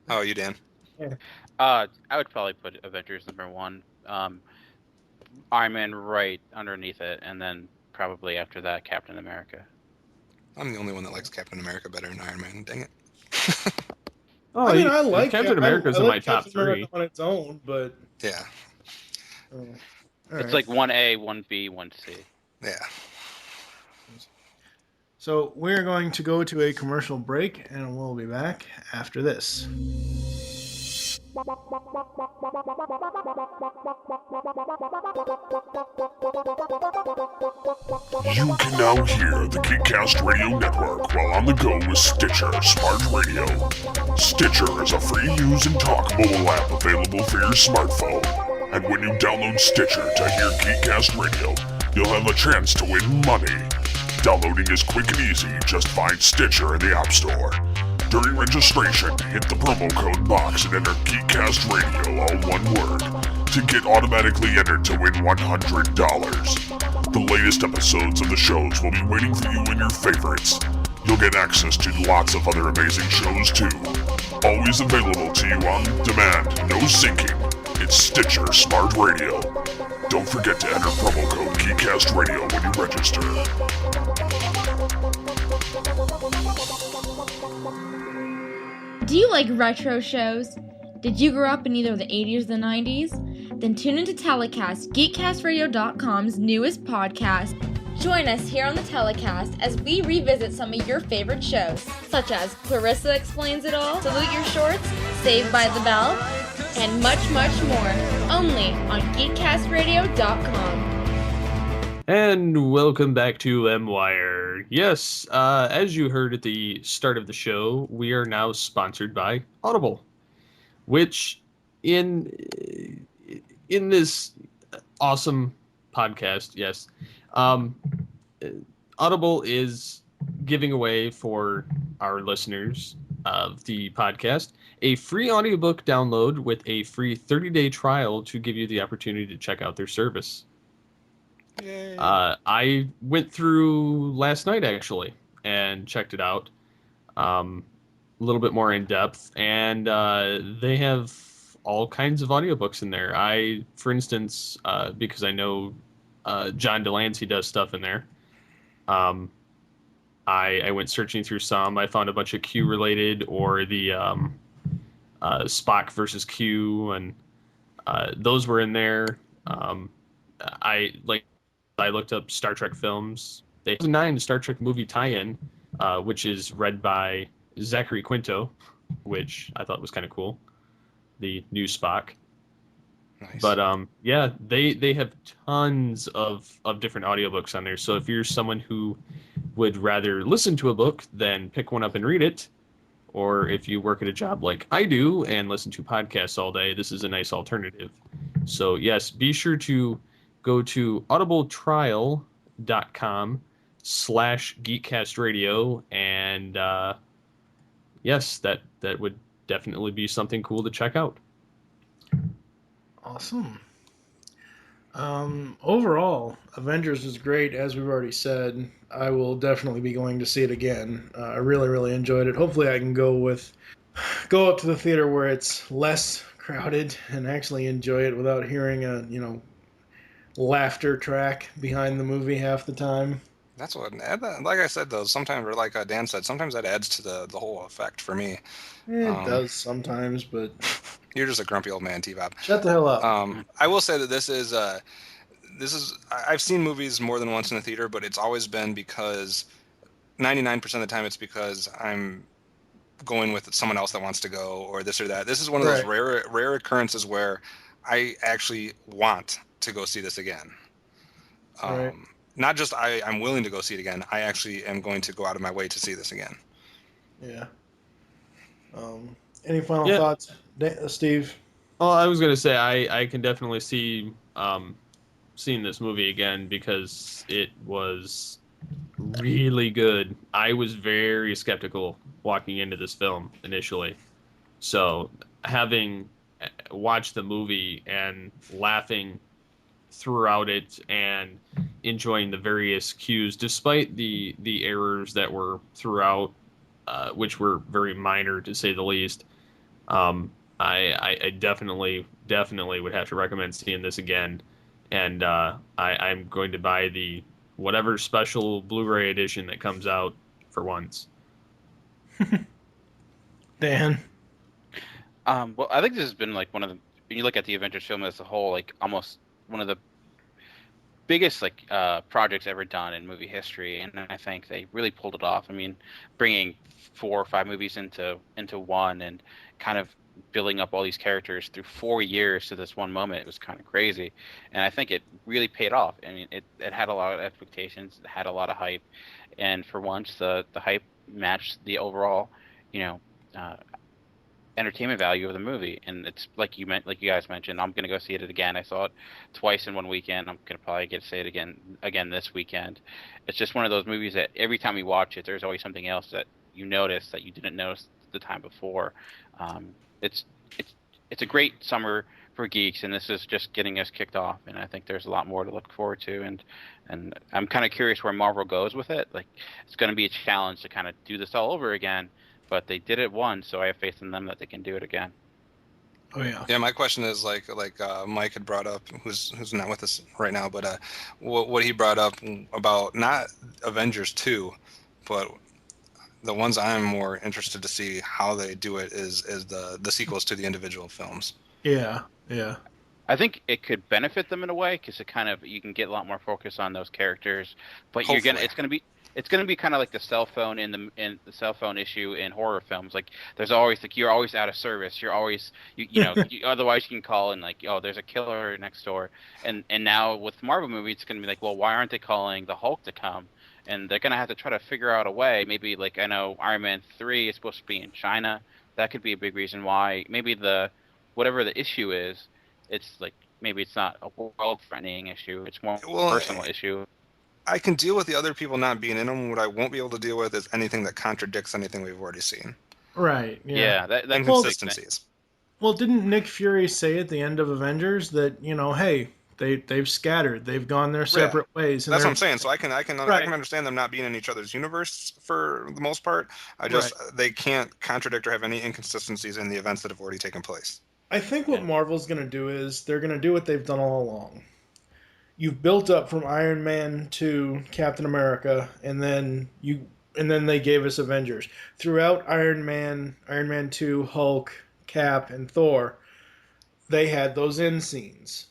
How are you, Dan? I would probably put Avengers number 1, Iron Man right underneath it, and then probably after that Captain America. I'm the only one that likes Captain America better than Iron Man. Dang it. I mean, I like Captain America's in my top Captain 3 America on its own, but yeah. It's like 1A, 1B, 1C. Yeah. So we're going to go to a commercial break, and we'll be back after this. You can now hear the Geekcast Radio Network while on the go with Stitcher Smart Radio. Stitcher is a free-use and talk mobile app available for your smartphone. And when you download Stitcher to hear Geekcast Radio, you'll have a chance to win money. Downloading is quick and easy. Just find Stitcher in the App Store. During registration, hit the promo code box and enter Geekcast Radio, all one word, to get automatically entered to win $100. The latest episodes of the shows will be waiting for you in your favorites. You'll get access to lots of other amazing shows too. Always available to you on demand, no syncing. It's Stitcher Smart Radio. Don't forget to enter promo code Geekcast Radio when you register. Do you like retro shows? Did you grow up in either the 80s or the 90s? Then tune into Telecast, GeekCastRadio.com's newest podcast. Join us here on the Telecast as we revisit some of your favorite shows, such as Clarissa Explains It All, Salute Your Shorts, Saved by the Bell, and much, much more, only on GeekCastRadio.com. And welcome back to M-Wire. Yes, as you heard at the start of the show, we are now sponsored by Audible, which in this awesome podcast, yes, Audible is giving away for our listeners of the podcast a free audiobook download with a free 30-day trial to give you the opportunity to check out their service. Yay. I went through last night actually and checked it out a little bit more in depth, and they have all kinds of audiobooks in there. For instance, because I know John Delancey does stuff in there, I went searching through some. I found a bunch of Q related, or the Spock versus Q, and those were in there. I looked up Star Trek films. They have a 9 Star Trek movie tie-in, which is read by Zachary Quinto, which I thought was kind of cool. The new Spock. Nice. But yeah, they have tons of different audiobooks on there. So if you're someone who would rather listen to a book than pick one up and read it, or if you work at a job like I do and listen to podcasts all day, this is a nice alternative. So yes, be sure to go to audibletrial.com/geekcastradio, and yes, that would definitely be something cool to check out. Awesome. Overall, Avengers is great, as we've already said. I will definitely be going to see it again. I really, really enjoyed it. Hopefully I can go up to the theater where it's less crowded and actually enjoy it without hearing a, laughter track behind the movie half the time. That's what, like I said, though, sometimes, or like Dan said, sometimes that adds to the whole effect for me. It does sometimes, but... You're just a grumpy old man, T-Bob. Shut the hell up. I will say that this is I've seen movies more than once in the theater, but it's always been because 99% of the time it's because I'm going with someone else that wants to go, or this or that. This is one of those rare occurrences where I actually want to go see this again. Not just I'm willing to go see it again. I actually am going to go out of my way to see this again. Yeah. Any final thoughts, Steve? Well, I was going to say I can definitely see seeing this movie again because it was really good. I was very skeptical walking into this film initially. So having watched the movie and laughing throughout it and enjoying the various cues, despite the errors that were throughout, which were very minor to say the least, I definitely would have to recommend seeing this again. And I'm going to buy the whatever special Blu-ray edition that comes out for once. Dan? Well, I think this has been like one of the, when you look at the Avengers film as a whole, like almost one of the biggest projects ever done in movie history, and I think they really pulled it off. I mean, bringing 4 or 5 movies into one and kind of building up all these characters through 4 years to this one moment, it was kind of crazy, and I think it really paid off. I mean, it had a lot of expectations, it had a lot of hype, and for once the hype matched the overall entertainment value of the movie. And it's like you guys mentioned, I'm gonna go see it again. I saw it twice in one weekend. I'm gonna probably get to see it again this weekend. It's just one of those movies that every time you watch it, there's always something else that you notice that you didn't notice the time before. It's a great summer for geeks, and this is just getting us kicked off, and I think there's a lot more to look forward to, and I'm kind of curious where Marvel goes with it. Like, it's going to be a challenge to kind of do this all over again, but they did it once, so I have faith in them that they can do it again. Oh yeah. Yeah, my question is like Mike had brought up, who's not with us right now, but what he brought up about not Avengers 2, but the ones I'm more interested to see how they do it is the sequels to the individual films. Yeah. I think it could benefit them in a way because it kind of you can get a lot more focus on those characters, but it's gonna be kind of like the cell phone in the cell phone issue in horror films. Like there's always like you're always out of service. You're always otherwise you can call and like there's a killer next door. And now with Marvel movie it's gonna be like, well, why aren't they calling the Hulk to come? And they're gonna have to try to figure out a way. Maybe like I know Iron Man 3 is supposed to be in China. That could be a big reason why. Maybe whatever the issue is. It's like maybe it's not a world-threatening issue. It's more a personal issue. I can deal with the other people not being in them. What I won't be able to deal with is anything that contradicts anything we've already seen. Right. Yeah. That inconsistencies. Well, didn't Nick Fury say at the end of Avengers that hey, they've scattered, they've gone their separate ways? And that's what I'm saying. So I can understand them not being in each other's universe for the most part. They can't contradict or have any inconsistencies in the events that have already taken place. I think what Marvel's going to do is they're going to do what they've done all along. You've built up from Iron Man to Captain America, and then they gave us Avengers. Throughout Iron Man 2, Hulk, Cap, and Thor, they had those end scenes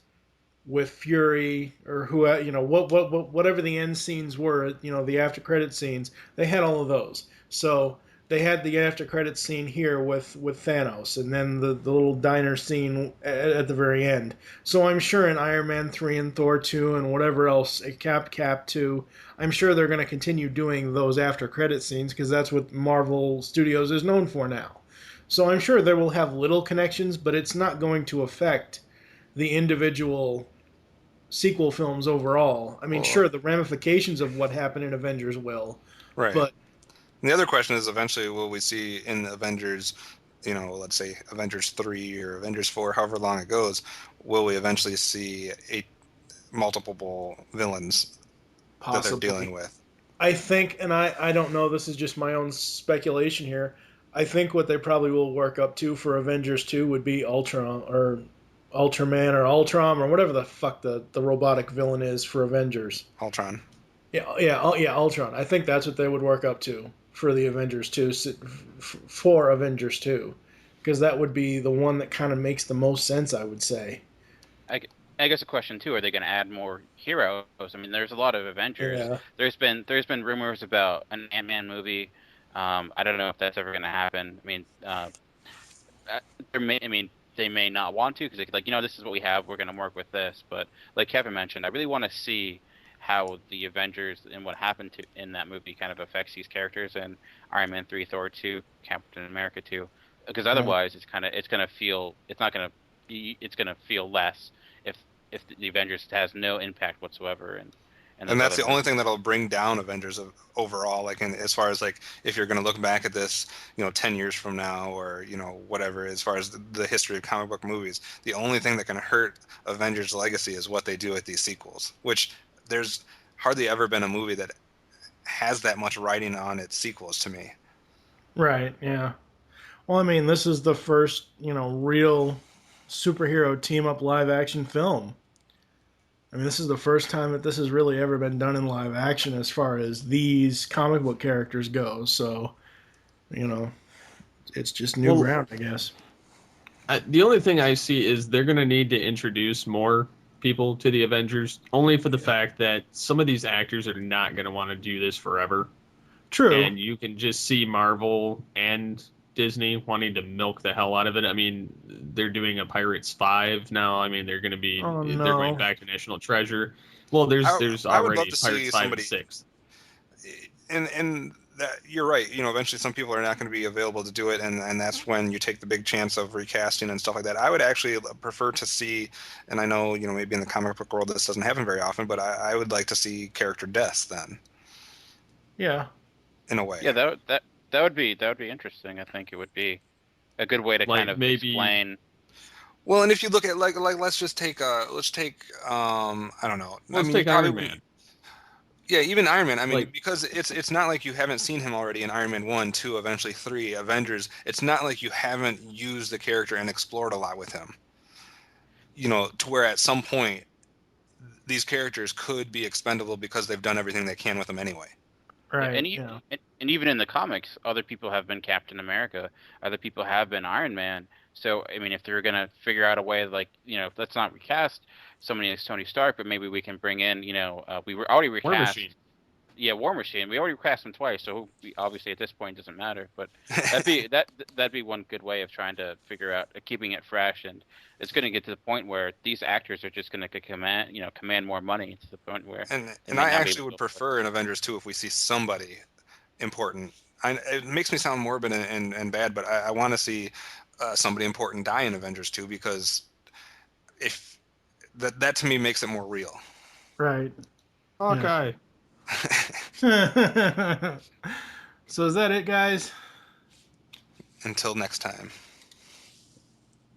with Fury or whatever the end scenes were. The after credit scenes. They had all of those. So. They had the after credits scene here with Thanos, and then the little diner scene at the very end. So I'm sure in Iron Man 3 and Thor 2 and whatever else, Cap 2, I'm sure they're going to continue doing those after credit scenes because that's what Marvel Studios is known for now. So I'm sure they will have little connections, but it's not going to affect the individual sequel films overall. I mean, sure, the ramifications of what happened in Avengers will. Right. But the other question is eventually will we see in the Avengers, let's say Avengers 3 or Avengers 4, however long it goes, will we eventually see multiple villains that they're dealing with? I think, and I don't know, this is just my own speculation here, I think what they probably will work up to for Avengers 2 would be Ultron or Ultraman or Ultron or whatever the fuck the robotic villain is for Avengers. Ultron. Yeah, Ultron. I think that's what they would work up to for the Avengers 2, for Avengers 2, because that would be the one that kind of makes the most sense, I would say. I guess a question too: are they going to add more heroes? I mean, there's a lot of Avengers. Yeah. There's been rumors about an Ant-Man movie. I don't know if that's ever going to happen. I mean, they may not want to because this is what we have. We're going to work with this. But like Kevin mentioned, I really want to see how the Avengers and what happened in that movie kind of affects these characters in Iron Man 3, Thor 2, Captain America 2, because otherwise it's going to feel less if the Avengers has no impact whatsoever. And that's the only thing that'll bring down Avengers overall. As far as if you're going to look back at this, 10 years from now or whatever, as far as the history of comic book movies, the only thing that can hurt Avengers' legacy is what they do with these sequels, which there's hardly ever been a movie that has that much writing on its sequels to me. Right, yeah. Well, I mean, this is the first, real superhero team-up live-action film. I mean, this is the first time that this has really ever been done in live action as far as these comic book characters go. So, it's just new ground, I guess. The only thing I see is they're going to need to introduce more people to the Avengers, only for the fact that some of these actors are not going to want to do this forever. True. And you can just see Marvel and Disney wanting to milk the hell out of it. I mean, they're doing a Pirates 5 now. I mean, they're going to be they're going back to National Treasure. Well, there's already Pirates 5 and 6. And that, you're right. Eventually some people are not going to be available to do it, and that's when you take the big chance of recasting and stuff like that. I would actually prefer to see, and I know maybe in the comic book world this doesn't happen very often, but I would like to see character deaths then. Yeah. In a way. Yeah, that would be interesting. I think it would be a good way to kind of explain. Well, and if you look at let's take I don't know. Let's take Iron Man. Yeah, even Iron Man. I mean, because it's not like you haven't seen him already in Iron Man 1, 2, eventually 3, Avengers. It's not like you haven't used the character and explored a lot with him. To where at some point these characters could be expendable because they've done everything they can with them anyway. Right. And even in the comics, other people have been Captain America. Other people have been Iron Man. So, I mean, if they're going to figure out a way, like, let's not recast somebody as Tony Stark, but maybe we can bring in, we were already recast. War Machine. Yeah, War Machine. We already recast him twice, so obviously at this point it doesn't matter. But that'd be one good way of trying to figure out keeping it fresh. And it's going to get to the point where these actors are just going to command more money to the point where. And I actually would prefer in Avengers 2 if we see somebody important. It makes me sound morbid and bad, but I want to see somebody important die in Avengers 2 because if that to me makes it more real. Right. Hawkeye. So is that it, guys? Until next time.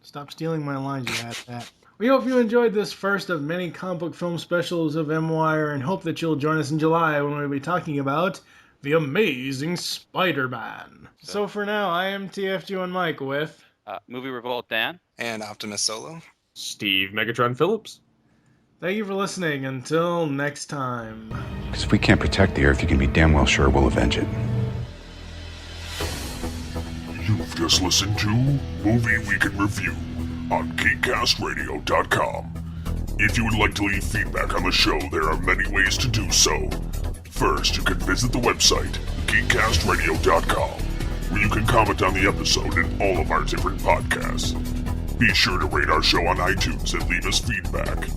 Stop stealing my lines, you that. We hope you enjoyed this first of many comic book film specials of M-Wire and hope that you'll join us in July when we'll be talking about The Amazing Spider-Man. So for now, I am TFG and Mike with... Movie Revolt Dan. And Optimus Solo. Steve Megatron Phillips. Thank you for listening. Until next time. Because if we can't protect the Earth, you can be damn well sure we'll avenge it. You've just listened to Movie Week in Review on GeekCastRadio.com. If you would like to leave feedback on the show, there are many ways to do so. First, you can visit the website, GeekCastRadio.com, where you can comment on the episode and all of our different podcasts. Be sure to rate our show on iTunes and leave us feedback.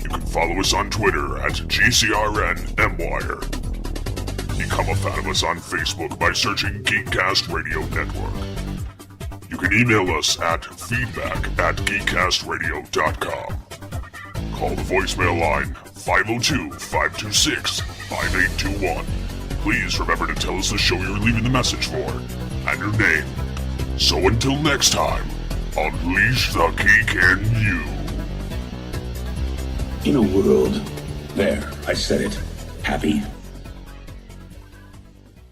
You can follow us on Twitter at GCRNMwire. Become a fan of us on Facebook by searching Geekcast Radio Network. You can email us at feedback@geekcastradio.com. Call the voicemail line 502-526-5821. Please remember to tell us the show you're leaving the message for and your name. So until next time, unleash the geek in you. In a world, there, I said it, happy